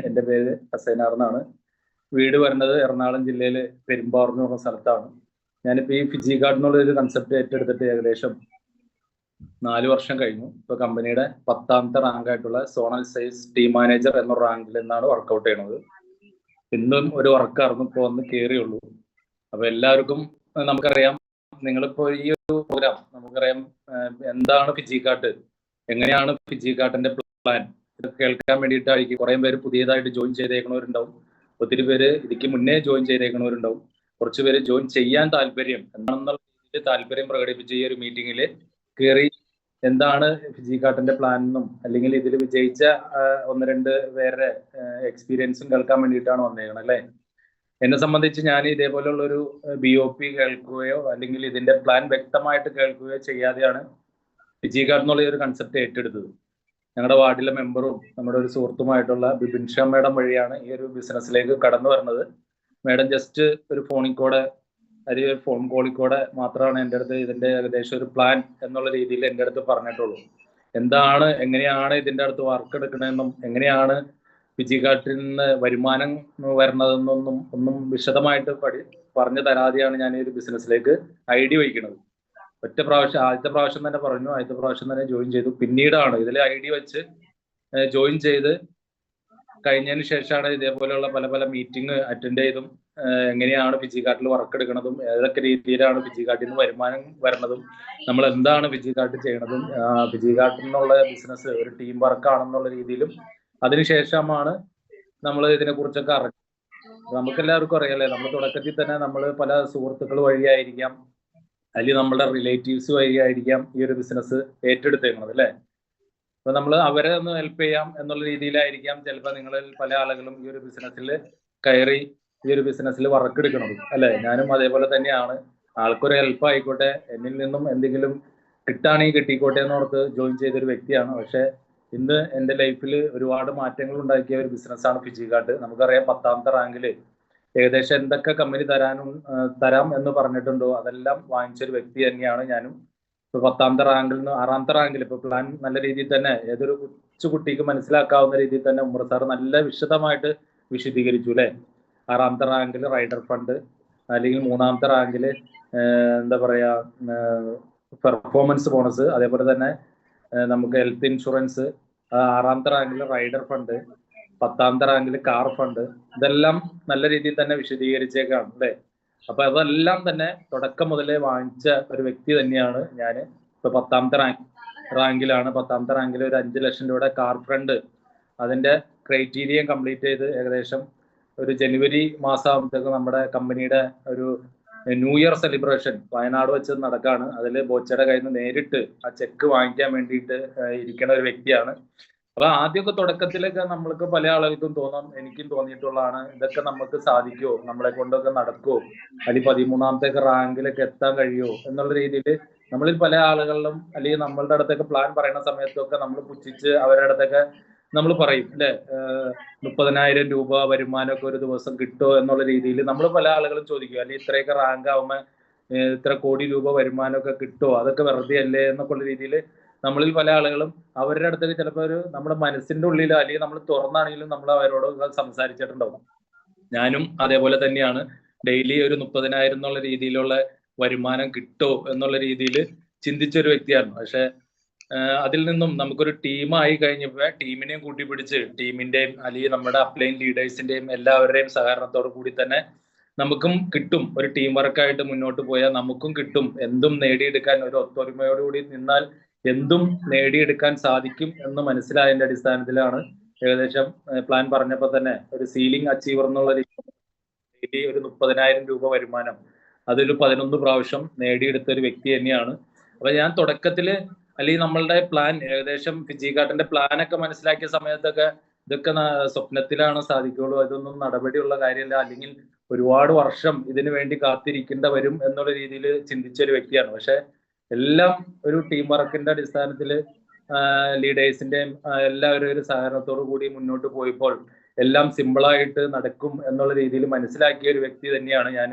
എൻ്റെ പേര് ഹസൈനാർ എന്നാണ്. വീട് വരുന്നത് എറണാകുളം ജില്ലയിലെ പെരുമ്പാവൂർ എന്ന് പറഞ്ഞ സ്ഥലത്താണ്. ഞാനിപ്പോൾ ഈ ഫിജി കാർഡ് എന്നുള്ള ഒരു കൺസെപ്റ്റ് ഏറ്റെടുത്തിട്ട് ഏകദേശം 4 വർഷം കഴിഞ്ഞു. ഇപ്പൊ കമ്പനിയുടെ 10ാമത്തെ റാങ്ക് ആയിട്ടുള്ള സോണൽ സെയിൽസ് ടീം മാനേജർ എന്ന റാങ്കിൽ നിന്നാണ് വർക്കൗട്ട് ചെയ്യുന്നത്. ഇന്നും ഒരു വർക്കായിരുന്നു, ഇപ്പോൾ വന്ന് കയറിയുള്ളൂ. അപ്പൊ എല്ലാവർക്കും നമുക്കറിയാം, നിങ്ങളിപ്പോ ഈ ഒരു പ്രോഗ്രാം നമുക്കറിയാം എന്താണ് ഫിജി കാർഡ്, എങ്ങനെയാണ് ഫിജി കാർഡിന്റെ പ്ലാൻ, ഇത് കേൾക്കാൻ വേണ്ടിയിട്ടായിരിക്കും കുറെ പേര് പുതിയതായിട്ട് ജോയിൻ ചെയ്തേക്കണവരുണ്ടാവും, ഒത്തിരി പേര് ഇതിക്ക് മുന്നേ ജോയിൻ ചെയ്തേക്കണവരുണ്ടാവും, കുറച്ച് പേര് ജോയിൻ ചെയ്യാൻ താല്പര്യം എന്താണെന്നുള്ള രീതിയിൽ താല്പര്യം പ്രകടിപ്പിച്ച് ഈ ഒരു മീറ്റിംഗിൽ കയറി എന്താണ് ഫിജി കാർഡിന്റെ പ്ലാൻ എന്നും അല്ലെങ്കിൽ ഇതിൽ വിജയിച്ച 1-2 പേരുടെ എക്സ്പീരിയൻസും കേൾക്കാൻ വേണ്ടിയിട്ടാണ് വന്നേക്കണം അല്ലേ? എന്നെ സംബന്ധിച്ച് ഞാൻ ഇതേപോലെയുള്ളൊരു BOP കേൾക്കുകയോ അല്ലെങ്കിൽ ഇതിന്റെ പ്ലാൻ വ്യക്തമായിട്ട് കേൾക്കുകയോ ചെയ്യാതെയാണ് ഫിജി കാർഡ് എന്നുള്ള ഒരു കൺസെപ്റ്റ് ഏറ്റെടുത്തത്. ഞങ്ങളുടെ വാർഡിലെ മെമ്പറും നമ്മുടെ ഒരു സുഹൃത്തുമായിട്ടുള്ള ബിബിൻ ഷാ മേഡം വഴിയാണ് ഈ ഒരു ബിസിനസ്സിലേക്ക് കടന്നു വരുന്നത്. മേഡം ജസ്റ്റ് ഒരു ഫോണിൽ കൂടെ അല്ലെങ്കിൽ ഒരു ഫോൺ കോളിൽ കൂടെ മാത്രമാണ് എൻ്റെ അടുത്ത് ഇതിന്റെ ഏകദേശം ഒരു പ്ലാൻ എന്നുള്ള രീതിയിൽ എൻ്റെ അടുത്ത് പറഞ്ഞിട്ടുള്ളൂ. എന്താണ്, എങ്ങനെയാണ് ഇതിന്റെ അടുത്ത് വർക്ക് എടുക്കണമെന്നും എങ്ങനെയാണ് ഫിജികാർട്ടിൽ നിന്ന് വരുമാനം വരണതെന്നൊന്നും ഒന്നും വിശദമായിട്ട് പറഞ്ഞു തരാതെയാണ് ഞാൻ ഈ ഒരു ബിസിനസ്സിലേക്ക് ഐഡി വയ്ക്കുന്നത്. ആദ്യത്തെ പ്രാവശ്യം തന്നെ പറഞ്ഞു, ആദ്യത്തെ പ്രാവശ്യം തന്നെ ജോയിൻ ചെയ്തു. പിന്നീടാണ് ഇതിൽ ഐഡി വെച്ച് ജോയിൻ ചെയ്ത് കഴിഞ്ഞതിന് ശേഷമാണ് ഇതേപോലെയുള്ള പല പല മീറ്റിംഗ് അറ്റൻഡ് ചെയ്തും എങ്ങനെയാണ് ഫിജികാർട്ടിൽ വർക്ക് എടുക്കുന്നതും ഏതൊക്കെ രീതിയിലാണ് ഫിജികാർട്ടിൽ നിന്ന് വരുമാനം വരുന്നതും നമ്മൾ എന്താണ് ഫിജികാർട്ടിൽ ചെയ്യണതും ഫിജികാർട്ടിൽ നിന്നുള്ള ബിസിനസ് ഒരു ടീം വർക്ക് ആണെന്നുള്ള രീതിയിലും അതിനുശേഷമാണ് നമ്മൾ ഇതിനെ കുറിച്ചൊക്കെ അറിഞ്ഞത്. നമുക്കെല്ലാവർക്കും അറിയാലേ, നമ്മൾ തുടക്കത്തിൽ തന്നെ നമ്മൾ പല സുഹൃത്തുക്കൾ വഴിയായിരിക്കാം അല്ലെങ്കിൽ നമ്മുടെ റിലേറ്റീവ്സ് വഴിയായിരിക്കാം ഈ ഒരു ബിസിനസ് ഏറ്റെടുത്തേക്കുന്നത് അല്ലേ. അപ്പൊ നമ്മൾ അവരെ ഒന്ന് ഹെൽപ്പ് ചെയ്യാം എന്നുള്ള രീതിയിലായിരിക്കാം ചിലപ്പോൾ നിങ്ങളിൽ പല ആളുകളും ഈ ഒരു ബിസിനസ്സിൽ കയറി ഈ ഒരു ബിസിനസ്സിൽ വർക്ക് എടുക്കുന്നത് അല്ലെ. ഞാനും അതേപോലെ തന്നെയാണ്. ആൾക്കൊരു ഹെൽപ്പ് ആയിക്കോട്ടെ, എന്നിൽ നിന്നും എന്തെങ്കിലും കിട്ടാണെങ്കിൽ കിട്ടിക്കോട്ടെ എന്നോർത്ത് ജോയിൻ ചെയ്തൊരു വ്യക്തിയാണ്. പക്ഷെ ഇന്ന് എൻ്റെ ലൈഫിൽ ഒരുപാട് മാറ്റങ്ങൾ ഉണ്ടാക്കിയ ഒരു ബിസിനസ്സാണ് ഫിജികാർട്ട്. നമുക്കറിയാം 10ാമത്തെ റാങ്കിൽ ഏകദേശം എന്തൊക്കെ കമ്പനി തരാം എന്ന് പറഞ്ഞിട്ടുണ്ടോ അതെല്ലാം വാങ്ങിച്ചൊരു വ്യക്തി തന്നെയാണ് ഞാനും. ഇപ്പൊ 10ാമത്തെ റാങ്കിൽ നിന്ന് 6ാമത്തെ റാങ്കിൽ ഇപ്പൊ പ്ലാൻ നല്ല രീതിയിൽ തന്നെ ഏതൊരു കൊച്ചുകുട്ടിക്ക് മനസ്സിലാക്കാവുന്ന രീതിയിൽ തന്നെ ഉമർ സാർ നല്ല വിശദമായിട്ട് വിശദീകരിച്ചു അല്ലെ. 6ാമത്തെ റാങ്കിൽ റൈഡർ ഫണ്ട്, അല്ലെങ്കിൽ 3ാമത്തെ റാങ്കിൽ എന്താ പറയാ പെർഫോമൻസ് ബോണസ്, അതേപോലെ തന്നെ നമുക്ക് ഹെൽത്ത് ഇൻഷുറൻസ്, 6ാമത്തെ റാങ്കിൽ റൈഡർ ഫണ്ട്, 10ാമത്തെ റാങ്കിൽ കാർ ഫണ്ട്, ഇതെല്ലാം നല്ല രീതിയിൽ തന്നെ വിശദീകരിച്ചേക്കാണ് അല്ലേ. അപ്പൊ അതെല്ലാം തന്നെ തുടക്കം മുതലേ വാങ്ങിച്ച ഒരു വ്യക്തി തന്നെയാണ് ഞാൻ. ഇപ്പൊ 10ാമത്തെ റാങ്കിലാണ്. 10ാമത്തെ റാങ്കിൽ ഒരു 5 ലക്ഷം രൂപയുടെ കാർ ഫണ്ട് അതിന്റെ ക്രൈറ്റീരിയ കംപ്ലീറ്റ് ചെയ്ത് ഏകദേശം ഒരു ജനുവരി മാസമാകുമ്പോഴത്തേക്ക് നമ്മുടെ കമ്പനിയുടെ ഒരു ന്യൂ ഇയർ സെലിബ്രേഷൻ വയനാട് വെച്ച് നടക്കാണ്. അതിൽ ബോച്ചയുടെ കയ്യിൽ നിന്ന് നേരിട്ട് ആ ചെക്ക് വാങ്ങിക്കാൻ വേണ്ടിയിട്ട് ഇരിക്കുന്ന ഒരു വ്യക്തിയാണ്. അപ്പൊ ആദ്യമൊക്കെ തുടക്കത്തിലൊക്കെ നമ്മൾക്ക് പല ആളുകൾക്കും തോന്നാം, എനിക്കും തോന്നിയിട്ടുള്ളതാണ്, ഇതൊക്കെ നമുക്ക് സാധിക്കുമോ, നമ്മളെ കൊണ്ടൊക്കെ നടക്കുമോ, അല്ലെങ്കിൽ 13ാമത്തെ റാങ്കിലൊക്കെ എത്താൻ കഴിയുമോ എന്നുള്ള രീതിയിൽ നമ്മളിൽ പല ആളുകളിലും അല്ലെങ്കിൽ നമ്മളുടെ അടുത്തൊക്കെ പ്ലാൻ പറയുന്ന സമയത്തൊക്കെ നമ്മൾ പുച്ഛിച്ച് അവരുടെ അടുത്തൊക്കെ നമ്മൾ പറയും അല്ലെ, 30,000 രൂപ വരുമാനമൊക്കെ ഒരു ദിവസം കിട്ടുമോ എന്നുള്ള രീതിയിൽ നമ്മൾ പല ആളുകളും ചോദിക്കും. അല്ലെങ്കിൽ ഇത്രയൊക്കെ റാങ്ക് ആവുമ്പോൾ ഇത്ര കോടി രൂപ വരുമാനമൊക്കെ കിട്ടുമോ, അതൊക്കെ വെറുതെ അല്ലേ എന്നൊക്കെ ഉള്ള രീതിയിൽ നമ്മളിൽ പല ആളുകളും അവരുടെ അടുത്തൊക്കെ ചിലപ്പോൾ ഒരു നമ്മുടെ മനസ്സിന്റെ ഉള്ളിൽ അല്ലെങ്കിൽ നമ്മൾ തുറന്നാണെങ്കിലും നമ്മൾ അവരോട് സംസാരിച്ചിട്ടുണ്ടാവും. ഞാനും അതേപോലെ തന്നെയാണ്. ഡെയിലി ഒരു 30,000 എന്നുള്ള രീതിയിലുള്ള വരുമാനം കിട്ടുമോ എന്നുള്ള രീതിയിൽ ചിന്തിച്ചൊരു വ്യക്തിയാണ്. പക്ഷെ അതിൽ നിന്നും നമുക്കൊരു ടീമായി കഴിഞ്ഞപ്പോൾ ടീമിനെയും കൂട്ടിപ്പിടിച്ച് ടീമിന്റെയും അല്ലെങ്കിൽ നമ്മുടെ അപ്ലൈൻ ലീഡേഴ്സിന്റെയും എല്ലാവരുടെയും സഹകരണത്തോടു കൂടി തന്നെ നമുക്കും കിട്ടും. ഒരു ടീം വർക്കായിട്ട് മുന്നോട്ട് പോയാൽ നമുക്കും കിട്ടും. എന്തും നേടിയെടുക്കാൻ ഒരു ഒത്തൊരുമയോടുകൂടി നിന്നാൽ എന്തും നേടിയെടുക്കാൻ സാധിക്കും എന്ന് മനസ്സിലായതിന്റെ അടിസ്ഥാനത്തിലാണ് ഏകദേശം പ്ലാൻ പറഞ്ഞപ്പോൾ തന്നെ ഒരു സീലിംഗ് അച്ചീവർ എന്നുള്ള രീതിയിൽ ഒരു 30,000 രൂപ വരുമാനം അതിൽ 11 പ്രാവശ്യം നേടിയെടുത്ത ഒരു വ്യക്തി തന്നെയാണ്. അപ്പൊ ഞാൻ തുടക്കത്തില് അല്ലെങ്കിൽ നമ്മളുടെ പ്ലാൻ ഏകദേശം ഫിജികാർട്ടിന്റെ പ്ലാനൊക്കെ മനസ്സിലാക്കിയ സമയത്തൊക്കെ ഇതൊക്കെ സ്വപ്നത്തിലാണ് സാധിക്കുള്ളൂ, ഇതൊന്നും നടപടിയുള്ള കാര്യമല്ല, അല്ലെങ്കിൽ ഒരുപാട് വർഷം ഇതിനു വേണ്ടി കാത്തിരിക്കേണ്ട വരും എന്നുള്ള രീതിയിൽ ചിന്തിച്ച ഒരു വ്യക്തിയാണ്. പക്ഷെ എല്ലാം ഒരു ടീം വർക്കിന്റെ അടിസ്ഥാനത്തിൽ ലീഡേഴ്സിന്റെയും എല്ലാവരും ഒരു സഹകരണത്തോടു കൂടി മുന്നോട്ട് പോയപ്പോൾ എല്ലാം സിമ്പിളായിട്ട് നടക്കും എന്നുള്ള രീതിയിൽ മനസ്സിലാക്കിയ ഒരു വ്യക്തി തന്നെയാണ് ഞാൻ.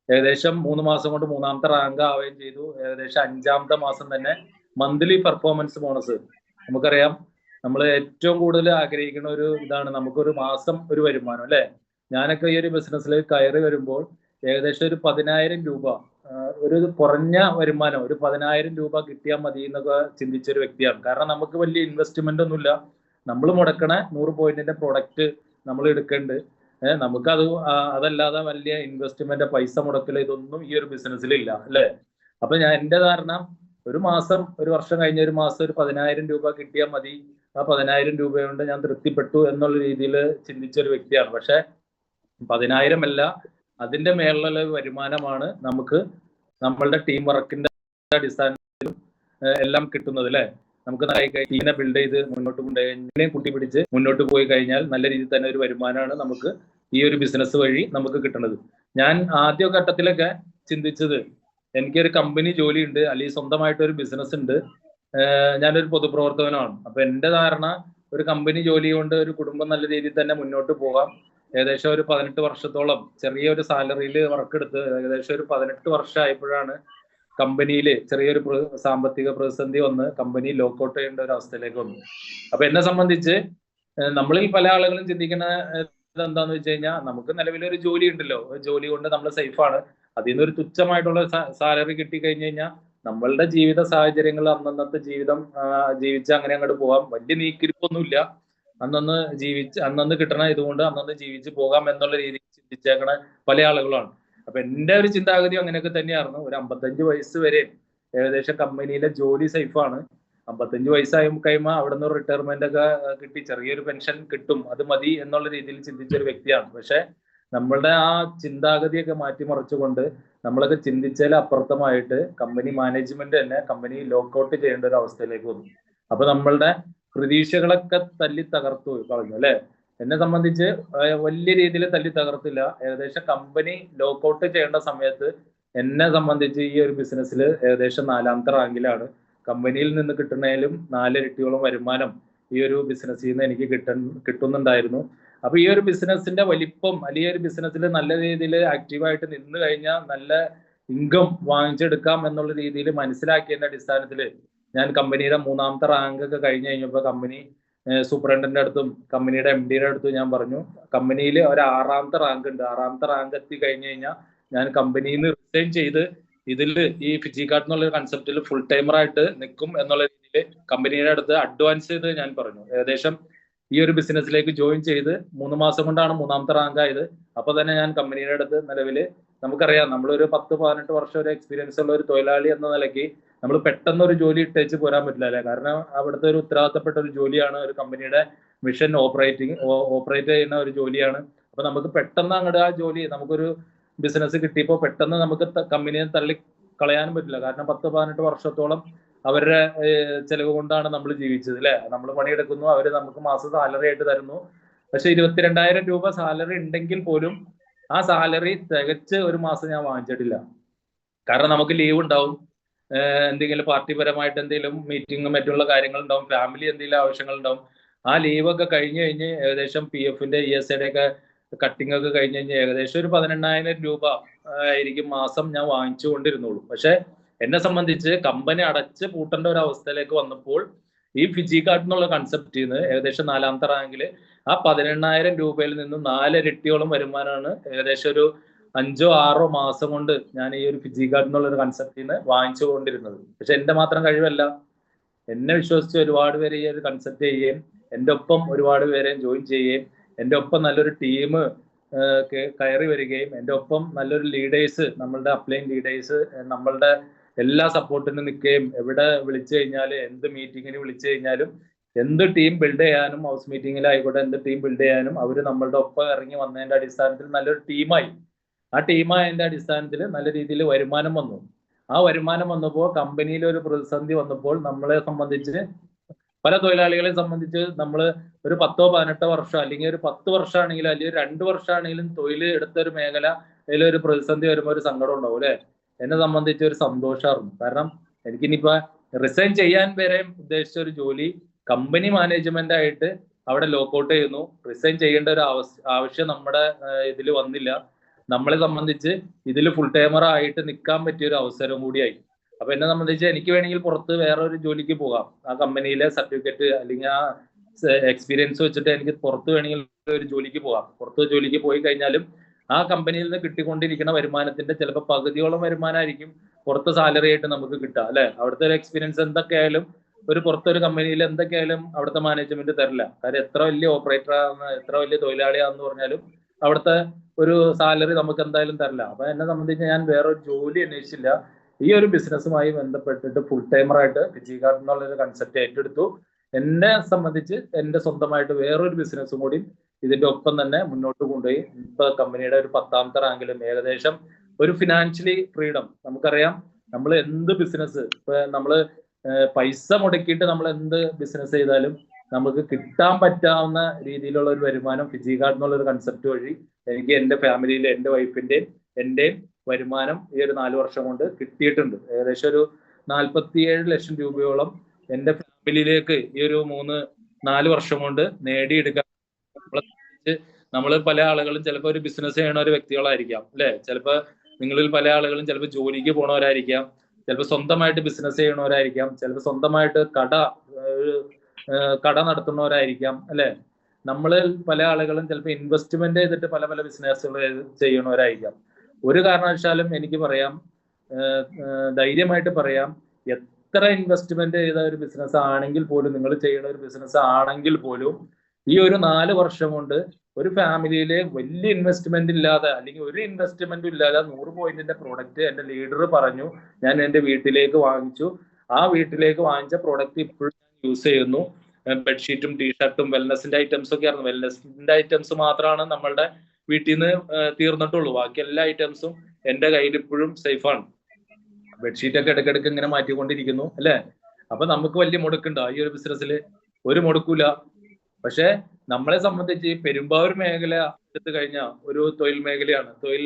ഏകദേശം 3 മാസം കൊണ്ട് 3ാമത്തെ റാങ്ക് ആവുകയും ചെയ്തു. ഏകദേശം 5ാമത്തെ മാസം തന്നെ മന്ത്ലി പെർഫോമൻസ് ബോണസ്. നമുക്കറിയാം നമ്മൾ ഏറ്റവും കൂടുതൽ ആഗ്രഹിക്കുന്ന ഒരു ഇതാണ് നമുക്കൊരു മാസം ഒരു വരുമാനം അല്ലെ. ഞാനൊക്കെ ഈ ഒരു ബിസിനസ്സിൽ കയറി വരുമ്പോൾ ഏകദേശം ഒരു 10,000 രൂപ ഒരു കുറഞ്ഞ വരുമാനം ഒരു 10,000 രൂപ കിട്ടിയാൽ മതി എന്നൊക്കെ ചിന്തിച്ചൊരു വ്യക്തിയാണ്. കാരണം നമുക്ക് വലിയ ഇൻവെസ്റ്റ്മെന്റ് ഒന്നുമില്ല. നമ്മൾ മുടക്കണ 100 പോയിന്റിന്റെ പ്രൊഡക്റ്റ് നമ്മൾ എടുക്കേണ്ടത്, നമുക്കത് അതല്ലാതെ വലിയ ഇൻവെസ്റ്റ്മെന്റ് പൈസ മുടക്കൽ ഇതൊന്നും ഈ ഒരു ബിസിനസ്സിലില്ല അല്ലെ. അപ്പൊ ഞാൻ എന്റെ ധാരണ ഒരു മാസം ഒരു വർഷം കഴിഞ്ഞ ഒരു മാസം ഒരു 10,000 രൂപ കിട്ടിയാൽ മതി, ആ 10,000 രൂപ കൊണ്ട് ഞാൻ തൃപ്തിപ്പെട്ടു എന്നുള്ള രീതിയിൽ ചിന്തിച്ചൊരു വ്യക്തിയാണ്. പക്ഷെ 10,000 അല്ല, അതിന്റെ മേലുള്ള വരുമാനമാണ് നമുക്ക് നമ്മളുടെ ടീം വർക്കിന്റെ അടിസ്ഥാനത്തിലും എല്ലാം കിട്ടുന്നത് അല്ലെ. നമുക്ക് ടീമിനെ ബിൽഡ് ചെയ്ത് മുന്നോട്ട് കൊണ്ടുപോയി കൂട്ടിപ്പിടിച്ച് മുന്നോട്ട് പോയി കഴിഞ്ഞാൽ നല്ല രീതിയിൽ തന്നെ ഒരു വരുമാനമാണ് നമുക്ക് ഈ ഒരു ബിസിനസ് വഴി നമുക്ക് കിട്ടുന്നത്. ഞാൻ ആദ്യ ഘട്ടത്തിലൊക്കെ ചിന്തിച്ചത് എനിക്കൊരു കമ്പനി ജോലി ഉണ്ട് അല്ലെങ്കിൽ സ്വന്തമായിട്ട് ഒരു ബിസിനസ് ഉണ്ട്, ഞാനൊരു പൊതുപ്രവർത്തകനാണ്. അപ്പൊ എന്റെ ധാരണ ഒരു കമ്പനി ജോലി കൊണ്ട് ഒരു കുടുംബം നല്ല രീതിയിൽ തന്നെ മുന്നോട്ട് പോകാം, ഏകദേശം ഒരു 18 വർഷത്തോളം ചെറിയൊരു സാലറിയിൽ വർക്ക് എടുത്ത് ഏകദേശം ഒരു 18 വർഷമായപ്പോഴാണ് കമ്പനിയിൽ ചെറിയൊരു സാമ്പത്തിക പ്രതിസന്ധി വന്ന് കമ്പനി ലോക്കൗട്ട് ചെയ്യേണ്ട ഒരു അവസ്ഥയിലേക്ക് വന്നു. അപ്പൊ എന്നെ സംബന്ധിച്ച് നമ്മളിൽ പല ആളുകളും ചിന്തിക്കുന്ന എന്താന്ന് വെച്ച് കഴിഞ്ഞാൽ നമുക്ക് നിലവിലൊരു ജോലി ഉണ്ടല്ലോ, ജോലി കൊണ്ട് നമ്മൾ സേഫാണ്, അതിൽ നിന്ന് ഒരു തുച്ഛമായിട്ടുള്ള സാലറി കിട്ടി കഴിഞ്ഞു കഴിഞ്ഞാൽ നമ്മളുടെ ജീവിത സാഹചര്യങ്ങൾ അന്നന്നത്തെ ജീവിതം ജീവിച്ച് അങ്ങനെ അങ്ങോട്ട് പോകാം, വലിയ നീക്കിരിപ്പൊന്നുമില്ല, അന്നന്ന് കിട്ടണ ഇതുകൊണ്ട് അന്നന്ന് ജീവിച്ച് പോകാം എന്നുള്ള രീതിയിൽ ചിന്തിച്ചേക്കണ പല ആളുകളാണ്. അപ്പൊ എന്റെ ഒരു ചിന്താഗതി അങ്ങനെയൊക്കെ തന്നെയായിരുന്നു. ഒരു 55 വയസ്സ് വരെ ഏകദേശം കമ്പനിയിലെ ജോലി സേഫാണ്. 55 വയസ്സായി കഴിയുമ്പോൾ അവിടെ നിന്ന് റിട്ടയർമെന്റ് ഒക്കെ കിട്ടി ചെറിയൊരു പെൻഷൻ കിട്ടും, അത് മതി എന്നുള്ള രീതിയിൽ ചിന്തിച്ച ഒരു വ്യക്തിയാണ്. പക്ഷെ നമ്മളുടെ ആ ചിന്താഗതിയൊക്കെ മാറ്റിമറിച്ചുകൊണ്ട് നമ്മളൊക്കെ ചിന്തിച്ചാൽ അപ്പുറത്തമായിട്ട് കമ്പനി മാനേജ്മെന്റ് തന്നെ കമ്പനി ലോക്കൗട്ട് ചെയ്യേണ്ട ഒരു അവസ്ഥയിലേക്ക് വന്നു. അപ്പൊ നമ്മളുടെ പ്രതീക്ഷകളൊക്കെ തല്ലി തകർത്തു കളഞ്ഞു അല്ലെ. എന്നെ സംബന്ധിച്ച് വലിയ രീതിയിൽ തല്ലി തകർത്തില്ല. ഏകദേശം കമ്പനി ലോക്കൗട്ട് ചെയ്യേണ്ട സമയത്ത് എന്നെ സംബന്ധിച്ച് ഈ ഒരു ബിസിനസ്സിൽ ഏകദേശം 4ാമത്തെ റാങ്കിലാണ്. കമ്പനിയിൽ നിന്ന് കിട്ടുന്നതിലും 4 ഇരട്ടിയോളം വരുമാനം ഈ ഒരു ബിസിനസ്സിൽ നിന്ന് എനിക്ക് കിട്ടുന്നുണ്ടായിരുന്നു. അപ്പൊ ഈ ഒരു ബിസിനസിന്റെ വലിപ്പം അല്ലെങ്കിൽ ഒരു ബിസിനസ്സിൽ നല്ല രീതിയിൽ ആക്റ്റീവായിട്ട് നിന്ന് കഴിഞ്ഞാൽ നല്ല ഇൻകം വാങ്ങിച്ചെടുക്കാം എന്നുള്ള രീതിയിൽ മനസ്സിലാക്കിയതിന്റെ അടിസ്ഥാനത്തിൽ ഞാൻ കമ്പനിയുടെ 3ാമത്തെ റാങ്ക് ഒക്കെ കഴിഞ്ഞ് കഴിഞ്ഞപ്പോൾ കമ്പനി സൂപ്രണ്ടന്റെ അടുത്തും കമ്പനിയുടെ MD-യുടെ അടുത്തും ഞാൻ പറഞ്ഞു, കമ്പനിയിൽ ഒരു 6ാമത്തെ റാങ്ക് ഉണ്ട്, 6ാമത്തെ റാങ്ക് എത്തി കഴിഞ്ഞു കഴിഞ്ഞാൽ ഞാൻ കമ്പനിയിൽ നിന്ന് റിസൈൻ ചെയ്ത് ഇതിൽ ഈ ഫിജികാർഡ് എന്നുള്ള കൺസെപ്റ്റിൽ ഫുൾ ടൈമറായിട്ട് നിൽക്കും എന്നുള്ള രീതിയിൽ കമ്പനിയുടെ അടുത്ത് അഡ്വാൻസ് ചെയ്ത് ഞാൻ പറഞ്ഞു. ഏകദേശം ഈ ഒരു ബിസിനസ്സിലേക്ക് ജോയിൻ ചെയ്ത് 3 മാസം കൊണ്ടാണ് 3ാമത്തെ റാങ്ക് ആയത്. അപ്പൊ തന്നെ ഞാൻ കമ്പനിയുടെ അടുത്ത് നിലവിൽ നമുക്കറിയാം, നമ്മളൊരു 10-18 വർഷം ഒരു എക്സ്പീരിയൻസ് ഉള്ള ഒരു തൊഴിലാളി എന്ന നിലയ്ക്ക് നമ്മൾ പെട്ടെന്ന് ഒരു ജോലി ഇട്ടേച്ച് പോരാൻ പറ്റില്ല അല്ലെ. കാരണം അവിടുത്തെ ഒരു ഉത്തരവാദിത്തപ്പെട്ട ഒരു ജോലിയാണ്, ഒരു കമ്പനിയുടെ മിഷൻ ഓപ്പറേറ്റ് ചെയ്യുന്ന ഒരു ജോലിയാണ്. അപ്പൊ നമുക്ക് പെട്ടെന്ന് അങ്ങോട്ട് ആ ജോലി നമുക്കൊരു ബിസിനസ് കിട്ടിയപ്പോൾ പെട്ടെന്ന് നമുക്ക് കമ്പനിയെ തള്ളി കളയാനും പറ്റില്ല. കാരണം 10-18 വർഷത്തോളം അവരുടെ ചെലവ് കൊണ്ടാണ് നമ്മൾ ജീവിച്ചത് അല്ലെ. നമ്മൾ പണിയെടുക്കുന്നു, അവര് നമുക്ക് മാസം സാലറി ആയിട്ട് തരുന്നു. പക്ഷെ 22,000 രൂപ സാലറി ഉണ്ടെങ്കിൽ പോലും ആ സാലറി തികച്ച് ഒരു മാസം ഞാൻ വാങ്ങിച്ചിട്ടില്ല. കാരണം നമുക്ക് ലീവ് ഉണ്ടാവും, എന്തെങ്കിലും പാർട്ടിപരമായിട്ട് എന്തെങ്കിലും മീറ്റിങ്ങും മറ്റുള്ള കാര്യങ്ങൾ ഉണ്ടാവും, ഫാമിലി എന്തെങ്കിലും ആവശ്യങ്ങൾ ഉണ്ടാവും. ആ ലീവൊക്കെ കഴിഞ്ഞ് ഏകദേശം PF-ന്റെ ESI-യുടെ ഒക്കെ കട്ടിംഗ് ഒക്കെ കഴിഞ്ഞ് ഏകദേശം ഒരു 18,000 രൂപ ആയിരിക്കും മാസം ഞാൻ വാങ്ങിച്ചുകൊണ്ടിരുന്നുള്ളൂ. പക്ഷെ എന്നെ സംബന്ധിച്ച് കമ്പനി അടച്ച് പൂട്ടേണ്ട ഒരു അവസ്ഥയിലേക്ക് വന്നപ്പോൾ ഈ ഫിജികാർഡ് എന്നുള്ള കൺസെപ്റ്റിൽ നിന്ന് ഏകദേശം 4ാമത്തെ റാങ്കിൽ ആ 18,000 രൂപയിൽ നിന്ന് 4 ഇരട്ടിയോളം വരുമാനമാണ് ഏകദേശം ഒരു 5-6 മാസം കൊണ്ട് ഞാൻ ഈ ഒരു ഫിജികാർഡ് എന്നുള്ള ഒരു കൺസെപ്റ്റിൽ നിന്ന് വാങ്ങിച്ചുകൊണ്ടിരുന്നത്. പക്ഷെ എന്റെ മാത്രം കഴിവല്ല, എന്നെ വിശ്വസിച്ച് ഒരുപാട് പേര് ഈ ഒരു കൺസെപ്റ്റ് ചെയ്യുകയും എൻ്റെ ഒപ്പം ഒരുപാട് പേരെ ജോയിൻ ചെയ്യുകയും എൻ്റെ ഒപ്പം നല്ലൊരു ടീം കയറി വരികയും എൻ്റെ ഒപ്പം നല്ലൊരു ലീഡേഴ്സ്, നമ്മളുടെ അപ്ലൈൻ ലീഡേഴ്സ് നമ്മളുടെ എല്ലാ സപ്പോർട്ടിനും നിൽക്കുകയും എവിടെ വിളിച്ചു കഴിഞ്ഞാൽ എന്ത് മീറ്റിങ്ങിന് വിളിച്ചു കഴിഞ്ഞാലും എന്ത് ടീം ബിൽഡ് ചെയ്യാനും ഹൗസ് മീറ്റിങ്ങിലായിക്കോട്ടെ എന്ത് ടീം ബിൽഡ് ചെയ്യാനും അവർ നമ്മളുടെ ഒപ്പം ഇറങ്ങി വന്നതിന്റെ അടിസ്ഥാനത്തിൽ നല്ലൊരു ടീമായി. ആ ടീമായതിന്റെ അടിസ്ഥാനത്തിൽ നല്ല രീതിയിൽ വരുമാനം വന്നു. ആ വരുമാനം വന്നപ്പോൾ കമ്പനിയിൽ ഒരു പ്രതിസന്ധി വന്നപ്പോൾ നമ്മളെ സംബന്ധിച്ച് പല തൊഴിലാളികളെ സംബന്ധിച്ച് നമ്മൾ ഒരു 10-18 വർഷം അല്ലെങ്കിൽ ഒരു 10 വർഷമാണെങ്കിലും അല്ലെങ്കിൽ 2 വർഷമാണെങ്കിലും തൊഴിൽ എടുത്ത ഒരു മേഖല അതിലൊരു പ്രതിസന്ധി വരുമ്പോൾ ഒരു സങ്കടം ഉണ്ടാവും അല്ലെ. എന്നെ സംബന്ധിച്ച് ഒരു സന്തോഷമായിരുന്നു. കാരണം എനിക്കിനിപ്പോ റിസൈൻ ചെയ്യാൻ വരെ ഉദ്ദേശിച്ച ഒരു ജോലി കമ്പനി മാനേജ്മെന്റ് ആയിട്ട് അവിടെ ലോക്കൗട്ട് ചെയ്യുന്നു. റിസൈൻ ചെയ്യേണ്ട ഒരു ആവശ്യം നമ്മുടെ ഇതിൽ വന്നില്ല. നമ്മളെ സംബന്ധിച്ച് ഇതിൽ ഫുൾ ടൈമർ ആയിട്ട് നിൽക്കാൻ പറ്റിയ ഒരു അവസരം കൂടിയായി. അപ്പൊ എന്നെ സംബന്ധിച്ച് എനിക്ക് വേണമെങ്കിൽ പുറത്ത് വേറെ ഒരു ജോലിക്ക് പോകാം, ആ കമ്പനിയിലെ സർട്ടിഫിക്കറ്റ് അല്ലെങ്കിൽ ആ എക്സ്പീരിയൻസ് വെച്ചിട്ട് എനിക്ക് പുറത്ത് വേണമെങ്കിൽ ഒരു ജോലിക്ക് പോകാം. പുറത്ത് ജോലിക്ക് പോയി കഴിഞ്ഞാലും ആ കമ്പനിയിൽ നിന്ന് കിട്ടിക്കൊണ്ടിരിക്കുന്ന വരുമാനത്തിന്റെ ചിലപ്പോൾ പകുതിയോളം വരുമാനമായിരിക്കും പുറത്ത് സാലറി ആയിട്ട് നമുക്ക് കിട്ടുക അല്ലെ. അവിടുത്തെ ഒരു എക്സ്പീരിയൻസ് എന്തൊക്കെയായാലും ഒരു പുറത്തൊരു കമ്പനിയിൽ എന്തൊക്കെയായാലും അവിടുത്തെ മാനേജ്മെന്റ് തരില്ല. കാര്യം എത്ര വലിയ ഓപ്പറേറ്റർ ആണെന്ന് എത്ര വലിയ തൊഴിലാളിയാണെന്ന് പറഞ്ഞാലും അവിടുത്തെ ഒരു സാലറി നമുക്ക് എന്തായാലും തരില്ല. അപ്പൊ എന്നെ സംബന്ധിച്ച് ഞാൻ വേറൊരു ജോലി അന്വേഷിച്ചില്ല. ഈ ഒരു ബിസിനസ്സുമായി ബന്ധപ്പെട്ടിട്ട് ഫുൾ ടൈമറായിട്ട് ഫിജികാർഡ് എന്നുള്ളൊരു കൺസെപ്റ്റ് ഏറ്റെടുത്തു. എന്നെ സംബന്ധിച്ച് എന്റെ സ്വന്തമായിട്ട് വേറൊരു ബിസിനസ്സും കൂടി ഇതിന്റെ ഒപ്പം തന്നെ മുന്നോട്ട് കൊണ്ടുപോയി ഇപ്പൊ കമ്പനിയുടെ ഒരു 10ാമത്തെ റാങ്കിലും ഏകദേശം ഒരു ഫിനാൻഷ്യലി ഫ്രീഡം. നമുക്കറിയാം നമ്മൾ എന്ത് ബിസിനസ് ഇപ്പൊ നമ്മള് പൈസ മുടക്കിയിട്ട് നമ്മൾ എന്ത് ബിസിനസ് ചെയ്താലും നമുക്ക് കിട്ടാൻ പറ്റാവുന്ന രീതിയിലുള്ള ഒരു വരുമാനം ഫിജികാർഡ് എന്നുള്ള ഒരു കൺസെപ്റ്റ് വഴി എനിക്ക് എന്റെ ഫാമിലിയിലെ എന്റെ വൈഫിന്റെയും എന്റെയും വരുമാനം ഈ ഒരു 4 വർഷം കൊണ്ട് കിട്ടിയിട്ടുണ്ട്. ഏകദേശം ഒരു 47 ലക്ഷം രൂപയോളം എന്റെ ഫാമിലിയിലേക്ക് ഈ ഒരു 3-4 വർഷം കൊണ്ട് നേടിയെടുക്കാൻ നമ്മൾ പല ആളുകളും ചിലപ്പോൾ ഒരു ബിസിനസ് ചെയ്യണ ഒരു വ്യക്തികളായിരിക്കാം അല്ലെ. ചിലപ്പോൾ നിങ്ങളിൽ പല ആളുകളും ചിലപ്പോൾ ജോലിക്ക് പോണവരായിരിക്കാം, ചിലപ്പോൾ സ്വന്തമായിട്ട് ബിസിനസ് ചെയ്യണവരായിരിക്കാം, ചിലപ്പോൾ സ്വന്തമായിട്ട് കട നടത്തുന്നവരായിരിക്കാം അല്ലെ. നമ്മളിൽ പല ആളുകളും ചിലപ്പോൾ ഇൻവെസ്റ്റ്മെന്റ് ചെയ്തിട്ട് പല പല ബിസിനസ്സുകൾ ചെയ്യണവരായിരിക്കാം. ഒരു കാരണവശാലും എനിക്ക് പറയാം, ധൈര്യമായിട്ട് പറയാം, എത്ര ഇൻവെസ്റ്റ്മെന്റ് ചെയ്ത ഒരു ബിസിനസ് ആണെങ്കിൽ പോലും, നിങ്ങൾ ചെയ്യുന്ന ഒരു ബിസിനസ് ആണെങ്കിൽ പോലും, ഈ ഒരു 4 വർഷം കൊണ്ട് ഒരു ഫാമിലിയിലെ വലിയ ഇൻവെസ്റ്റ്മെന്റ് ഇല്ലാതെ അല്ലെങ്കിൽ ഒരു ഇൻവെസ്റ്റ്മെന്റും ഇല്ലാതെ 100 പോയിന്റിന്റെ പ്രോഡക്റ്റ് എന്റെ ലീഡർ പറഞ്ഞു, ഞാൻ എന്റെ വീട്ടിലേക്ക് വാങ്ങിച്ചു. ആ വീട്ടിലേക്ക് വാങ്ങിച്ച പ്രോഡക്റ്റ് ഇപ്പോഴും യൂസ് ചെയ്യുന്നു. ബെഡ്ഷീറ്റും ടീഷർട്ടും വെൽനെസിന്റെ ഐറ്റംസ് ഒക്കെ ആയിരുന്നു. വെൽനെസിന്റെ ഐറ്റംസ് മാത്രമാണ് നമ്മളുടെ വീട്ടിൽ നിന്ന് തീർന്നിട്ടുള്ളൂ. ബാക്കി എല്ലാ ഐറ്റംസും എന്റെ കയ്യിൽ ഇപ്പോഴും സേഫാണ്. ബെഡ്ഷീറ്റ് ഒക്കെ ഇടയ്ക്കിടയ്ക്ക് ഇങ്ങനെ മാറ്റിക്കൊണ്ടിരിക്കുന്നു അല്ലെ. അപ്പൊ നമുക്ക് വലിയ മുടക്കുണ്ടോ ഈ ഒരു ബിസിനസ്സിൽ? ഒരു മുടക്കൂല. പക്ഷെ നമ്മളെ സംബന്ധിച്ച് പെരുമ്പാവൂർ മേഖല എടുത്തു കഴിഞ്ഞാൽ ഒരു തൊഴിൽ മേഖലയാണ്, തൊഴിൽ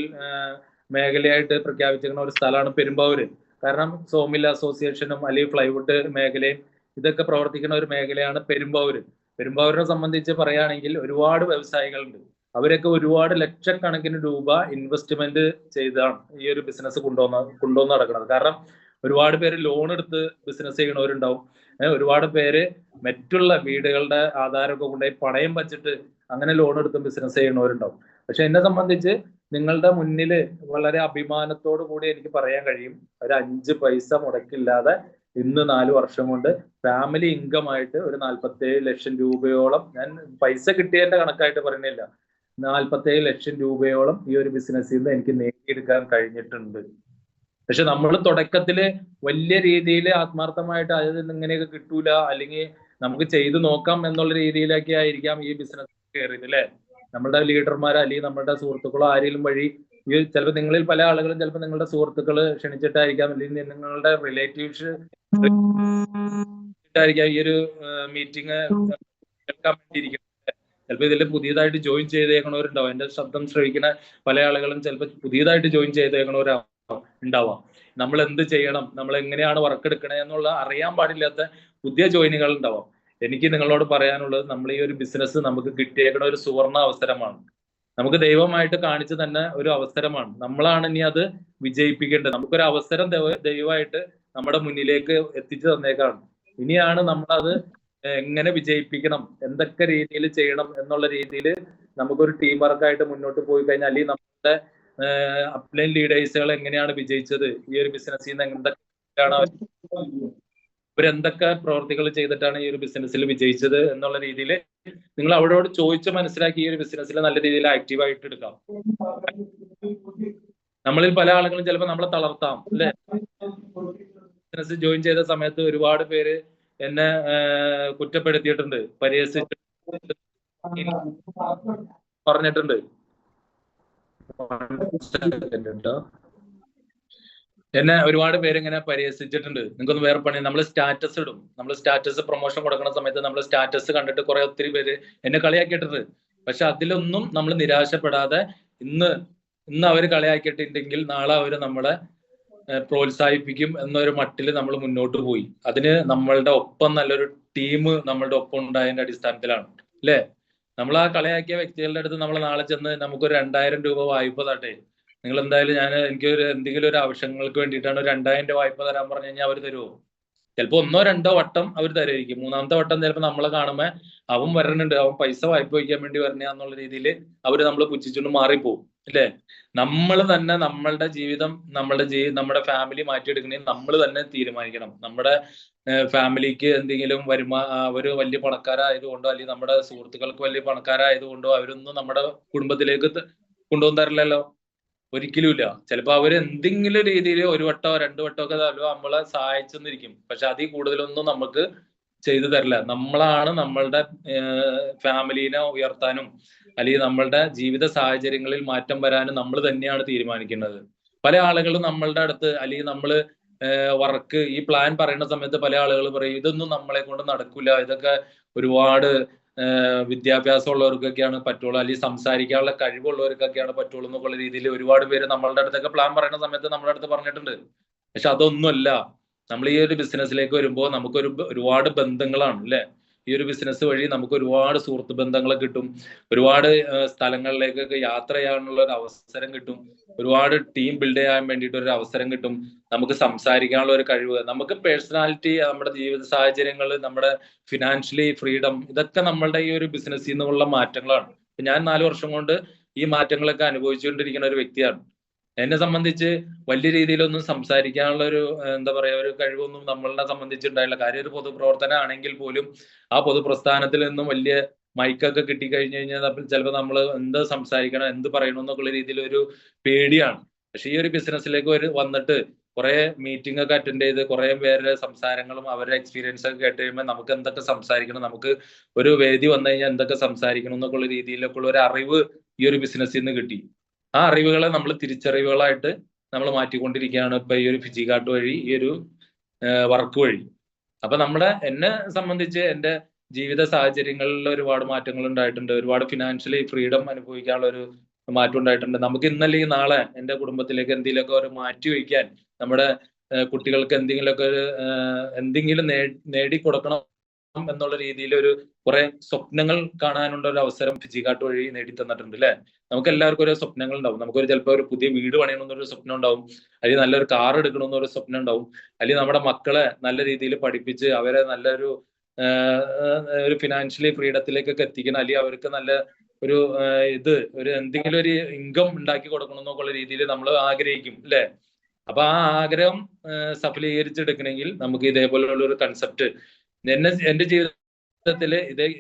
മേഖലയായിട്ട് പ്രഖ്യാപിച്ചിരിക്കുന്ന ഒരു സ്ഥലമാണ് പെരുമ്പാവൂര്. കാരണം സോമിൽ അസോസിയേഷനും അല്ലെങ്കിൽ പ്ലൈവുഡ് മേഖലയും ഇതൊക്കെ പ്രവർത്തിക്കുന്ന ഒരു മേഖലയാണ് പെരുമ്പാവൂര്. പെരുമ്പാവൂരിനെ സംബന്ധിച്ച് പറയുകയാണെങ്കിൽ ഒരുപാട് വ്യവസായികളുണ്ട്. അവരൊക്കെ ഒരുപാട് ലക്ഷക്കണക്കിന് രൂപ ഇൻവെസ്റ്റ്മെന്റ് ചെയ്താണ് ഈ ഒരു ബിസിനസ് കൊണ്ടുവന്ന് നടക്കുന്നത്. കാരണം ഒരുപാട് പേര് ലോൺ എടുത്ത് ബിസിനസ് ചെയ്യണവരുണ്ടാവും, ഒരുപാട് പേര് മറ്റുള്ള വീടുകളുടെ ആധാരമൊക്കെ കൊണ്ടുപോയി പണയം വച്ചിട്ട് അങ്ങനെ ലോൺ എടുത്ത് ബിസിനസ് ചെയ്യണവരുണ്ടാവും. പക്ഷെ എന്നെ സംബന്ധിച്ച് നിങ്ങളുടെ മുന്നിൽ വളരെ അഭിമാനത്തോടു കൂടി എനിക്ക് പറയാൻ കഴിയും, ഒരു 5 പൈസ മുടക്കില്ലാതെ ഇന്ന് 4 വർഷം കൊണ്ട് ഫാമിലി ഇൻകം ആയിട്ട് ഒരു 47 ലക്ഷം രൂപയോളം, ഞാൻ പൈസ കിട്ടിയതിന്റെ കണക്കായിട്ട് പറയുന്നില്ല, 47 ലക്ഷം രൂപയോളം ഈ ഒരു ബിസിനസ്സിൽ നിന്ന് എനിക്ക് നേടിയെടുക്കാൻ കഴിഞ്ഞിട്ടുണ്ട്. പക്ഷെ നമ്മൾ തുടക്കത്തില് വലിയ രീതിയിൽ ആത്മാർത്ഥമായിട്ട് അതായത് ഇങ്ങനെയൊക്കെ കിട്ടൂല അല്ലെങ്കിൽ നമുക്ക് ചെയ്തു നോക്കാം എന്നുള്ള രീതിയിലൊക്കെ ആയിരിക്കാം ഈ ബിസിനസ് കയറിയത് അല്ലെ. നമ്മളുടെ ലീഡർമാരോ അല്ലെങ്കിൽ നമ്മളുടെ സുഹൃത്തുക്കളോ ആരെങ്കിലും വഴി, ഈ ചിലപ്പോൾ നിങ്ങളിൽ പല ആളുകളും ചിലപ്പോൾ നിങ്ങളുടെ സുഹൃത്തുക്കള് ക്ഷണിച്ചിട്ടായിരിക്കാം, അല്ലെങ്കിൽ നിങ്ങളുടെ റിലേറ്റീവ്സ് ആയിരിക്കാം ഈ ഒരു മീറ്റിംഗ് കേൾക്കാൻ വേണ്ടിയിരിക്കുന്നത്. ചിലപ്പോൾ ഇതിൽ പുതിയതായിട്ട് ജോയിൻ ചെയ്തേക്കണവരുണ്ടാവും. എന്റെ ശബ്ദം ശ്രവിക്കുന്ന പല ആളുകളും ചിലപ്പോൾ പുതിയതായിട്ട് ജോയിൻ ചെയ്തേക്കണവരുണ്ടാവാം. നമ്മൾ എന്ത് ചെയ്യണം, നമ്മൾ എങ്ങനെയാണ് വർക്ക് എടുക്കണേ എന്നുള്ള അറിയാൻ പാടില്ലാത്ത പുതിയ ജോയിനുകൾ ഉണ്ടാവാം. എനിക്ക് നിങ്ങളോട് പറയാനുള്ളത്, നമ്മൾ ഈ ഒരു ബിസിനസ് നമുക്ക് കിട്ടിയേക്കണ ഒരു സുവർണ അവസരമാണ്. നമുക്ക് ദൈവമായിട്ട് കാണിച്ചു തന്നെ ഒരു അവസരമാണ്. നമ്മളാണ് ഇനി അത് വിജയിപ്പിക്കേണ്ടത്. നമുക്കൊരു അവസരം ദൈവമായിട്ട് നമ്മുടെ മുന്നിലേക്ക് എത്തിച്ചു തന്നേക്കാണ്. ഇനിയാണ് നമ്മളത് എങ്ങനെ വിജയിപ്പിക്കണം, എന്തൊക്കെ രീതിയിൽ ചെയ്യണം എന്നുള്ള രീതിയിൽ നമുക്കൊരു ടീം വർക്കായിട്ട് മുന്നോട്ട് പോയി കഴിഞ്ഞാൽ, അല്ലെങ്കിൽ നമ്മുടെ അപ്ലൈൻ ലീഡേഴ്സുകൾ എങ്ങനെയാണ് വിജയിച്ചത് ഈ ഒരു ബിസിനസ്സിൽ നിന്ന്, എന്തൊക്കെയാണ് അവരെന്തൊക്കെ പ്രവർത്തികൾ ചെയ്തിട്ടാണ് ഈ ഒരു ബിസിനസ്സിൽ വിജയിച്ചത് എന്നുള്ള രീതിയിൽ നിങ്ങൾ അവരോട് ചോദിച്ച് മനസ്സിലാക്കി ഈ ഒരു ബിസിനസ്സിൽ നല്ല രീതിയിൽ ആക്റ്റീവായിട്ട് എടുക്കാം. നമ്മളിൽ പല ആളുകളും ചിലപ്പോൾ നമ്മളെ തളർത്താം അല്ലെ. ബിസിനസ് ജോയിൻ ചെയ്ത സമയത്ത് ഒരുപാട് പേര് എന്നെ കുറ്റപ്പെടുത്തിയിട്ടുണ്ട്, പരിഹസിച്ചിട്ടുണ്ട്, പറഞ്ഞിട്ടുണ്ട്. എന്നെ ഒരുപാട് പേര് ഇങ്ങനെ പരിഹസിച്ചിട്ടുണ്ട്, നിങ്ങൾക്കൊന്ന് വേറെ പണി, നമ്മൾ സ്റ്റാറ്റസ് ഇടും, നമ്മൾ സ്റ്റാറ്റസ് പ്രൊമോഷൻ കൊടുക്കുന്ന സമയത്ത് നമ്മൾ സ്റ്റാറ്റസ് കണ്ടിട്ട് കുറെ ഒത്തിരി പേര് എന്നെ കളിയാക്കിയിട്ടുണ്ട്. പക്ഷെ അതിലൊന്നും നമ്മൾ നിരാശപ്പെടാതെ ഇന്ന് അവർ കളിയാക്കിയിട്ടുണ്ടെങ്കിൽ നാളെ അവർ നമ്മളെ പ്രോത്സാഹിപ്പിക്കും എന്നൊരു മട്ടിൽ നമ്മൾ മുന്നോട്ട് പോയി. അതിന് നമ്മളുടെ ഒപ്പം നല്ലൊരു ടീം നമ്മളുടെ ഒപ്പം ഉണ്ടായതിന്റെ അടിസ്ഥാനത്തിലാണ് അല്ലെ. നമ്മൾ ആ കളിയാക്കിയ വ്യക്തികളുടെ അടുത്ത് നമ്മൾ നാളെ ചെന്ന് നമുക്കൊരു 2000 രൂപ വായ്പ തട്ടെ, നിങ്ങൾ എന്തായാലും എനിക്കൊരു എന്തെങ്കിലും ഒരു ആവശ്യങ്ങൾക്ക് വേണ്ടിയിട്ടാണ് ഒരു 2000 രൂപ വായ്പ തരാൻ പറഞ്ഞു കഴിഞ്ഞാൽ അവർ തരുമോ? ചിലപ്പോൾ 1 2 വട്ടം അവർ തരുമായിരിക്കും. 3ാമത്തെ വട്ടം ചിലപ്പോൾ നമ്മളെ കാണുമ്പോൾ അവൻ വരണുണ്ട്, അവൻ പൈസ വായ്പ വയ്ക്കാൻ വേണ്ടി വരണ എന്നുള്ള രീതിയിൽ അവര് നമ്മളെ പുച്ഛിച്ചുകൊണ്ട് മാറിപ്പോവും അല്ലെ. നമ്മൾ തന്നെ നമ്മളുടെ ജീവിതം, നമ്മുടെ ഫാമിലി മാറ്റിയെടുക്കണേ നമ്മൾ തന്നെ തീരുമാനിക്കണം. നമ്മുടെ ഫാമിലിക്ക് എന്തെങ്കിലും അവര് വലിയ പണക്കാരായതുകൊണ്ടോ അല്ലെങ്കിൽ നമ്മുടെ സുഹൃത്തുക്കൾക്ക് വലിയ പണക്കാരായതുകൊണ്ടോ അവരൊന്നും നമ്മുടെ കുടുംബത്തിലേക്ക് കൊണ്ടുവന്ന് തരില്ലല്ലോ, ഒരിക്കലുമില്ല. ചിലപ്പോൾ അവര് എന്തെങ്കിലും രീതിയിൽ 1 വട്ടോ 2 വട്ടോ ഒക്കെ നമ്മളെ സഹായിച്ചെന്നിരിക്കും. പക്ഷെ അതിൽ കൂടുതലൊന്നും നമുക്ക് ചെയ്തു തരില്ല. നമ്മളാണ് നമ്മളുടെ ഫാമിലിനെ ഉയർത്താനും അല്ലെങ്കിൽ നമ്മളുടെ ജീവിത സാഹചര്യങ്ങളിൽ മാറ്റം വരാനും നമ്മൾ തന്നെയാണ് തീരുമാനിക്കുന്നത്. പല ആളുകളും നമ്മളുടെ അടുത്ത് അല്ലെങ്കിൽ നമ്മള് വർക്ക് ഈ പ്ലാൻ പറയുന്ന സമയത്ത് പല ആളുകൾ പറയും ഇതൊന്നും നമ്മളെ കൊണ്ട് നടക്കില്ല, ഇതൊക്കെ ഒരുപാട് വിദ്യാഭ്യാസം ഉള്ളവർക്കൊക്കെയാണ് പറ്റുള്ളൂ, അല്ലെങ്കിൽ സംസാരിക്കാനുള്ള കഴിവുള്ളവർക്കൊക്കെയാണ് പറ്റുള്ളൂ എന്നുള്ള രീതിയിൽ ഒരുപാട് പേര് നമ്മളുടെ അടുത്തൊക്കെ പ്ലാൻ പറയുന്ന സമയത്ത് നമ്മുടെ അടുത്ത് പറഞ്ഞിട്ടുണ്ട്. പക്ഷെ അതൊന്നുമല്ല. നമ്മൾ ഈ ഒരു ബിസിനസ്സിലേക്ക് വരുമ്പോൾ നമുക്കൊരു ഒരുപാട് ബന്ധങ്ങളാണ് അല്ലെ. ഈ ഒരു ബിസിനസ് വഴി നമുക്ക് ഒരുപാട് സുഹൃത്ത് ബന്ധങ്ങൾ കിട്ടും, ഒരുപാട് സ്ഥലങ്ങളിലേക്കൊക്കെ യാത്ര ചെയ്യാനുള്ള ഒരു അവസരം കിട്ടും, ഒരുപാട് ടീം ബിൽഡ് ചെയ്യാൻ വേണ്ടിയിട്ട് ഒരു അവസരം കിട്ടും, നമുക്ക് സംസാരിക്കാനുള്ള ഒരു കഴിവ്, നമുക്ക് പേഴ്സണാലിറ്റി, നമ്മുടെ ജീവിത സാഹചര്യങ്ങൾ, നമ്മുടെ ഫിനാൻഷ്യലി ഫ്രീഡം, ഇതൊക്കെ നമ്മളുടെ ഈ ഒരു ബിസിനസ്സിൽ നിന്നുള്ള മാറ്റങ്ങളാണ്. ഞാൻ 4 വർഷം കൊണ്ട് ഈ മാറ്റങ്ങളൊക്കെ അനുഭവിച്ചുകൊണ്ടിരിക്കുന്ന ഒരു വ്യക്തിയാണ്. എന്നെ സംബന്ധിച്ച് വലിയ രീതിയിലൊന്നും സംസാരിക്കാനുള്ള ഒരു എന്താ പറയാ ഒരു കഴിവൊന്നും നമ്മളെ സംബന്ധിച്ചുണ്ടായില്ല. കാര്യം ഒരു പൊതുപ്രവർത്തനം ആണെങ്കിൽ പോലും ആ പൊതുപ്രസ്ഥാനത്തിൽ നിന്നും വലിയ മൈക്കൊക്കെ കിട്ടിക്കഴിഞ്ഞു കഴിഞ്ഞാൽ ചിലപ്പോൾ നമ്മൾ എന്ത് സംസാരിക്കണം, എന്ത് പറയണം എന്നൊക്കെയുള്ള രീതിയിൽ ഒരു പേടിയാണ്. പക്ഷെ ഈ ഒരു ബിസിനസ്സിലേക്ക് വന്നിട്ട് കുറെ മീറ്റിംഗ് ഒക്കെ അറ്റൻഡ് ചെയ്ത് കുറെ പേരുടെ സംസാരങ്ങളും അവരുടെ എക്സ്പീരിയൻസ് ഒക്കെ കേട്ട് കഴിയുമ്പോൾ നമുക്ക് എന്തൊക്കെ സംസാരിക്കണം, നമുക്ക് ഒരു വേദി വന്നു കഴിഞ്ഞാൽ എന്തൊക്കെ സംസാരിക്കണം എന്നൊക്കെയുള്ള രീതിയിലൊക്കെ ഉള്ള ഒരു അറിവ് ഈ ഒരു ബിസിനസ്സിൽ നിന്ന് കിട്ടി. ആ അറിവുകളെ നമ്മൾ തിരിച്ചറിവുകളായിട്ട് നമ്മൾ മാറ്റിക്കൊണ്ടിരിക്കുകയാണ് ഇപ്പൊ ഈ ഒരു ഫിജികാർട്ട് വഴി, ഈ ഒരു വർക്ക് വഴി. അപ്പൊ എന്നെ സംബന്ധിച്ച് എന്റെ ജീവിത സാഹചര്യങ്ങളിൽ ഒരുപാട് മാറ്റങ്ങൾ ഉണ്ടായിട്ടുണ്ട്, ഒരുപാട് ഫിനാൻഷ്യലി ഫ്രീഡം അനുഭവിക്കാനുള്ള ഒരു മാറ്റം ഉണ്ടായിട്ടുണ്ട്. നമുക്ക് ഇന്നല്ലെങ്കിൽ നാളെ എന്റെ കുടുംബത്തിലേക്ക് എന്തെങ്കിലുമൊക്കെ ഒരു മാറ്റി വയ്ക്കാൻ, നമ്മുടെ കുട്ടികൾക്ക് എന്തെങ്കിലും നേടിക്കൊടുക്കണം എന്നുള്ള രീതിയിൽ ഒരു കുറെ സ്വപ്നങ്ങൾ കാണാനുള്ള ഒരു അവസരം ഫിജികാർട്ട് വഴി നേടിത്തന്നിട്ടുണ്ട് അല്ലെ. നമുക്ക് എല്ലാവർക്കും ഓരോ സ്വപ്നങ്ങൾ ഉണ്ടാവും. നമുക്കൊരു ചിലപ്പോൾ ഒരു പുതിയ വീട് പണിയണമെന്നൊരു സ്വപ്നം ഉണ്ടാവും, അല്ലെങ്കിൽ നല്ലൊരു കാർ എടുക്കണമെന്നൊരു സ്വപ്നം ഉണ്ടാവും, അല്ലെങ്കിൽ നമ്മുടെ മക്കളെ നല്ല രീതിയിൽ പഠിപ്പിച്ച് അവരെ നല്ലൊരു ഒരു ഫിനാൻഷ്യലി ഫ്രീഡത്തിലേക്കൊക്കെ എത്തിക്കണം, അല്ലെങ്കിൽ അവർക്ക് നല്ല ഒരു എന്തെങ്കിലും ഒരു ഇൻകം ഉണ്ടാക്കി കൊടുക്കണം എന്നൊക്കെയുള്ള രീതിയിൽ നമ്മൾ ആഗ്രഹിക്കും അല്ലെ. അപ്പൊ ആ ആഗ്രഹം സഫലീകരിച്ചെടുക്കണമെങ്കിൽ നമുക്ക് ഇതേപോലെയുള്ള ഒരു കൺസെപ്റ്റ്, എന്റെ ജീവിതത്തിൽ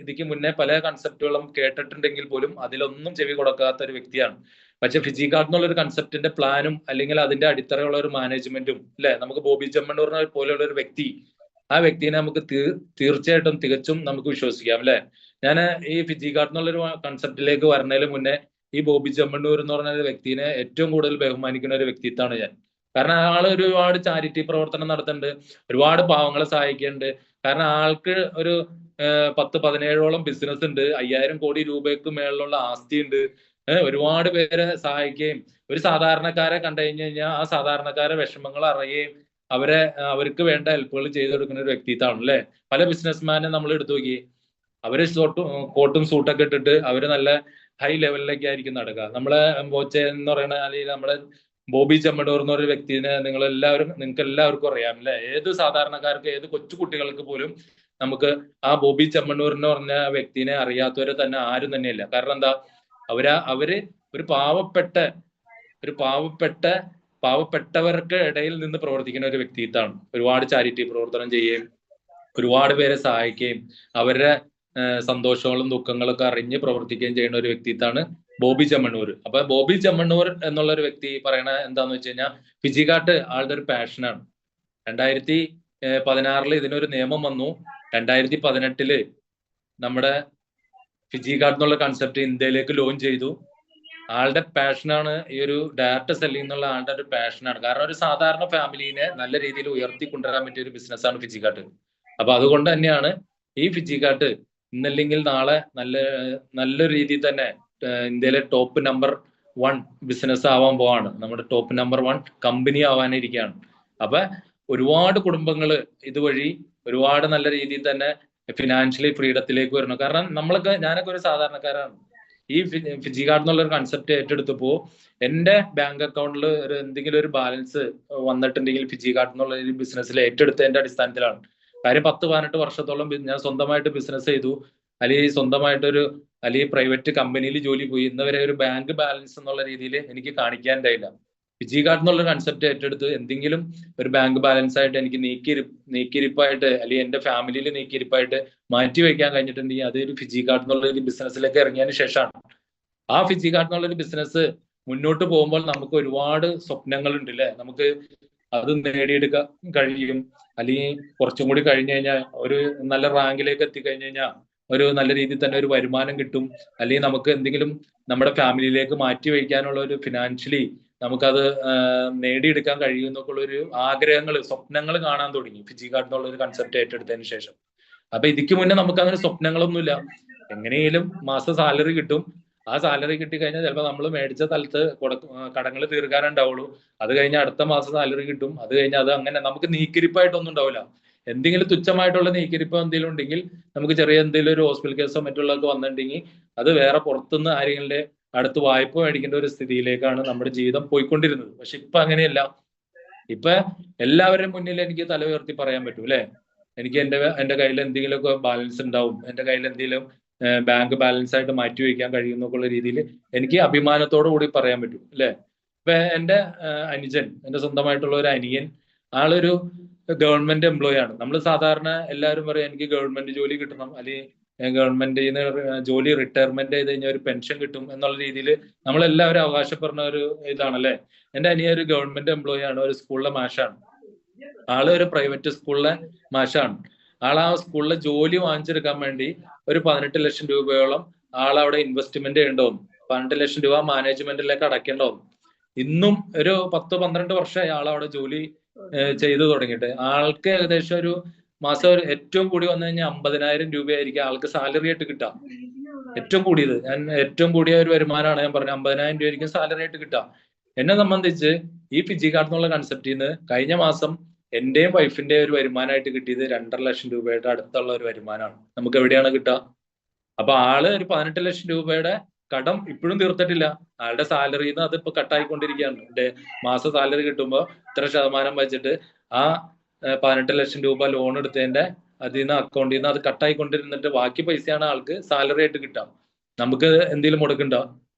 ഇതിക്ക് മുന്നേ പല കൺസെപ്റ്റുകളും കേട്ടിട്ടുണ്ടെങ്കിൽ പോലും അതിലൊന്നും ചെവി കൊടുക്കാത്ത ഒരു വ്യക്തിയാണ്. പക്ഷെ ഫിജികാർട്ട് എന്നുള്ള ഒരു കൺസെപ്റ്റിന്റെ പ്ലാനും അല്ലെങ്കിൽ അതിന്റെ അടിത്തറയുള്ള ഒരു മാനേജ്മെന്റും അല്ലെ, നമുക്ക് ബോബി ചെമ്മണ്ണൂരിനെ പോലെയുള്ള ഒരു വ്യക്തി, ആ വ്യക്തിനെ നമുക്ക് തീർച്ചയായിട്ടും തികച്ചും നമുക്ക് വിശ്വസിക്കാം അല്ലെ. ഞാൻ ഈ ഫിജികാർട്ട് എന്നുള്ളൊരു കൺസെപ്റ്റിലേക്ക് വരുന്നതിന് മുന്നേ ഈ ബോബി ചെമ്മണ്ണൂർ എന്ന് പറഞ്ഞ ഒരു വ്യക്തിനെ ഏറ്റവും കൂടുതൽ ബഹുമാനിക്കുന്ന ഒരു വ്യക്തിത്വമാണ് ഞാൻ. കാരണം ആള് ഒരുപാട് ചാരിറ്റി പ്രവർത്തനം നടത്തുന്നുണ്ട്, ഒരുപാട് പാവങ്ങളെ സഹായിക്കുന്നുണ്ട്. കാരണം ആൾക്ക് ഒരു 10-17ഓളം ബിസിനസ് ഉണ്ട്, 5000 കോടി രൂപയ്ക്ക് മേളിലുള്ള ആസ്തി ഉണ്ട്, ഒരുപാട് പേരെ സഹായിക്കുകയും ഒരു സാധാരണക്കാരെ കണ്ടു കഴിഞ്ഞു കഴിഞ്ഞാൽ ആ സാധാരണക്കാരെ വിഷമങ്ങൾ അറിയുകയും അവർക്ക് വേണ്ട ഹെൽപ്പുകൾ ചെയ്തു കൊടുക്കുന്ന ഒരു വ്യക്തിത്വമാണ് അല്ലെ. പല ബിസിനസ്മാനെ നമ്മൾ എടുത്തു നോക്കി, അവര് കോട്ടും സൂട്ടൊക്കെ ഇട്ടിട്ട് അവര് നല്ല ഹൈ ലെവലിലേക്ക് ആയിരിക്കും നടക്കുക. നമ്മളെ ബോച്ചെ എന്ന് പറയുന്ന അല്ലെങ്കിൽ നമ്മളെ ബോബി ചെമ്മണ്ണൂർ എന്നൊരു വ്യക്തിനെ നിങ്ങൾക്ക് എല്ലാവർക്കും അറിയാം അല്ലെ. ഏത് സാധാരണക്കാർക്ക്, ഏത് കൊച്ചു കുട്ടികൾക്ക് പോലും നമുക്ക് ആ ബോബി ചെമ്മണ്ണൂർ എന്ന് പറഞ്ഞ വ്യക്തിനെ അറിയാത്തവരെ തന്നെ ആരും തന്നെയില്ല. കാരണം എന്താ, അവര് ഒരു പാവപ്പെട്ടവർക്ക് ഇടയിൽ നിന്ന് പ്രവർത്തിക്കുന്ന ഒരു വ്യക്തിത്വമാണ്. ഒരുപാട് ചാരിറ്റി പ്രവർത്തനം ചെയ്യുകയും ഒരുപാട് പേരെ സഹായിക്കുകയും അവരുടെ സന്തോഷങ്ങളും ദുഃഖങ്ങളൊക്കെ അറിഞ്ഞ് പ്രവർത്തിക്കുകയും ചെയ്യുന്ന ഒരു വ്യക്തിത്വമാണ് ബോബി ചെമ്മണ്ണൂർ. അപ്പൊ ബോബി ചെമ്മണ്ണൂർ എന്നുള്ള ഒരു വ്യക്തി പറയണ എന്താന്ന് വെച്ച് കഴിഞ്ഞാൽ ഫിജികാർട്ട് ആളുടെ ഒരു പാഷനാണ്. 2016 ഇതിനൊരു നിയമം വന്നു. 2018 നമ്മുടെ ഫിജികാർട്ട് എന്നുള്ള കൺസെപ്റ്റ് ഇന്ത്യയിലേക്ക് ലോഞ്ച് ചെയ്തു. ആളുടെ പാഷനാണ് ഈ ഒരു ഡയറക്റ്റ് സെല്ലിംഗ് എന്നുള്ള ആളുടെ ഒരു പാഷനാണ്. കാരണം ഒരു സാധാരണ ഫാമിലിനെ നല്ല രീതിയിൽ ഉയർത്തിക്കൊണ്ടുവരാൻ പറ്റിയ ഒരു ബിസിനസ്സാണ് ഫിജികാർട്ട്. അപ്പൊ അതുകൊണ്ട് തന്നെയാണ് ഈ ഫിജികാർട്ട് ഇന്നല്ലെങ്കിൽ നാളെ നല്ലൊരു രീതിയിൽ തന്നെ ഇന്ത്യയിലെ ടോപ്പ് നമ്പർ 1 ബിസിനസ് ആവാൻ പോവാണ്. നമ്മുടെ ടോപ്പ് നമ്പർ 1 കമ്പനി ആവാനിരിക്കുകയാണ്. അപ്പൊ ഒരുപാട് കുടുംബങ്ങൾ ഇതുവഴി ഒരുപാട് നല്ല രീതിയിൽ തന്നെ ഫിനാൻഷ്യലി ഫ്രീഡത്തിലേക്ക് വരണം. കാരണം ഞാനൊക്കെ ഒരു സാധാരണക്കാരാണ്. ഈ ഫിജികാർട്ട് എന്നുള്ള ഒരു കൺസെപ്റ്റ് ഏറ്റെടുത്തപ്പോ എന്റെ ബാങ്ക് അക്കൗണ്ടിൽ എന്തെങ്കിലും ഒരു ബാലൻസ് വന്നിട്ടുണ്ടെങ്കിൽ ഫിജികാർട്ട് എന്നുള്ള ഒരു ബിസിനസ്സിൽ ഏറ്റെടുത്തതിന്റെ അടിസ്ഥാനത്തിലാണ്. കാര്യം 10-18 വർഷത്തോളം ഞാൻ സ്വന്തമായിട്ട് ബിസിനസ് ചെയ്തു, അല്ലെങ്കിൽ പ്രൈവറ്റ് കമ്പനിയിൽ ജോലി പോയി. ഇന്നവരെ ഒരു ബാങ്ക് ബാലൻസ് എന്നുള്ള രീതിയിൽ എനിക്ക് കാണിക്കാൻ കഴിയില്ല. ഫിജികാർട്ട് എന്നുള്ള കൺസെപ്റ്റ് ഏറ്റെടുത്ത് എന്തെങ്കിലും ഒരു ബാങ്ക് ബാലൻസ് ആയിട്ട് എനിക്ക് നീക്കിയിരിപ്പായിട്ട് അല്ലെങ്കിൽ എന്റെ ഫാമിലിയിൽ നീക്കിയിരിപ്പായിട്ട് മാറ്റി വയ്ക്കാൻ കഴിഞ്ഞിട്ടുണ്ടെങ്കിൽ അത് ഒരു ഫിജികാർട്ട് എന്നുള്ള ഒരു ബിസിനസ്സിലേക്ക് ഇറങ്ങിയതിന് ശേഷമാണ്. ആ ഫിജികാർട്ട് എന്നുള്ള ഒരു ബിസിനസ് മുന്നോട്ട് പോകുമ്പോൾ നമുക്ക് ഒരുപാട് സ്വപ്നങ്ങളുണ്ട് അല്ലെ. നമുക്ക് അത് നേടിയെടുക്കാൻ കഴിയും, അല്ലെങ്കിൽ കുറച്ചും കൂടി കഴിഞ്ഞു കഴിഞ്ഞാൽ ഒരു നല്ല റാങ്കിലേക്ക് എത്തിക്കഴിഞ്ഞു കഴിഞ്ഞാൽ ഒരു നല്ല രീതിയിൽ തന്നെ ഒരു വരുമാനം കിട്ടും, അല്ലെങ്കിൽ നമുക്ക് എന്തെങ്കിലും നമ്മുടെ ഫാമിലിയിലേക്ക് മാറ്റി വയ്ക്കാനുള്ള ഒരു ഫിനാൻഷ്യലി നമുക്കത് നേടിയെടുക്കാൻ കഴിയും എന്നൊക്കെ ഉള്ള ഒരു സ്വപ്നങ്ങൾ കാണാൻ തുടങ്ങി ഫിജികാർട്ട് എന്നുള്ള ഒരു കൺസെപ്റ്റ് ഏറ്റെടുത്തതിന് ശേഷം. അപ്പൊ ഇതിക്ക് മുന്നേ നമുക്ക് അങ്ങനെ സ്വപ്നങ്ങളൊന്നുമില്ല. എങ്ങനെയും മാസം സാലറി കിട്ടും, ആ സാലറി കിട്ടിക്കഴിഞ്ഞാൽ ചിലപ്പോൾ നമ്മൾ മേടിച്ച സ്ഥലത്ത് കടങ്ങൾ തീർക്കാനുണ്ടാവുള്ളൂ. അത് കഴിഞ്ഞാൽ അടുത്ത മാസം സാലറി കിട്ടും, അത് കഴിഞ്ഞാൽ അത് അങ്ങനെ നമുക്ക് നീക്കിരിപ്പായിട്ടൊന്നും ഉണ്ടാവില്ല. എന്തെങ്കിലും തുച്ഛമായിട്ടുള്ള നീക്കിരിപ്പോ എന്തെങ്കിലും ഉണ്ടെങ്കിൽ നമുക്ക് ചെറിയ എന്തെങ്കിലും ഒരു ഹോസ്പിറ്റൽ കേസോ മറ്റുള്ളതൊക്കെ വന്നിട്ടുണ്ടെങ്കിൽ അത് വേറെ പുറത്തുനിന്ന് ആരെങ്കിലും അടുത്ത് വായ്പ മേടിക്കേണ്ട ഒരു സ്ഥിതിയിലേക്കാണ് നമ്മുടെ ജീവിതം പോയിക്കൊണ്ടിരുന്നത്. പക്ഷെ ഇപ്പൊ അങ്ങനെയല്ല. ഇപ്പൊ എല്ലാവരുടെയും മുന്നിൽ എനിക്ക് തല ഉയർത്തി പറയാൻ പറ്റും അല്ലെ, എനിക്ക് എന്റെ കയ്യിൽ എന്തെങ്കിലുമൊക്കെ ബാലൻസ് ഉണ്ടാവും, എന്റെ കയ്യിൽ എന്തെങ്കിലും ബാങ്ക് ബാലൻസ് ആയിട്ട് മാറ്റി വയ്ക്കാൻ കഴിയുന്നൊക്കെയുള്ള രീതിയിൽ എനിക്ക് അഭിമാനത്തോടു കൂടി പറയാൻ പറ്റും അല്ലെ. ഇപ്പൊ എന്റെ അനുജൻ, എന്റെ സ്വന്തമായിട്ടുള്ള ഒരു അനിയൻ, ആളൊരു ഗവൺമെന്റ് എംപ്ലോയി ആണ്. നമ്മൾ സാധാരണ എല്ലാവരും പറയും എനിക്ക് ഗവൺമെന്റ് ജോലി കിട്ടണം, അല്ലെങ്കിൽ ഗവൺമെന്റ് ജോലി റിട്ടയർമെന്റ് ചെയ്ത് കഴിഞ്ഞാൽ ഒരു പെൻഷൻ കിട്ടും എന്നുള്ള രീതിയിൽ നമ്മളെല്ലാവരും അവകാശപ്പെടുന്ന ഒരു ഇതാണല്ലേ. എന്റെ അനിയ ഒരു ഗവൺമെന്റ് എംപ്ലോയി ആണ്, ഒരു സ്കൂളിലെ മാഷാണ്. ആള് ഒരു പ്രൈവറ്റ് സ്കൂളിലെ മാഷാണ്. ആ സ്കൂളിലെ ജോലി വാങ്ങിച്ചെടുക്കാൻ വേണ്ടി ഒരു 18 ലക്ഷം രൂപയോളം ആളവിടെ ഇൻവെസ്റ്റ്മെന്റ് ചെയ്യേണ്ടി വന്നു. 18 ലക്ഷം രൂപ മാനേജ്മെന്റിലേക്ക് അടയ്ക്കേണ്ടി വന്നു. ഇന്നും ഒരു 10-12 വർഷമായി ആളവിടെ ജോലി ചെയ്തു തുടങ്ങിയിട്ട്. ആൾക്ക് ഏകദേശം ഒരു മാസം ഏറ്റവും കൂടി വന്നു കഴിഞ്ഞാൽ 50,000 രൂപയായിരിക്കും ആൾക്ക് സാലറി ആയിട്ട് കിട്ടുക. ഏറ്റവും കൂടിയത്, ഏറ്റവും കൂടിയ ഒരു വരുമാനമാണ് ഞാൻ പറഞ്ഞത്. 50,000 രൂപയായിരിക്കും സാലറി ആയിട്ട് കിട്ടുക. എന്നെ സംബന്ധിച്ച് ഈ ഫിജി കാർഡ് എന്നുള്ള കൺസെപ്റ്റിൽ നിന്ന് കഴിഞ്ഞ മാസം എന്റെയും വൈഫിന്റെയും ഒരു വരുമാനമായിട്ട് കിട്ടിയത് 2.5 ലക്ഷം രൂപയുടെ അടുത്തുള്ള ഒരു വരുമാനമാണ്. നമുക്ക് എവിടെയാണ് കിട്ടുക? അപ്പൊ ആള് ഒരു 18 ലക്ഷം രൂപയുടെ കടം ഇപ്പോഴും തീർത്തിട്ടില്ല. ആളുടെ സാലറിയിൽ നിന്ന് അതിപ്പോ കട്ടായിക്കൊണ്ടിരിക്കുകയാണ്. മാസം സാലറി കിട്ടുമ്പോൾ ഇത്ര ശതമാനം വെച്ചിട്ട് ആ 18 ലക്ഷം രൂപ ലോൺ എടുത്തതിന്റെ അതിൽ നിന്ന് അക്കൗണ്ടിൽ നിന്ന് അത് കട്ടായിക്കൊണ്ടിരുന്നിട്ട് ബാക്കി പൈസയാണ് ആൾക്ക് സാലറി ആയിട്ട് കിട്ടാം. നമുക്ക് എന്തെങ്കിലും മുടക്കുണ്ടോ?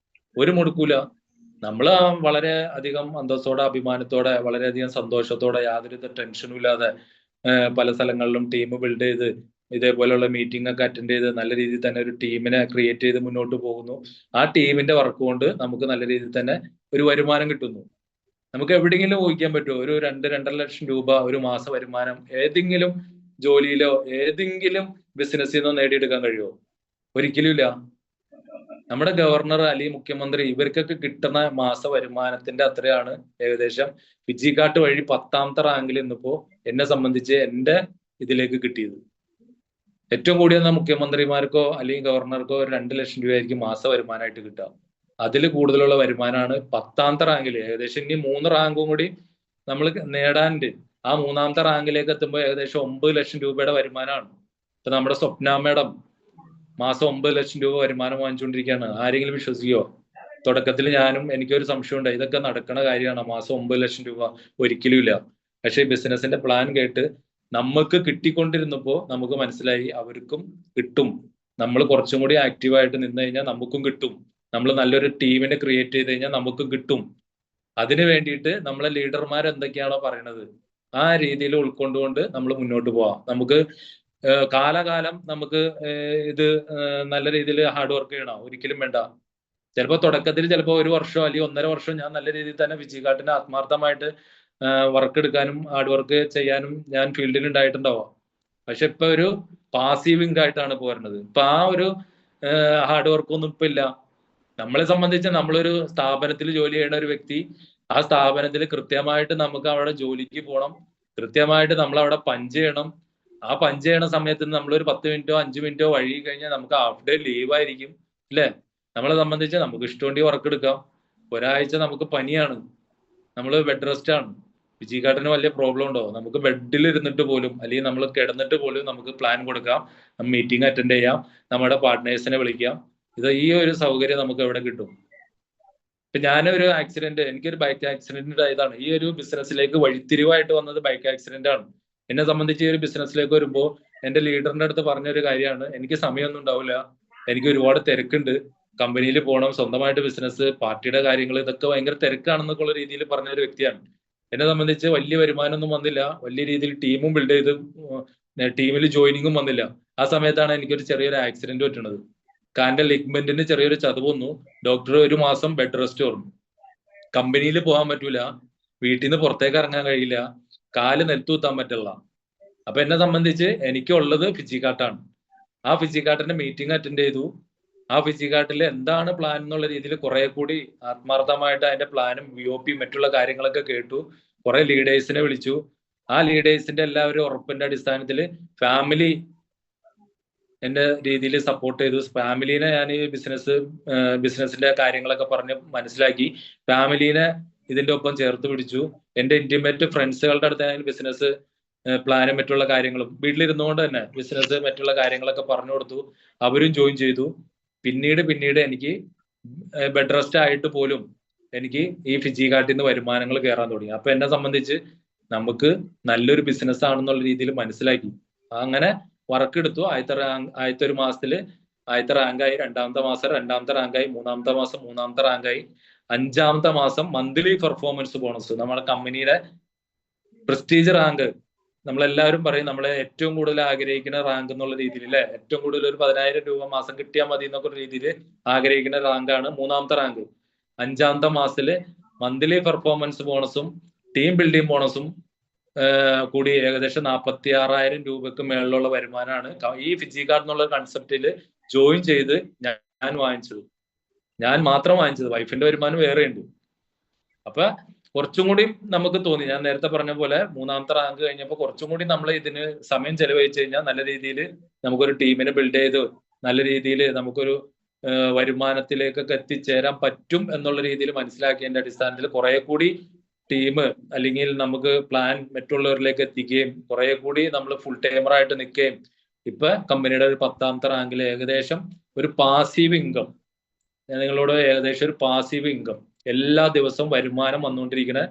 ഒരു മുടക്കൂല. നമ്മൾ വളരെ അധികം അന്തസ്സോടെ അഭിമാനത്തോടെ വളരെയധികം സന്തോഷത്തോടെ യാതൊരു ടെൻഷനും ഇല്ലാതെ പല സ്ഥലങ്ങളിലും ടീം ബിൽഡ് ചെയ്ത് ഇതേപോലെയുള്ള മീറ്റിംഗ് ഒക്കെ അറ്റൻഡ് ചെയ്ത് നല്ല രീതിയിൽ തന്നെ ഒരു ടീമിനെ ക്രിയേറ്റ് ചെയ്ത് മുന്നോട്ട് പോകുന്നു. ആ ടീമിന്റെ വർക്ക് കൊണ്ട് നമുക്ക് നല്ല രീതിയിൽ തന്നെ ഒരു വരുമാനം കിട്ടുന്നു. നമുക്ക് എവിടെയെങ്കിലും ഊഹിക്കാൻ പറ്റുമോ ഒരു 2-2.5 ലക്ഷം രൂപ ഒരു മാസ വരുമാനം ഏതെങ്കിലും ജോലിയിലോ ഏതെങ്കിലും ബിസിനസ്സിൽ നിന്നോ നേടിയെടുക്കാൻ കഴിയുമോ? ഒരിക്കലും ഇല്ല. നമ്മുടെ ഗവർണർ അല്ലെങ്കിൽ മുഖ്യമന്ത്രി ഇവർക്കൊക്കെ കിട്ടുന്ന മാസ വരുമാനത്തിന്റെ അത്രയാണ് ഏകദേശം ഫിജി കാർഡ് വഴി 10ാമത്തെ റാങ്കിൽ ഇന്നിപ്പോ എന്നെ സംബന്ധിച്ച് എന്റെ ഇതിലേക്ക് കിട്ടിയത്. ഏറ്റവും കൂടിയ മുഖ്യമന്ത്രിമാർക്കോ അല്ലെങ്കിൽ ഗവർണർക്കോ 2 ലക്ഷം രൂപയായിരിക്കും മാസ വരുമാനമായിട്ട് കിട്ടുക. അതിൽ കൂടുതലുള്ള വരുമാനമാണ് 10ാമത്തെ റാങ്കിൽ. ഏകദേശം ഇനി 3 റാങ്കും കൂടി നമ്മൾ നേടാനുണ്ട്. ആ 3ാമത്തെ റാങ്കിലേക്ക് എത്തുമ്പോൾ ഏകദേശം 9 ലക്ഷം രൂപയുടെ വരുമാനമാണ്. ഇപ്പൊ നമ്മുടെ സ്വപ്ന മേഡം മാസം 9 ലക്ഷം രൂപ വരുമാനം വാങ്ങിച്ചുകൊണ്ടിരിക്കുകയാണ്. ആരെങ്കിലും വിശ്വസിക്കുമോ? തുടക്കത്തിൽ എനിക്കൊരു സംശയം ഉണ്ടായി, ഇതൊക്കെ നടക്കണ കാര്യമാണ്? മാസം 9 ലക്ഷം രൂപ ഒരിക്കലും ഇല്ല. പക്ഷെ ബിസിനസിന്റെ പ്ലാൻ കേട്ട് നമുക്ക് കിട്ടിക്കൊണ്ടിരുന്നപ്പോ നമുക്ക് മനസ്സിലായി അവർക്കും കിട്ടും. നമ്മൾ കുറച്ചും കൂടി ആക്റ്റീവായിട്ട് നിന്ന് കഴിഞ്ഞാൽ നമുക്കും കിട്ടും. നമ്മൾ നല്ലൊരു ടീമിനെ ക്രിയേറ്റ് ചെയ്ത് കഴിഞ്ഞാൽ നമുക്കും കിട്ടും. അതിന് വേണ്ടിയിട്ട് നമ്മളെ ലീഡർമാർ എന്തൊക്കെയാണോ പറയണത് ആ രീതിയിൽ ഉൾക്കൊണ്ടുകൊണ്ട് നമ്മൾ മുന്നോട്ട് പോവാം. നമുക്ക് കാലാകാലം നമുക്ക് ഇത് നല്ല രീതിയിൽ ഹാർഡ് വർക്ക് ചെയ്യണം? ഒരിക്കലും വേണ്ട. ചിലപ്പോൾ തുടക്കത്തിൽ ചിലപ്പോൾ 1 വർഷം അല്ലെങ്കിൽ 1.5 വർഷം ഞാൻ നല്ല രീതിയിൽ തന്നെ ഫിജി കാർഡിന് ആത്മാർത്ഥമായിട്ട് വർക്ക് എടുക്കാനും ഹാർഡ് വർക്ക് ചെയ്യാനും ഞാൻ ഫീൽഡിൽ ഉണ്ടായിട്ടുണ്ടാവാം. പക്ഷെ ഇപ്പൊ ഒരു പാസീവ് ഇൻകം ആയിട്ടാണ് പോരുന്നത്. ഇപ്പൊ ആ ഒരു ഹാർഡ് വർക്കൊന്നും ഇപ്പൊ ഇല്ല. നമ്മളെ സംബന്ധിച്ച് നമ്മളൊരു സ്ഥാപനത്തിൽ ജോലി ചെയ്യുന്ന ഒരു വ്യക്തി, ആ സ്ഥാപനത്തിൽ കൃത്യമായിട്ട് നമുക്ക് അവിടെ ജോലിക്ക് പോകണം, കൃത്യമായിട്ട് നമ്മൾ അവിടെ പഞ്ച് ചെയ്യണം. ആ പഞ്ച് ചെയ്യണ സമയത്ത് നമ്മളൊരു 10 മിനിറ്റോ 5 മിനിറ്റോ വഴി കഴിഞ്ഞാൽ നമുക്ക് ഹാഫ് ഡേ ലീവ് ആയിരിക്കും അല്ലേ. നമ്മളെ സംബന്ധിച്ച് നമുക്ക് ഇഷ്ടമുണ്ടെങ്കിൽ വർക്ക് എടുക്കാം. ഒരാഴ്ച നമുക്ക് പനിയാണ്, നമ്മൾ ബെഡ് റെസ്റ്റ് ആണ്. ഫിജി കാർഡിന് വലിയ പ്രോബ്ലം ഉണ്ടോ? നമുക്ക് ബെഡിൽ ഇരുന്നിട്ട് പോലും അല്ലെങ്കിൽ നമ്മൾ കിടന്നിട്ട് പോലും നമുക്ക് പ്ലാൻ കൊടുക്കാം, മീറ്റിംഗ് അറ്റൻഡ് ചെയ്യാം, നമ്മുടെ പാർട്ട്നേഴ്സിനെ വിളിക്കാം. ഈ ഒരു സൗകര്യം നമുക്ക് എവിടെ കിട്ടും? ഇപ്പൊ ഞാനൊരു എനിക്കൊരു ബൈക്ക് ആക്സിഡന്റ് ആയതാണ്. ഈ ഒരു ബിസിനസ്സിലേക്ക് വഴിത്തിരിവായിട്ട് വന്നത് ബൈക്ക് ആക്സിഡന്റ് ആണ്. എന്നെ സംബന്ധിച്ച് ഈ ഒരു ബിസിനസ്സിലേക്ക് വരുമ്പോൾ എന്റെ ലീഡറിന്റെ അടുത്ത് പറഞ്ഞൊരു കാര്യമാണ്, എനിക്ക് സമയമൊന്നും ഉണ്ടാവില്ല, എനിക്ക് ഒരുപാട് തിരക്കുണ്ട്, കമ്പനിയിൽ പോകണം, സ്വന്തമായിട്ട് ബിസിനസ്, പാർട്ടിയുടെ കാര്യങ്ങൾ, ഇതൊക്കെ ഭയങ്കര തിരക്കാണെന്നൊക്കെയുള്ള രീതിയിൽ പറഞ്ഞൊരു വ്യക്തിയാണ്. എന്നെ സംബന്ധിച്ച് വലിയ വരുമാനമൊന്നും വന്നില്ല, വലിയ രീതിയിൽ ടീമും ബിൽഡ് ചെയ്ത് ടീമിൽ ജോയിനിങ്ങും വന്നില്ല. ആ സമയത്താണ് എനിക്കൊരു ചെറിയൊരു ആക്സിഡന്റ് പറ്റുന്നത്. കാലിന്റെ ലിഗ്മെന്റിന് ചെറിയൊരു ചതവ് വന്നു. ഡോക്ടർ 1 മാസം ബെഡ് റെസ്റ്റ് പറഞ്ഞു. കമ്പനിയിൽ പോകാൻ പറ്റൂല, വീട്ടിൽ നിന്ന് പുറത്തേക്ക് ഇറങ്ങാൻ കഴിയില്ല, കാല് നിലത്തൂത്താൻ പറ്റില്ല. അപ്പൊ എന്നെ സംബന്ധിച്ച് എനിക്കുള്ളത് ഫിജി കാർഡാണ്. ആ ഫിജി കാർഡിന്റെ മീറ്റിംഗ് അറ്റൻഡ് ചെയ്തു. ആ ഫിജി കാർഡിൽ എന്താണ് പ്ലാൻ എന്നുള്ള രീതിയിൽ കുറെ കൂടി ആത്മാർത്ഥമായിട്ട് അതിന്റെ പ്ലാനും VOP മറ്റുള്ള കാര്യങ്ങളൊക്കെ കേട്ടു. കുറെ ലീഡേഴ്സിനെ വിളിച്ചു. ആ ലീഡേഴ്സിന്റെ എല്ലാവരും ഉറപ്പിന്റെ അടിസ്ഥാനത്തിൽ ഫാമിലി എന്റെ രീതിയിൽ സപ്പോർട്ട് ചെയ്തു. ഫാമിലീനെ ഞാൻ ഈ ബിസിനസിന്റെ കാര്യങ്ങളൊക്കെ പറഞ്ഞ് മനസ്സിലാക്കി ഫാമിലീനെ ഇതിന്റെ ഒപ്പം ചേർത്ത് പിടിച്ചു. എന്റെ ഇന്റിമേറ്റ് ഫ്രണ്ട്സുകളുടെ അടുത്ത് ഞാൻ ബിസിനസ് പ്ലാനും മറ്റുള്ള കാര്യങ്ങളും വീട്ടിലിരുന്നുകൊണ്ട് തന്നെ ബിസിനസ് മറ്റുള്ള കാര്യങ്ങളൊക്കെ പറഞ്ഞു കൊടുത്തു. അവരും ജോയിൻ ചെയ്തു. പിന്നീട് എനിക്ക് ബെഡ് റെസ്റ്റ് ആയിട്ട് പോലും എനിക്ക് ഈ ഫിജി കാർട്ടിൽ നിന്ന് വരുമാനങ്ങൾ കയറാൻ തുടങ്ങി. അപ്പൊ എന്നെ സംബന്ധിച്ച് നമുക്ക് നല്ലൊരു ബിസിനസ് ആണെന്നുള്ള രീതിയിൽ മനസ്സിലാക്കി. അങ്ങനെ വർക്ക് എടുത്തു. ആദ്യത്തെ ഒരു മാസത്തില് ആദ്യത്തെ റാങ്കായി, രണ്ടാമത്തെ മാസം രണ്ടാമത്തെ റാങ്കായി, മൂന്നാമത്തെ മാസം മൂന്നാമത്തെ റാങ്കായി, അഞ്ചാമത്തെ മാസം മന്ത്ലി പെർഫോമൻസ് ബോണസ്, നമ്മുടെ കമ്പനിയുടെ പ്രസ്റ്റീജ് റാങ്ക്. നമ്മളെല്ലാവരും പറയും നമ്മളെ ഏറ്റവും കൂടുതൽ ആഗ്രഹിക്കുന്ന റാങ്ക് എന്നുള്ള രീതിയിൽ അല്ലെ, ഏറ്റവും കൂടുതൽ ഒരു 10,000 രൂപ മാസം കിട്ടിയാൽ മതി എന്നൊക്കെ രീതിയിൽ ആഗ്രഹിക്കുന്ന റാങ്കാണ് മൂന്നാമത്തെ റാങ്ക്. അഞ്ചാമത്തെ മാസത്തില് മന്ത്ലി പെർഫോമൻസ് ബോണസും ടീം ബിൽഡിംഗ് ബോണസും കൂടി ഏകദേശം 46,000 രൂപക്ക് മേളിലുള്ള വരുമാനമാണ് ഈ ഫിജി കാർഡ് എന്നുള്ള കൺസെപ്റ്റിൽ ജോയിൻ ചെയ്ത് ഞാൻ വാങ്ങിച്ചത്. ഞാൻ മാത്രം വാങ്ങിച്ചത്, വൈഫിന്റെ വരുമാനം വേറെ ഉണ്ട്. അപ്പൊ കുറച്ചും കൂടി നമുക്ക് തോന്നി, ഞാൻ നേരത്തെ പറഞ്ഞ പോലെ മൂന്നാമത്തെ റാങ്ക് കഴിഞ്ഞപ്പോൾ കുറച്ചും കൂടി നമ്മൾ ഇതിന് സമയം ചെലവഴിച്ചു കഴിഞ്ഞാൽ നല്ല രീതിയിൽ നമുക്കൊരു ടീമിനെ ബിൽഡ് ചെയ്ത് നല്ല രീതിയിൽ നമുക്കൊരു വരുമാനത്തിലേക്കൊക്കെ എത്തിച്ചേരാൻ പറ്റും എന്നുള്ള രീതിയിൽ മനസ്സിലാക്കിയതിന്റെ അടിസ്ഥാനത്തിൽ കുറെ കൂടി ടീം അല്ലെങ്കിൽ നമുക്ക് പ്ലാൻ മറ്റുള്ളവരിലേക്ക് എത്തിക്കുകയും കുറെ കൂടി നമ്മൾ ഫുൾ ടൈമറായിട്ട് നിൽക്കുകയും ഇപ്പൊ കമ്പനിയുടെ ഒരു 10ാമത്തെ റാങ്കിൽ ഏകദേശം ഒരു പാസീവ് ഇൻകം, ഞാൻ നിങ്ങളോട് ഏകദേശം ഒരു പാസീവ് ഇൻകം എല്ലാ ദിവസവും വരുമാനം വന്നുകൊണ്ടിരിക്കുന്ന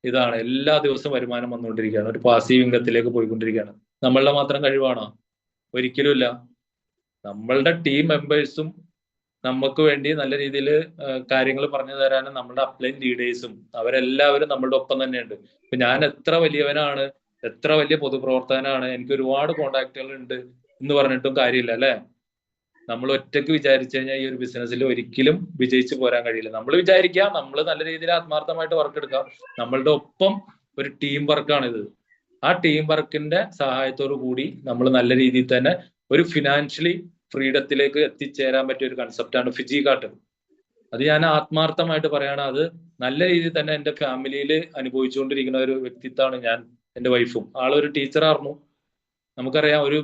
ഇതാണ്. എല്ലാ ദിവസവും വരുമാനം വന്നുകൊണ്ടിരിക്കുകയാണ്, ഒരു പാസീവ് ഇൻകത്തിലേക്ക് പോയിക്കൊണ്ടിരിക്കുകയാണ്. നമ്മളുടെ മാത്രം കഴിവാണോ? ഒരിക്കലുമില്ല. നമ്മളുടെ ടീം മെമ്പേഴ്സും നമുക്ക് വേണ്ടി നല്ല രീതിയിൽ കാര്യങ്ങൾ പറഞ്ഞു തരാനും നമ്മുടെ അപ്ലൈൻ ലീഡേഴ്സും അവരെല്ലാവരും നമ്മളുടെ ഒപ്പം തന്നെയുണ്ട്. ഇപ്പൊ ഞാൻ എത്ര വലിയവനാണ്, എത്ര വലിയ പൊതുപ്രവർത്തകനാണ്, എനിക്ക് ഒരുപാട് കോണ്ടാക്റ്റുകൾ ഉണ്ട് എന്ന് പറഞ്ഞിട്ടും കാര്യമില്ല അല്ലെ. നമ്മൾ ഒറ്റയ്ക്ക് വിചാരിച്ചു കഴിഞ്ഞാൽ ഈ ഒരു ബിസിനസ്സിൽ ഒരിക്കലും വിജയിച്ചു പോരാൻ കഴിയില്ല. നമ്മൾ വിചാരിക്കാം നമ്മൾ നല്ല രീതിയിൽ ആത്മാർത്ഥമായിട്ട് വർക്ക് എടുക്കാം, നമ്മളുടെ ഒപ്പം ഒരു ടീം വർക്കാണിത്. ആ ടീം വർക്കിന്റെ സഹായത്തോടു കൂടി നമ്മൾ നല്ല രീതിയിൽ തന്നെ ഒരു ഫിനാൻഷ്യലി ഫ്രീഡത്തിലേക്ക് എത്തിച്ചേരാൻ പറ്റിയ ഒരു കൺസെപ്റ്റാണ് ഫിജി കാർട്ട്. അത് ഞാൻ ആത്മാർത്ഥമായിട്ട് പറയാണ്. അത് നല്ല രീതിയിൽ തന്നെ എൻ്റെ ഫാമിലിയിൽ അനുഭവിച്ചുകൊണ്ടിരിക്കുന്ന ഒരു വ്യക്തിത്വമാണ് ഞാൻ. എൻ്റെ വൈഫും ആളൊരു ടീച്ചറായിരുന്നു. നമുക്കറിയാം ഒരു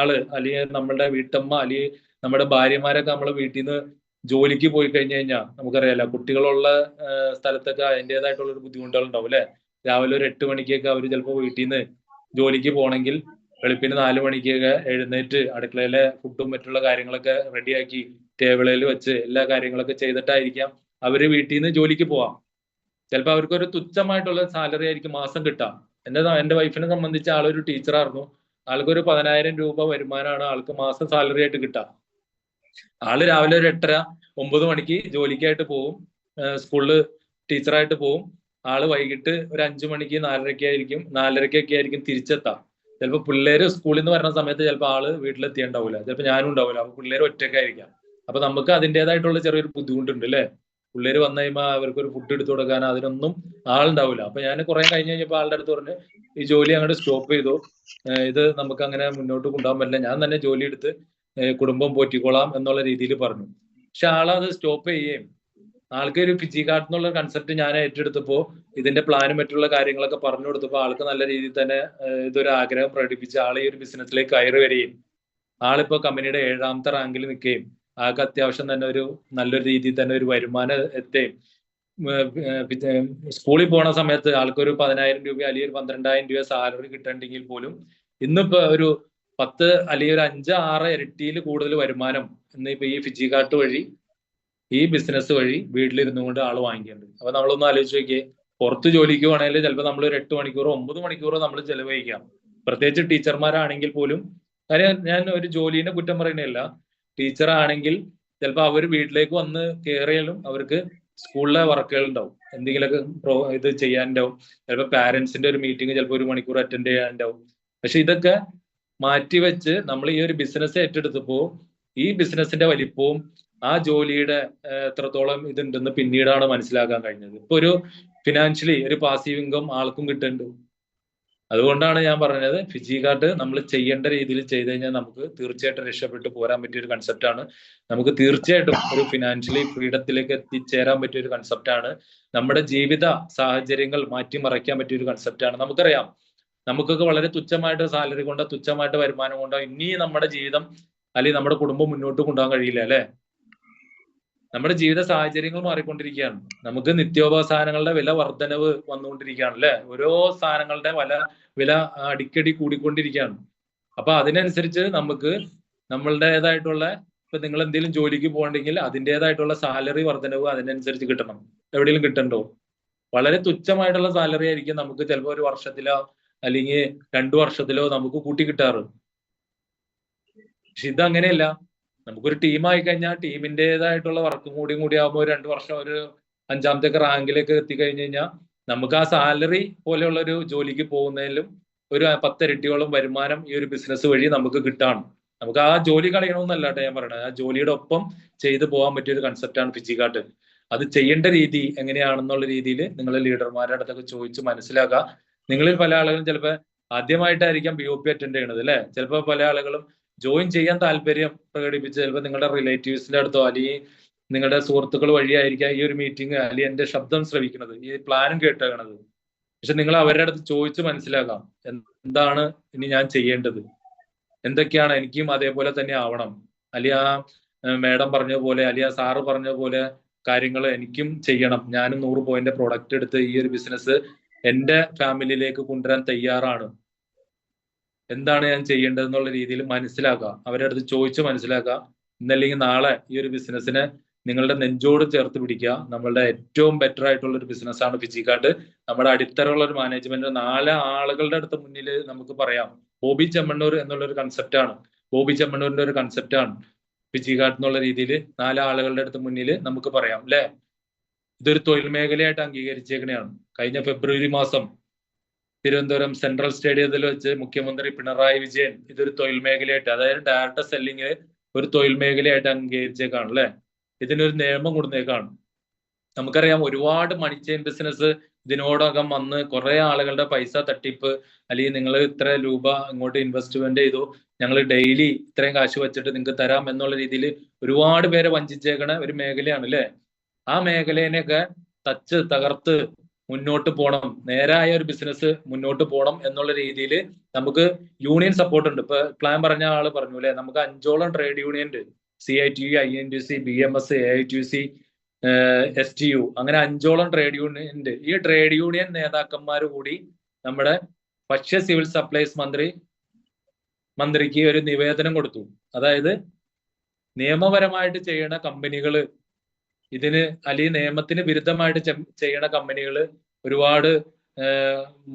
ആള് അല്ലെങ്കിൽ നമ്മളുടെ വീട്ടമ്മ അല്ലെങ്കിൽ നമ്മുടെ ഭാര്യമാരൊക്കെ നമ്മളെ വീട്ടിൽ നിന്ന് ജോലിക്ക് പോയി കഴിഞ്ഞു കഴിഞ്ഞാൽ നമുക്കറിയാലോ, കുട്ടികളുള്ള സ്ഥലത്തൊക്കെ അതിൻ്റെതായിട്ടുള്ള ഒരു ബുദ്ധിമുട്ടുകൾ ഉണ്ടാവും അല്ലെ. രാവിലെ ഒരു 8 മണിക്കൊക്കെ അവർ ചിലപ്പോൾ വീട്ടിൽ നിന്ന് ജോലിക്ക് പോകണമെങ്കിൽ വെളുപ്പിന് 4 മണിക്കൊക്കെ എഴുന്നേറ്റ് അടുക്കളയിലെ ഫുഡും മറ്റുള്ള കാര്യങ്ങളൊക്കെ റെഡിയാക്കി ടേബിളിൽ വെച്ച് എല്ലാ കാര്യങ്ങളൊക്കെ ചെയ്തിട്ടായിരിക്കാം അവര് വീട്ടിൽ നിന്ന് ജോലിക്ക് പോവാം. ചിലപ്പോൾ അവർക്കൊരു തുച്ഛമായിട്ടുള്ള സാലറി ആയിരിക്കും മാസം കിട്ടാം. എൻ്റെ വൈഫിനെ സംബന്ധിച്ച് ആളൊരു ടീച്ചറായിരുന്നു. ആൾക്കൊരു 10,000 രൂപ വരുമാനമാണ് ആൾക്ക് മാസം സാലറി ആയിട്ട് കിട്ടാം. ആള് രാവിലെ ഒരു 8:30-9 മണിക്ക് ജോലിക്കായിട്ട് പോവും, സ്കൂളില് ടീച്ചറായിട്ട് പോവും. ആള് വൈകിട്ട് ഒരു 5 മണിക്ക് 4:30-4:30 ആയിരിക്കും തിരിച്ചെത്താം. ചിലപ്പോൾ പിള്ളേര് സ്കൂളിൽ നിന്ന് വരുന്ന സമയത്ത് ചിലപ്പോൾ ആള് വീട്ടിലെത്തിയുണ്ടാവില്ല, ചിലപ്പോൾ ഞാനും ഉണ്ടാവില്ല. അപ്പൊ പിള്ളേര് ഒറ്റയ്ക്കായിരിക്കാം. അപ്പൊ നമുക്ക് അതിൻ്റെതായിട്ടുള്ള ചെറിയൊരു ബുദ്ധിമുട്ടുണ്ട് അല്ലെ. പിള്ളേര് വന്നു കഴിയുമ്പോൾ അവർക്കൊരു ഫുഡ് എടുത്തു കൊടുക്കാൻ അതിനൊന്നും ആളുണ്ടാവില്ല. അപ്പൊ ഞാൻ കുറെ കഴിഞ്ഞ് കഴിഞ്ഞപ്പോൾ ആളുടെ അടുത്ത് പറഞ്ഞ് ഈ ജോലി അങ്ങോട്ട് സ്റ്റോപ്പ് ചെയ്തു, ഇത് നമുക്ക് അങ്ങനെ മുന്നോട്ട് കൊണ്ടുപോകാൻ പറ്റില്ല, ഞാൻ തന്നെ ജോലി എടുത്ത് കുടുംബം പോറ്റിക്കോളാം എന്നുള്ള രീതിയിൽ പറഞ്ഞു. പക്ഷെ ആളത് സ്റ്റോപ്പ് ചെയ്യുകയും ആൾക്ക് ഒരു ഫിജി കാർട്ട് എന്നുള്ള കൺസെപ്റ്റ് ഞാൻ ഏറ്റെടുത്തപ്പോൾ ഇതിന്റെ പ്ലാനും മറ്റുള്ള കാര്യങ്ങളൊക്കെ പറഞ്ഞു കൊടുത്തപ്പോൾ ആൾക്ക് നല്ല രീതിയിൽ തന്നെ ഇതൊരു ആഗ്രഹം പ്രകടിപ്പിച്ച് ആൾ ഈ ഒരു ബിസിനസ്സിലേക്ക് കയറി വരികയും ആളിപ്പോ കമ്പനിയുടെ 7ാമത്തെ റാങ്കിൽ നിൽക്കുകയും ആൾക്ക് അത്യാവശ്യം തന്നെ ഒരു നല്ലൊരു രീതിയിൽ തന്നെ ഒരു വരുമാനം എത്തുകയും സ്കൂളിൽ പോണ സമയത്ത് ആൾക്കൊരു 10,000 രൂപ അല്ലെങ്കിൽ ഒരു 12,000 രൂപ സാലറി കിട്ടണ്ടെങ്കിൽ പോലും ഇന്നിപ്പോ ഒരു 10 അല്ലെങ്കിൽ ഒരു 5-6 ഇരട്ടിയിൽ കൂടുതൽ വരുമാനം ഇന്നിപ്പോ ഈ ഫിജി കാർട്ട് വഴി ഈ ബിസിനസ് വഴി വീട്ടിലിരുന്നു കൊണ്ട് ആള് വാങ്ങിക്കുന്നുണ്ട്. അപ്പൊ നമ്മളൊന്ന് ആലോചിച്ച് നോക്കിയേ, പുറത്ത് ജോലിക്ക് പോകണമെങ്കിൽ ചിലപ്പോൾ നമ്മൾ ഒരു 8 മണിക്കൂറോ 9 മണിക്കൂറോ നമ്മൾ ചെലവഴിക്കാം. പ്രത്യേകിച്ച് ടീച്ചർമാരാണെങ്കിൽ പോലും. കാര്യം ഞാൻ ഒരു ജോലിനെ കുറ്റം പറയുന്നില്ല, ടീച്ചറാണെങ്കിൽ ചിലപ്പോൾ അവർ വീട്ടിലേക്ക് വന്ന് കയറിയാലും അവർക്ക് സ്കൂളിലെ വർക്കുകൾ ഉണ്ടാവും, എന്തെങ്കിലുമൊക്കെ ഇത് ചെയ്യാനുണ്ടാവും. ചിലപ്പോൾ പാരന്റ്സിന്റെ ഒരു മീറ്റിംഗ് ചിലപ്പോൾ 1 മണിക്കൂർ അറ്റൻഡ് ചെയ്യാനുണ്ടാവും. പക്ഷെ ഇതൊക്കെ മാറ്റിവെച്ച് നമ്മൾ ഈ ഒരു ബിസിനസ് ഏറ്റെടുത്തപ്പോൾ ഈ ബിസിനസിന്റെ വലിപ്പവും ആ ജോലിയുടെ എത്രത്തോളം ഇതുണ്ടെന്ന് പിന്നീടാണ് മനസ്സിലാക്കാൻ കഴിഞ്ഞത്. ഇപ്പൊ ഒരു ഫിനാൻഷ്യലി ഒരു പാസീവ് ഇൻകം ആൾക്കും കിട്ടുന്നുണ്ട്. അതുകൊണ്ടാണ് ഞാൻ പറഞ്ഞത് ഫിജി കാർട്ട് നമ്മൾ ചെയ്യേണ്ട രീതിയിൽ ചെയ്ത് കഴിഞ്ഞാൽ നമുക്ക് തീർച്ചയായിട്ടും രക്ഷപ്പെട്ട് പോരാൻ പറ്റിയ ഒരു കൺസെപ്റ്റാണ്. നമുക്ക് തീർച്ചയായിട്ടും ഒരു ഫിനാൻഷ്യലി ഫ്രീഡത്തിലേക്ക് എത്തിച്ചേരാൻ പറ്റിയ ഒരു കൺസെപ്റ്റാണ്. നമ്മുടെ ജീവിത സാഹചര്യങ്ങൾ മാറ്റിമറിക്കാൻ പറ്റിയ ഒരു കൺസെപ്റ്റാണ്. നമുക്കറിയാം നമുക്കൊക്കെ വളരെ തുച്ഛമായിട്ട് സാലറി കൊണ്ടോ തുച്ഛമായിട്ട് വരുമാനം കൊണ്ടോ ഇനി നമ്മുടെ ജീവിതം അല്ലെങ്കിൽ നമ്മുടെ കുടുംബം മുന്നോട്ട് കൊണ്ടുപോകാൻ കഴിയില്ല അല്ലെ. നമ്മുടെ ജീവിത സാഹചര്യങ്ങൾ മാറിക്കൊണ്ടിരിക്കുകയാണ്. നമുക്ക് നിത്യോപസാധനങ്ങളുടെ വില വർധനവ് വന്നുകൊണ്ടിരിക്കുകയാണ് അല്ലെ. ഓരോ സാധനങ്ങളുടെ വില അടിക്കടി കൂടിക്കൊണ്ടിരിക്കുകയാണ്. അപ്പൊ അതിനനുസരിച്ച് നമുക്ക് നമ്മളുടേതായിട്ടുള്ള, ഇപ്പൊ നിങ്ങൾ എന്തെങ്കിലും ജോലിക്ക് പോകണമെങ്കിൽ അതിൻ്റെതായിട്ടുള്ള സാലറി വർധനവ് അതിനനുസരിച്ച് കിട്ടണം. എവിടെയെങ്കിലും കിട്ടണ്ടോ? വളരെ തുച്ഛമായിട്ടുള്ള സാലറി ആയിരിക്കും നമുക്ക് ചിലപ്പോൾ ഒരു വർഷത്തിലോ അല്ലെങ്കിൽ 2 വർഷത്തിലോ നമുക്ക് കൂട്ടി കിട്ടാറ്. പക്ഷെ ഇതങ്ങനെയല്ല. നമുക്കൊരു ടീമായി കഴിഞ്ഞാൽ ടീമിൻ്റെതായിട്ടുള്ള വർക്കും കൂടി ആകുമ്പോൾ 2 വർഷം ഒരു 5ാമത്തെ റാങ്കിലേക്ക് എത്തിക്കഴിഞ്ഞു കഴിഞ്ഞാൽ നമുക്ക് ആ സാലറി പോലെയുള്ള ഒരു ജോലിക്ക് പോകുന്നതിലും ഒരു 10 ഇരട്ടിയോളം വരുമാനം ഈ ഒരു ബിസിനസ് വഴി നമുക്ക് കിട്ടാണ്. നമുക്ക് ആ ജോലി കളയണമെന്നല്ല കേട്ടോ ഞാൻ പറയണത്. ആ ജോലിയുടെ ഒപ്പം ചെയ്തു പോകാൻ പറ്റിയ ഒരു കൺസെപ്റ്റാണ് ഫിജികാർട്ട്. അത് ചെയ്യേണ്ട രീതി എങ്ങനെയാണെന്നുള്ള രീതിയിൽ നിങ്ങൾ ലീഡർമാരുടെ അടുത്തൊക്കെ ചോദിച്ച് മനസ്സിലാക്കുക. നിങ്ങളിൽ പല ആളുകളും ചിലപ്പോൾ ആദ്യമായിട്ടായിരിക്കാം BOP അറ്റൻഡ് ചെയ്യണത് അല്ലെ. ചിലപ്പോൾ പല ആളുകളും ജോയിൻ ചെയ്യാൻ താല്പര്യം പ്രകടിപ്പിച്ച് ചിലപ്പോൾ നിങ്ങളുടെ റിലേറ്റീവ്സിന്റെ അടുത്തോ അല്ലെങ്കിൽ നിങ്ങളുടെ സുഹൃത്തുക്കൾ വഴിയായിരിക്കാം ഈ ഒരു മീറ്റിംഗ് അല്ലെങ്കിൽ എന്റെ ശബ്ദം ശ്രവിക്കുന്നത്, ഈ പ്ലാനും കേട്ടേക്കണത്. പക്ഷെ നിങ്ങൾ അവരുടെ അടുത്ത് ചോദിച്ച് മനസ്സിലാക്കാം, എന്താണ് ഇനി ഞാൻ ചെയ്യേണ്ടത്, എന്തൊക്കെയാണ് എനിക്കും അതേപോലെ തന്നെ ആവണം, അല്ലെങ്കിൽ ആ മേഡം പറഞ്ഞ പോലെ അല്ലെങ്കിൽ ആ സാറ് പറഞ്ഞ പോലെ കാര്യങ്ങൾ എനിക്കും ചെയ്യണം. ഞാനും 100 പോയിന്റ് പ്രോഡക്റ്റ് എടുത്ത് ഈ ഒരു ബിസിനസ് എന്റെ ഫാമിലിയിലേക്ക് കൊണ്ടുവരാൻ തയ്യാറാണ്. എന്താണ് ഞാൻ ചെയ്യേണ്ടത് എന്നുള്ള രീതിയിൽ മനസ്സിലാക്കുക. അവരുടെ അടുത്ത് ചോദിച്ച് മനസ്സിലാക്കുക. ഇന്നല്ലെങ്കിൽ നാളെ ഈ ഒരു ബിസിനസ്സിനെ നിങ്ങളുടെ നെഞ്ചോട് ചേർത്ത് പിടിക്കുക. നമ്മളുടെ ഏറ്റവും ബെറ്റർ ആയിട്ടുള്ള ഒരു ബിസിനസ്സാണ് ഫിജികാർട്ട്. നമ്മുടെ അടിത്തറയുള്ള ഒരു മാനേജ്മെന്റ് 4 ആളുകളുടെ അടുത്ത് മുന്നിൽ നമുക്ക് പറയാം. ബോബി ചെമ്മണ്ണൂർ എന്നുള്ളൊരു കൺസെപ്റ്റാണ്, ബോബി ചെമ്മണ്ണൂരിന്റെ ഒരു കൺസെപ്റ്റാണ് ഫിജികാർട്ട് എന്നുള്ള രീതിയിൽ 4 ആളുകളുടെ അടുത്ത് മുന്നിൽ നമുക്ക് പറയാം അല്ലെ. ഇതൊരു തൊഴിൽ മേഖലയായിട്ട് അംഗീകരിച്ചേക്കണെയാണ്. കഴിഞ്ഞ ഫെബ്രുവരി മാസം തിരുവനന്തപുരം സെൻട്രൽ സ്റ്റേഡിയത്തിൽ വെച്ച് മുഖ്യമന്ത്രി പിണറായി വിജയൻ ഇതൊരു തൊഴിൽ മേഖലയായിട്ട്, അതായത് ഡയറക്റ്റ് സെല്ലിങ് ഒരു തൊഴിൽ മേഖലയായിട്ട് അംഗീകരിച്ചേക്കാണ് അല്ലെ. ഇതിനൊരു നിയമം കൊടുത്തേക്കാണ്. നമുക്കറിയാം ഒരുപാട് മണി ചെയിൻ ബിസിനസ് ഇതിനോടകം വന്ന് കുറെ ആളുകളുടെ പൈസ തട്ടിപ്പ്, അല്ലെങ്കിൽ നിങ്ങൾ ഇത്ര രൂപ ഇങ്ങോട്ട് ഇൻവെസ്റ്റ്മെന്റ് ചെയ്തു, ഞങ്ങൾ ഡെയിലി ഇത്രയും കാശ് വെച്ചിട്ട് നിങ്ങൾക്ക് തരാം എന്നുള്ള രീതിയിൽ ഒരുപാട് പേരെ വഞ്ചിച്ചേക്കണ ഒരു മേഖലയാണ് അല്ലെ. ആ മേഖലയിനെയൊക്കെ തകർത്ത് മുന്നോട്ട് പോകണം, നേരായ ഒരു ബിസിനസ് മുന്നോട്ട് പോകണം എന്നുള്ള രീതിയിൽ നമുക്ക് യൂണിയൻ സപ്പോർട്ട് ഉണ്ട്. ഇപ്പൊ പ്ലാൻ പറഞ്ഞ ആള് പറഞ്ഞു അല്ലെ, നമുക്ക് 5ഓളം ട്രേഡ് യൂണിയൻ ഉണ്ട്. CITU, INTUC, BMS, AITUC, STU, അങ്ങനെ 5ഓളം ട്രേഡ് യൂണിയൻ ഉണ്ട്. ഈ ട്രേഡ് യൂണിയൻ നേതാക്കന്മാർ കൂടി നമ്മുടെ ഭക്ഷ്യ സിവിൽ സപ്ലൈസ് മന്ത്രിക്ക് ഒരു നിവേദനം കൊടുത്തു. അതായത് നിയമപരമായിട്ട് ചെയ്യണ കമ്പനികൾ ഇതിന് അല്ലെങ്കിൽ നിയമത്തിന് വിരുദ്ധമായിട്ട് ചെയ്യണ കമ്പനികൾ ഒരുപാട്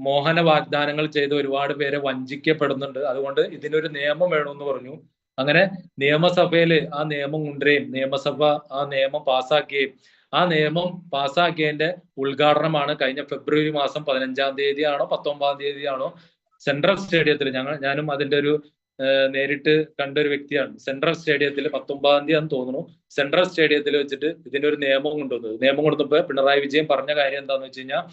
മോഹന വാഗ്ദാനങ്ങൾ ചെയ്ത് ഒരുപാട് പേരെ വഞ്ചിക്കപ്പെടുന്നുണ്ട്. അതുകൊണ്ട് ഇതിനൊരു നിയമം വേണമെന്ന് പറഞ്ഞു. അങ്ങനെ നിയമസഭയിൽ ആ നിയമം കൊണ്ടുവരികയും നിയമസഭ ആ നിയമം പാസ്സാക്കുകയും ആ നിയമം പാസ്സാക്കിയതിന്റെ ഉദ്ഘാടനമാണ് കഴിഞ്ഞ ഫെബ്രുവരി മാസം 15-ാം തീയതിയാണോ 19-ാം തീയതിയാണോ സെൻട്രൽ സ്റ്റേഡിയത്തിൽ, ഞാനും അതിന്റെ ഒരു നേരിട്ട് കണ്ടൊരു വ്യക്തിയാണ്. സെൻട്രൽ സ്റ്റേഡിയത്തിൽ 19-ാം തീയതി തോന്നുന്നു, സെൻട്രൽ സ്റ്റേഡിയത്തിൽ വെച്ചിട്ട് ഇതിന്റെ ഒരു നിയമം കൊണ്ടുവന്നത്. നിയമം കൊണ്ടുവന്നപ്പോൾ പിണറായി വിജയൻ പറഞ്ഞ കാര്യം എന്താണെന്ന് വെച്ച് കഴിഞ്ഞാൽ,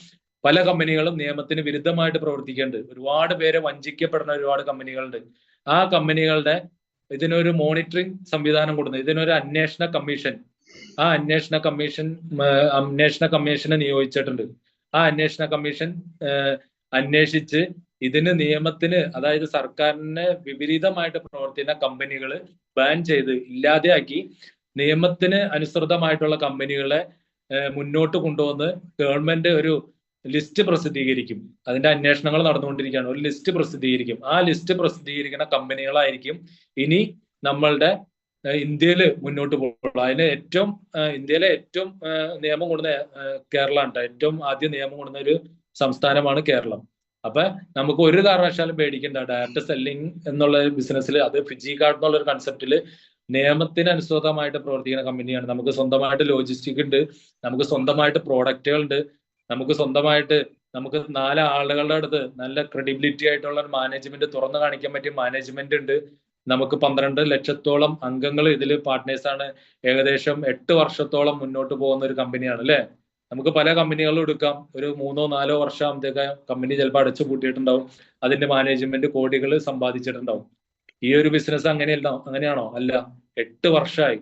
പല കമ്പനികളും നിയമത്തിന് വിരുദ്ധമായിട്ട് പ്രവർത്തിക്കുന്നുണ്ട്, ഒരുപാട് പേരെ വഞ്ചിക്കപ്പെടുന്ന ഒരുപാട് കമ്പനികളുണ്ട്. ആ കമ്പനികളുടെ ഇതിനൊരു മോണിറ്ററിംഗ് സംവിധാനം കൊടുക്കുന്നത്, ഇതിനൊരു അന്വേഷണ കമ്മീഷൻ, ആ അന്വേഷണ കമ്മീഷനെ നിയോഗിച്ചിട്ടുണ്ട്. ആ അന്വേഷണ കമ്മീഷൻ അന്വേഷിച്ച് ഇതിന് നിയമത്തിന്, അതായത് സർക്കാരിന് വിപരീതമായിട്ട് പ്രവർത്തിക്കുന്ന കമ്പനികൾ ബാൻ ചെയ്ത് ഇല്ലാതെയാക്കി നിയമത്തിന് അനുസൃതമായിട്ടുള്ള കമ്പനികളെ മുന്നോട്ട് കൊണ്ടുവന്ന് ഗവൺമെന്റ് ഒരു ലിസ്റ്റ് പ്രസിദ്ധീകരിക്കും. അതിന്റെ അന്വേഷണങ്ങൾ നടന്നുകൊണ്ടിരിക്കുകയാണ്. ഒരു ലിസ്റ്റ് പ്രസിദ്ധീകരിക്കും. ആ ലിസ്റ്റ് പ്രസിദ്ധീകരിക്കുന്ന കമ്പനികളായിരിക്കും ഇനി നമ്മളുടെ ഇന്ത്യയിൽ മുന്നോട്ട് പോകുള്ളൂ. അതിന് ഇന്ത്യയിലെ ഏറ്റവും നിയമം കൊണ്ടുവന്ന കേരളമാണ്. ഏറ്റവും ആദ്യം നിയമം കൊണ്ടുവന്ന ഒരു സംസ്ഥാനമാണ് കേരളം. അപ്പൊ നമുക്ക് ഒരു കാരണവശാലും പേടിക്കണ്ട. ഡയറക്റ്റ് സെല്ലിംഗ് എന്നുള്ള ബിസിനസ്സിൽ, അത് ഫിജികാർട്ട് എന്നുള്ള ഒരു കൺസെപ്റ്റില് നിയമത്തിന് അനുസൃതമായിട്ട് പ്രവർത്തിക്കുന്ന കമ്പനിയാണ്. നമുക്ക് സ്വന്തമായിട്ട് ലോജിസ്റ്റിക് ഉണ്ട്, നമുക്ക് സ്വന്തമായിട്ട് പ്രോഡക്റ്റുകൾ ഉണ്ട്, നമുക്ക് 4 ആളുകളുടെ അടുത്ത് നല്ല ക്രെഡിബിലിറ്റി ആയിട്ടുള്ള ഒരു മാനേജ്മെന്റ് തുറന്നു കാണിക്കാൻ പറ്റിയ മാനേജ്മെന്റ് ഉണ്ട്. നമുക്ക് 12 ലക്ഷത്തോളം അംഗങ്ങൾ ഇതിൽ പാർട്ട്നേഴ്സാണ്. ഏകദേശം 8 വർഷത്തോളം മുന്നോട്ട് പോകുന്ന ഒരു കമ്പനിയാണ് അല്ലെ. നമുക്ക് പല കമ്പനികളും എടുക്കാം, ഒരു 3-4 വർഷം ആകുമ്പോഴത്തേക്ക് കമ്പനി ചിലപ്പോൾ അടച്ചു പൂട്ടിയിട്ടുണ്ടാവും, അതിന്റെ മാനേജ്മെന്റ് കോടികൾ സമ്പാദിച്ചിട്ടുണ്ടാവും. ഈ ഒരു ബിസിനസ് അങ്ങനെയാണോ? അല്ല. 8 വർഷമായി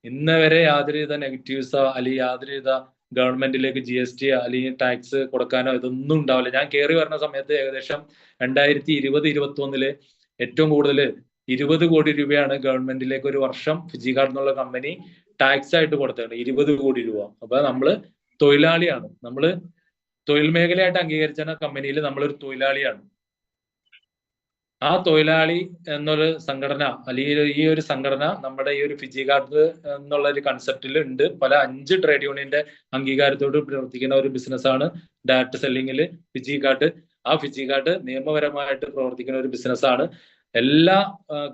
ഇന്ന് വരെ യാതൊരുവിധ നെഗറ്റീവ്സോ അല്ലെങ്കിൽ യാതൊരുവിധ ഗവൺമെന്റിലേക്ക് GST അല്ലെങ്കിൽ ടാക്സ് കൊടുക്കാനോ ഇതൊന്നും ഉണ്ടാവില്ല. ഞാൻ കയറി വരുന്ന സമയത്ത് ഏകദേശം 2020-21 ഏറ്റവും കൂടുതൽ 20 കോടി രൂപയാണ് ഗവൺമെന്റിലേക്ക് ഒരു വർഷം ഫിജികാർട്ട് എന്നുള്ള കമ്പനി ടാക്സ് ആയിട്ട് കൊടുത്തതാണ് 20 കോടി രൂപ. അപ്പൊ നമ്മള് തൊഴിലാളിയാണ്, നമ്മള് തൊഴിൽ മേഖലയായിട്ട് അംഗീകരിച്ച കമ്പനിയിൽ നമ്മളൊരു തൊഴിലാളിയാണ്. ആ തൊഴിലാളി എന്നൊരു സംഘടന അല്ലെങ്കിൽ ഈ ഒരു സംഘടന നമ്മുടെ ഈ ഒരു ഫിജി കാർഡ് എന്നുള്ള ഒരു കൺസെപ്റ്റിൽ ഉണ്ട്. പല 5 ട്രേഡ് യൂണിയന്റെ അംഗീകാരത്തോട് പ്രവർത്തിക്കുന്ന ഒരു ബിസിനസ്സാണ് ഡയറക്ട് സെല്ലിങ്ങിൽ ഫിജി കാർഡ്. ആ ഫിജി കാർഡ് നിയമപരമായിട്ട് പ്രവർത്തിക്കുന്ന ഒരു ബിസിനസ്സാണ്. എല്ലാ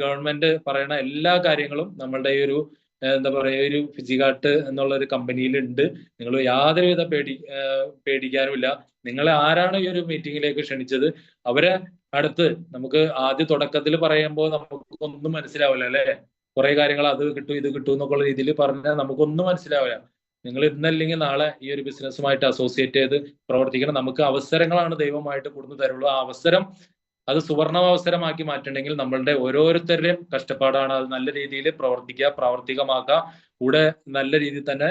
ഗവൺമെന്റ് പറയുന്ന എല്ലാ കാര്യങ്ങളും നമ്മളുടെ ഈ ഒരു എന്താ പറയുക ഒരു ഫിജി കാർഡ് എന്നുള്ള ഒരു കമ്പനിയിൽ ഉണ്ട്. നിങ്ങൾ യാതൊരുവിധ പേടിക്കാനുമില്ല. നിങ്ങളെ ആരാണ് ഈ ഒരു മീറ്റിംഗിലേക്ക് ക്ഷണിച്ചത് അവരെ അടുത്ത് നമുക്ക് ആദ്യ തുടക്കത്തിൽ പറയുമ്പോൾ നമുക്കൊന്നും മനസ്സിലാവില്ല അല്ലെ. കുറെ കാര്യങ്ങൾ അത് കിട്ടും ഇത് കിട്ടും എന്നൊക്കെയുള്ള രീതിയിൽ പറഞ്ഞാൽ നമുക്കൊന്നും മനസ്സിലാവില്ല. നിങ്ങൾ ഇന്നല്ലെങ്കിൽ നാളെ ഈ ഒരു ബിസിനസ്സുമായിട്ട് അസോസിയേറ്റ് ചെയ്ത് പ്രവർത്തിക്കണം. നമുക്ക് അവസരങ്ങളാണ് ദൈവമായിട്ട് കൊടുത്തു തരുള്ളൂ. ആ അവസരം അത് സുവർണാവസരമാക്കി മാറ്റണമെങ്കിൽ നമ്മളുടെ ഓരോരുത്തരുടെയും കഷ്ടപ്പാടാണ്. അത് നല്ല രീതിയിൽ പ്രവർത്തിക്കുക, പ്രാവർത്തികമാക്കുക. കൂടെ നല്ല രീതിയിൽ തന്നെ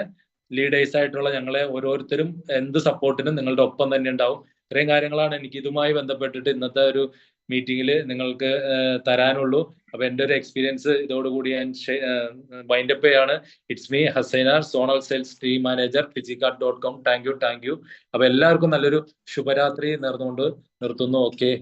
ലീഡേഴ്സ് ആയിട്ടുള്ള ഞങ്ങളെ ഓരോരുത്തരും എന്ത് സപ്പോർട്ടിനും നിങ്ങളുടെ ഒപ്പം തന്നെ ഉണ്ടാവും. ഇത്രയും കാര്യങ്ങളാണ് എനിക്ക് ഇതുമായി ബന്ധപ്പെട്ടിട്ട് ഇന്നത്തെ ഒരു മീറ്റിംഗിൽ നിങ്ങൾക്ക് തരാനുള്ളൂ. അപ്പൊ എൻ്റെ ഒരു എക്സ്പീരിയൻസ് ഇതോടുകൂടി ഞാൻ വൈൻഡപ്പ് ചെയ്യാണ്. It's me Hassainar, zonal sales team manager, fijiCard.com. Thank you. അപ്പൊ എല്ലാവർക്കും നല്ലൊരു ശുഭരാത്രി നേർന്നുകൊണ്ട് നിർത്തുന്നു. ഓക്കെ.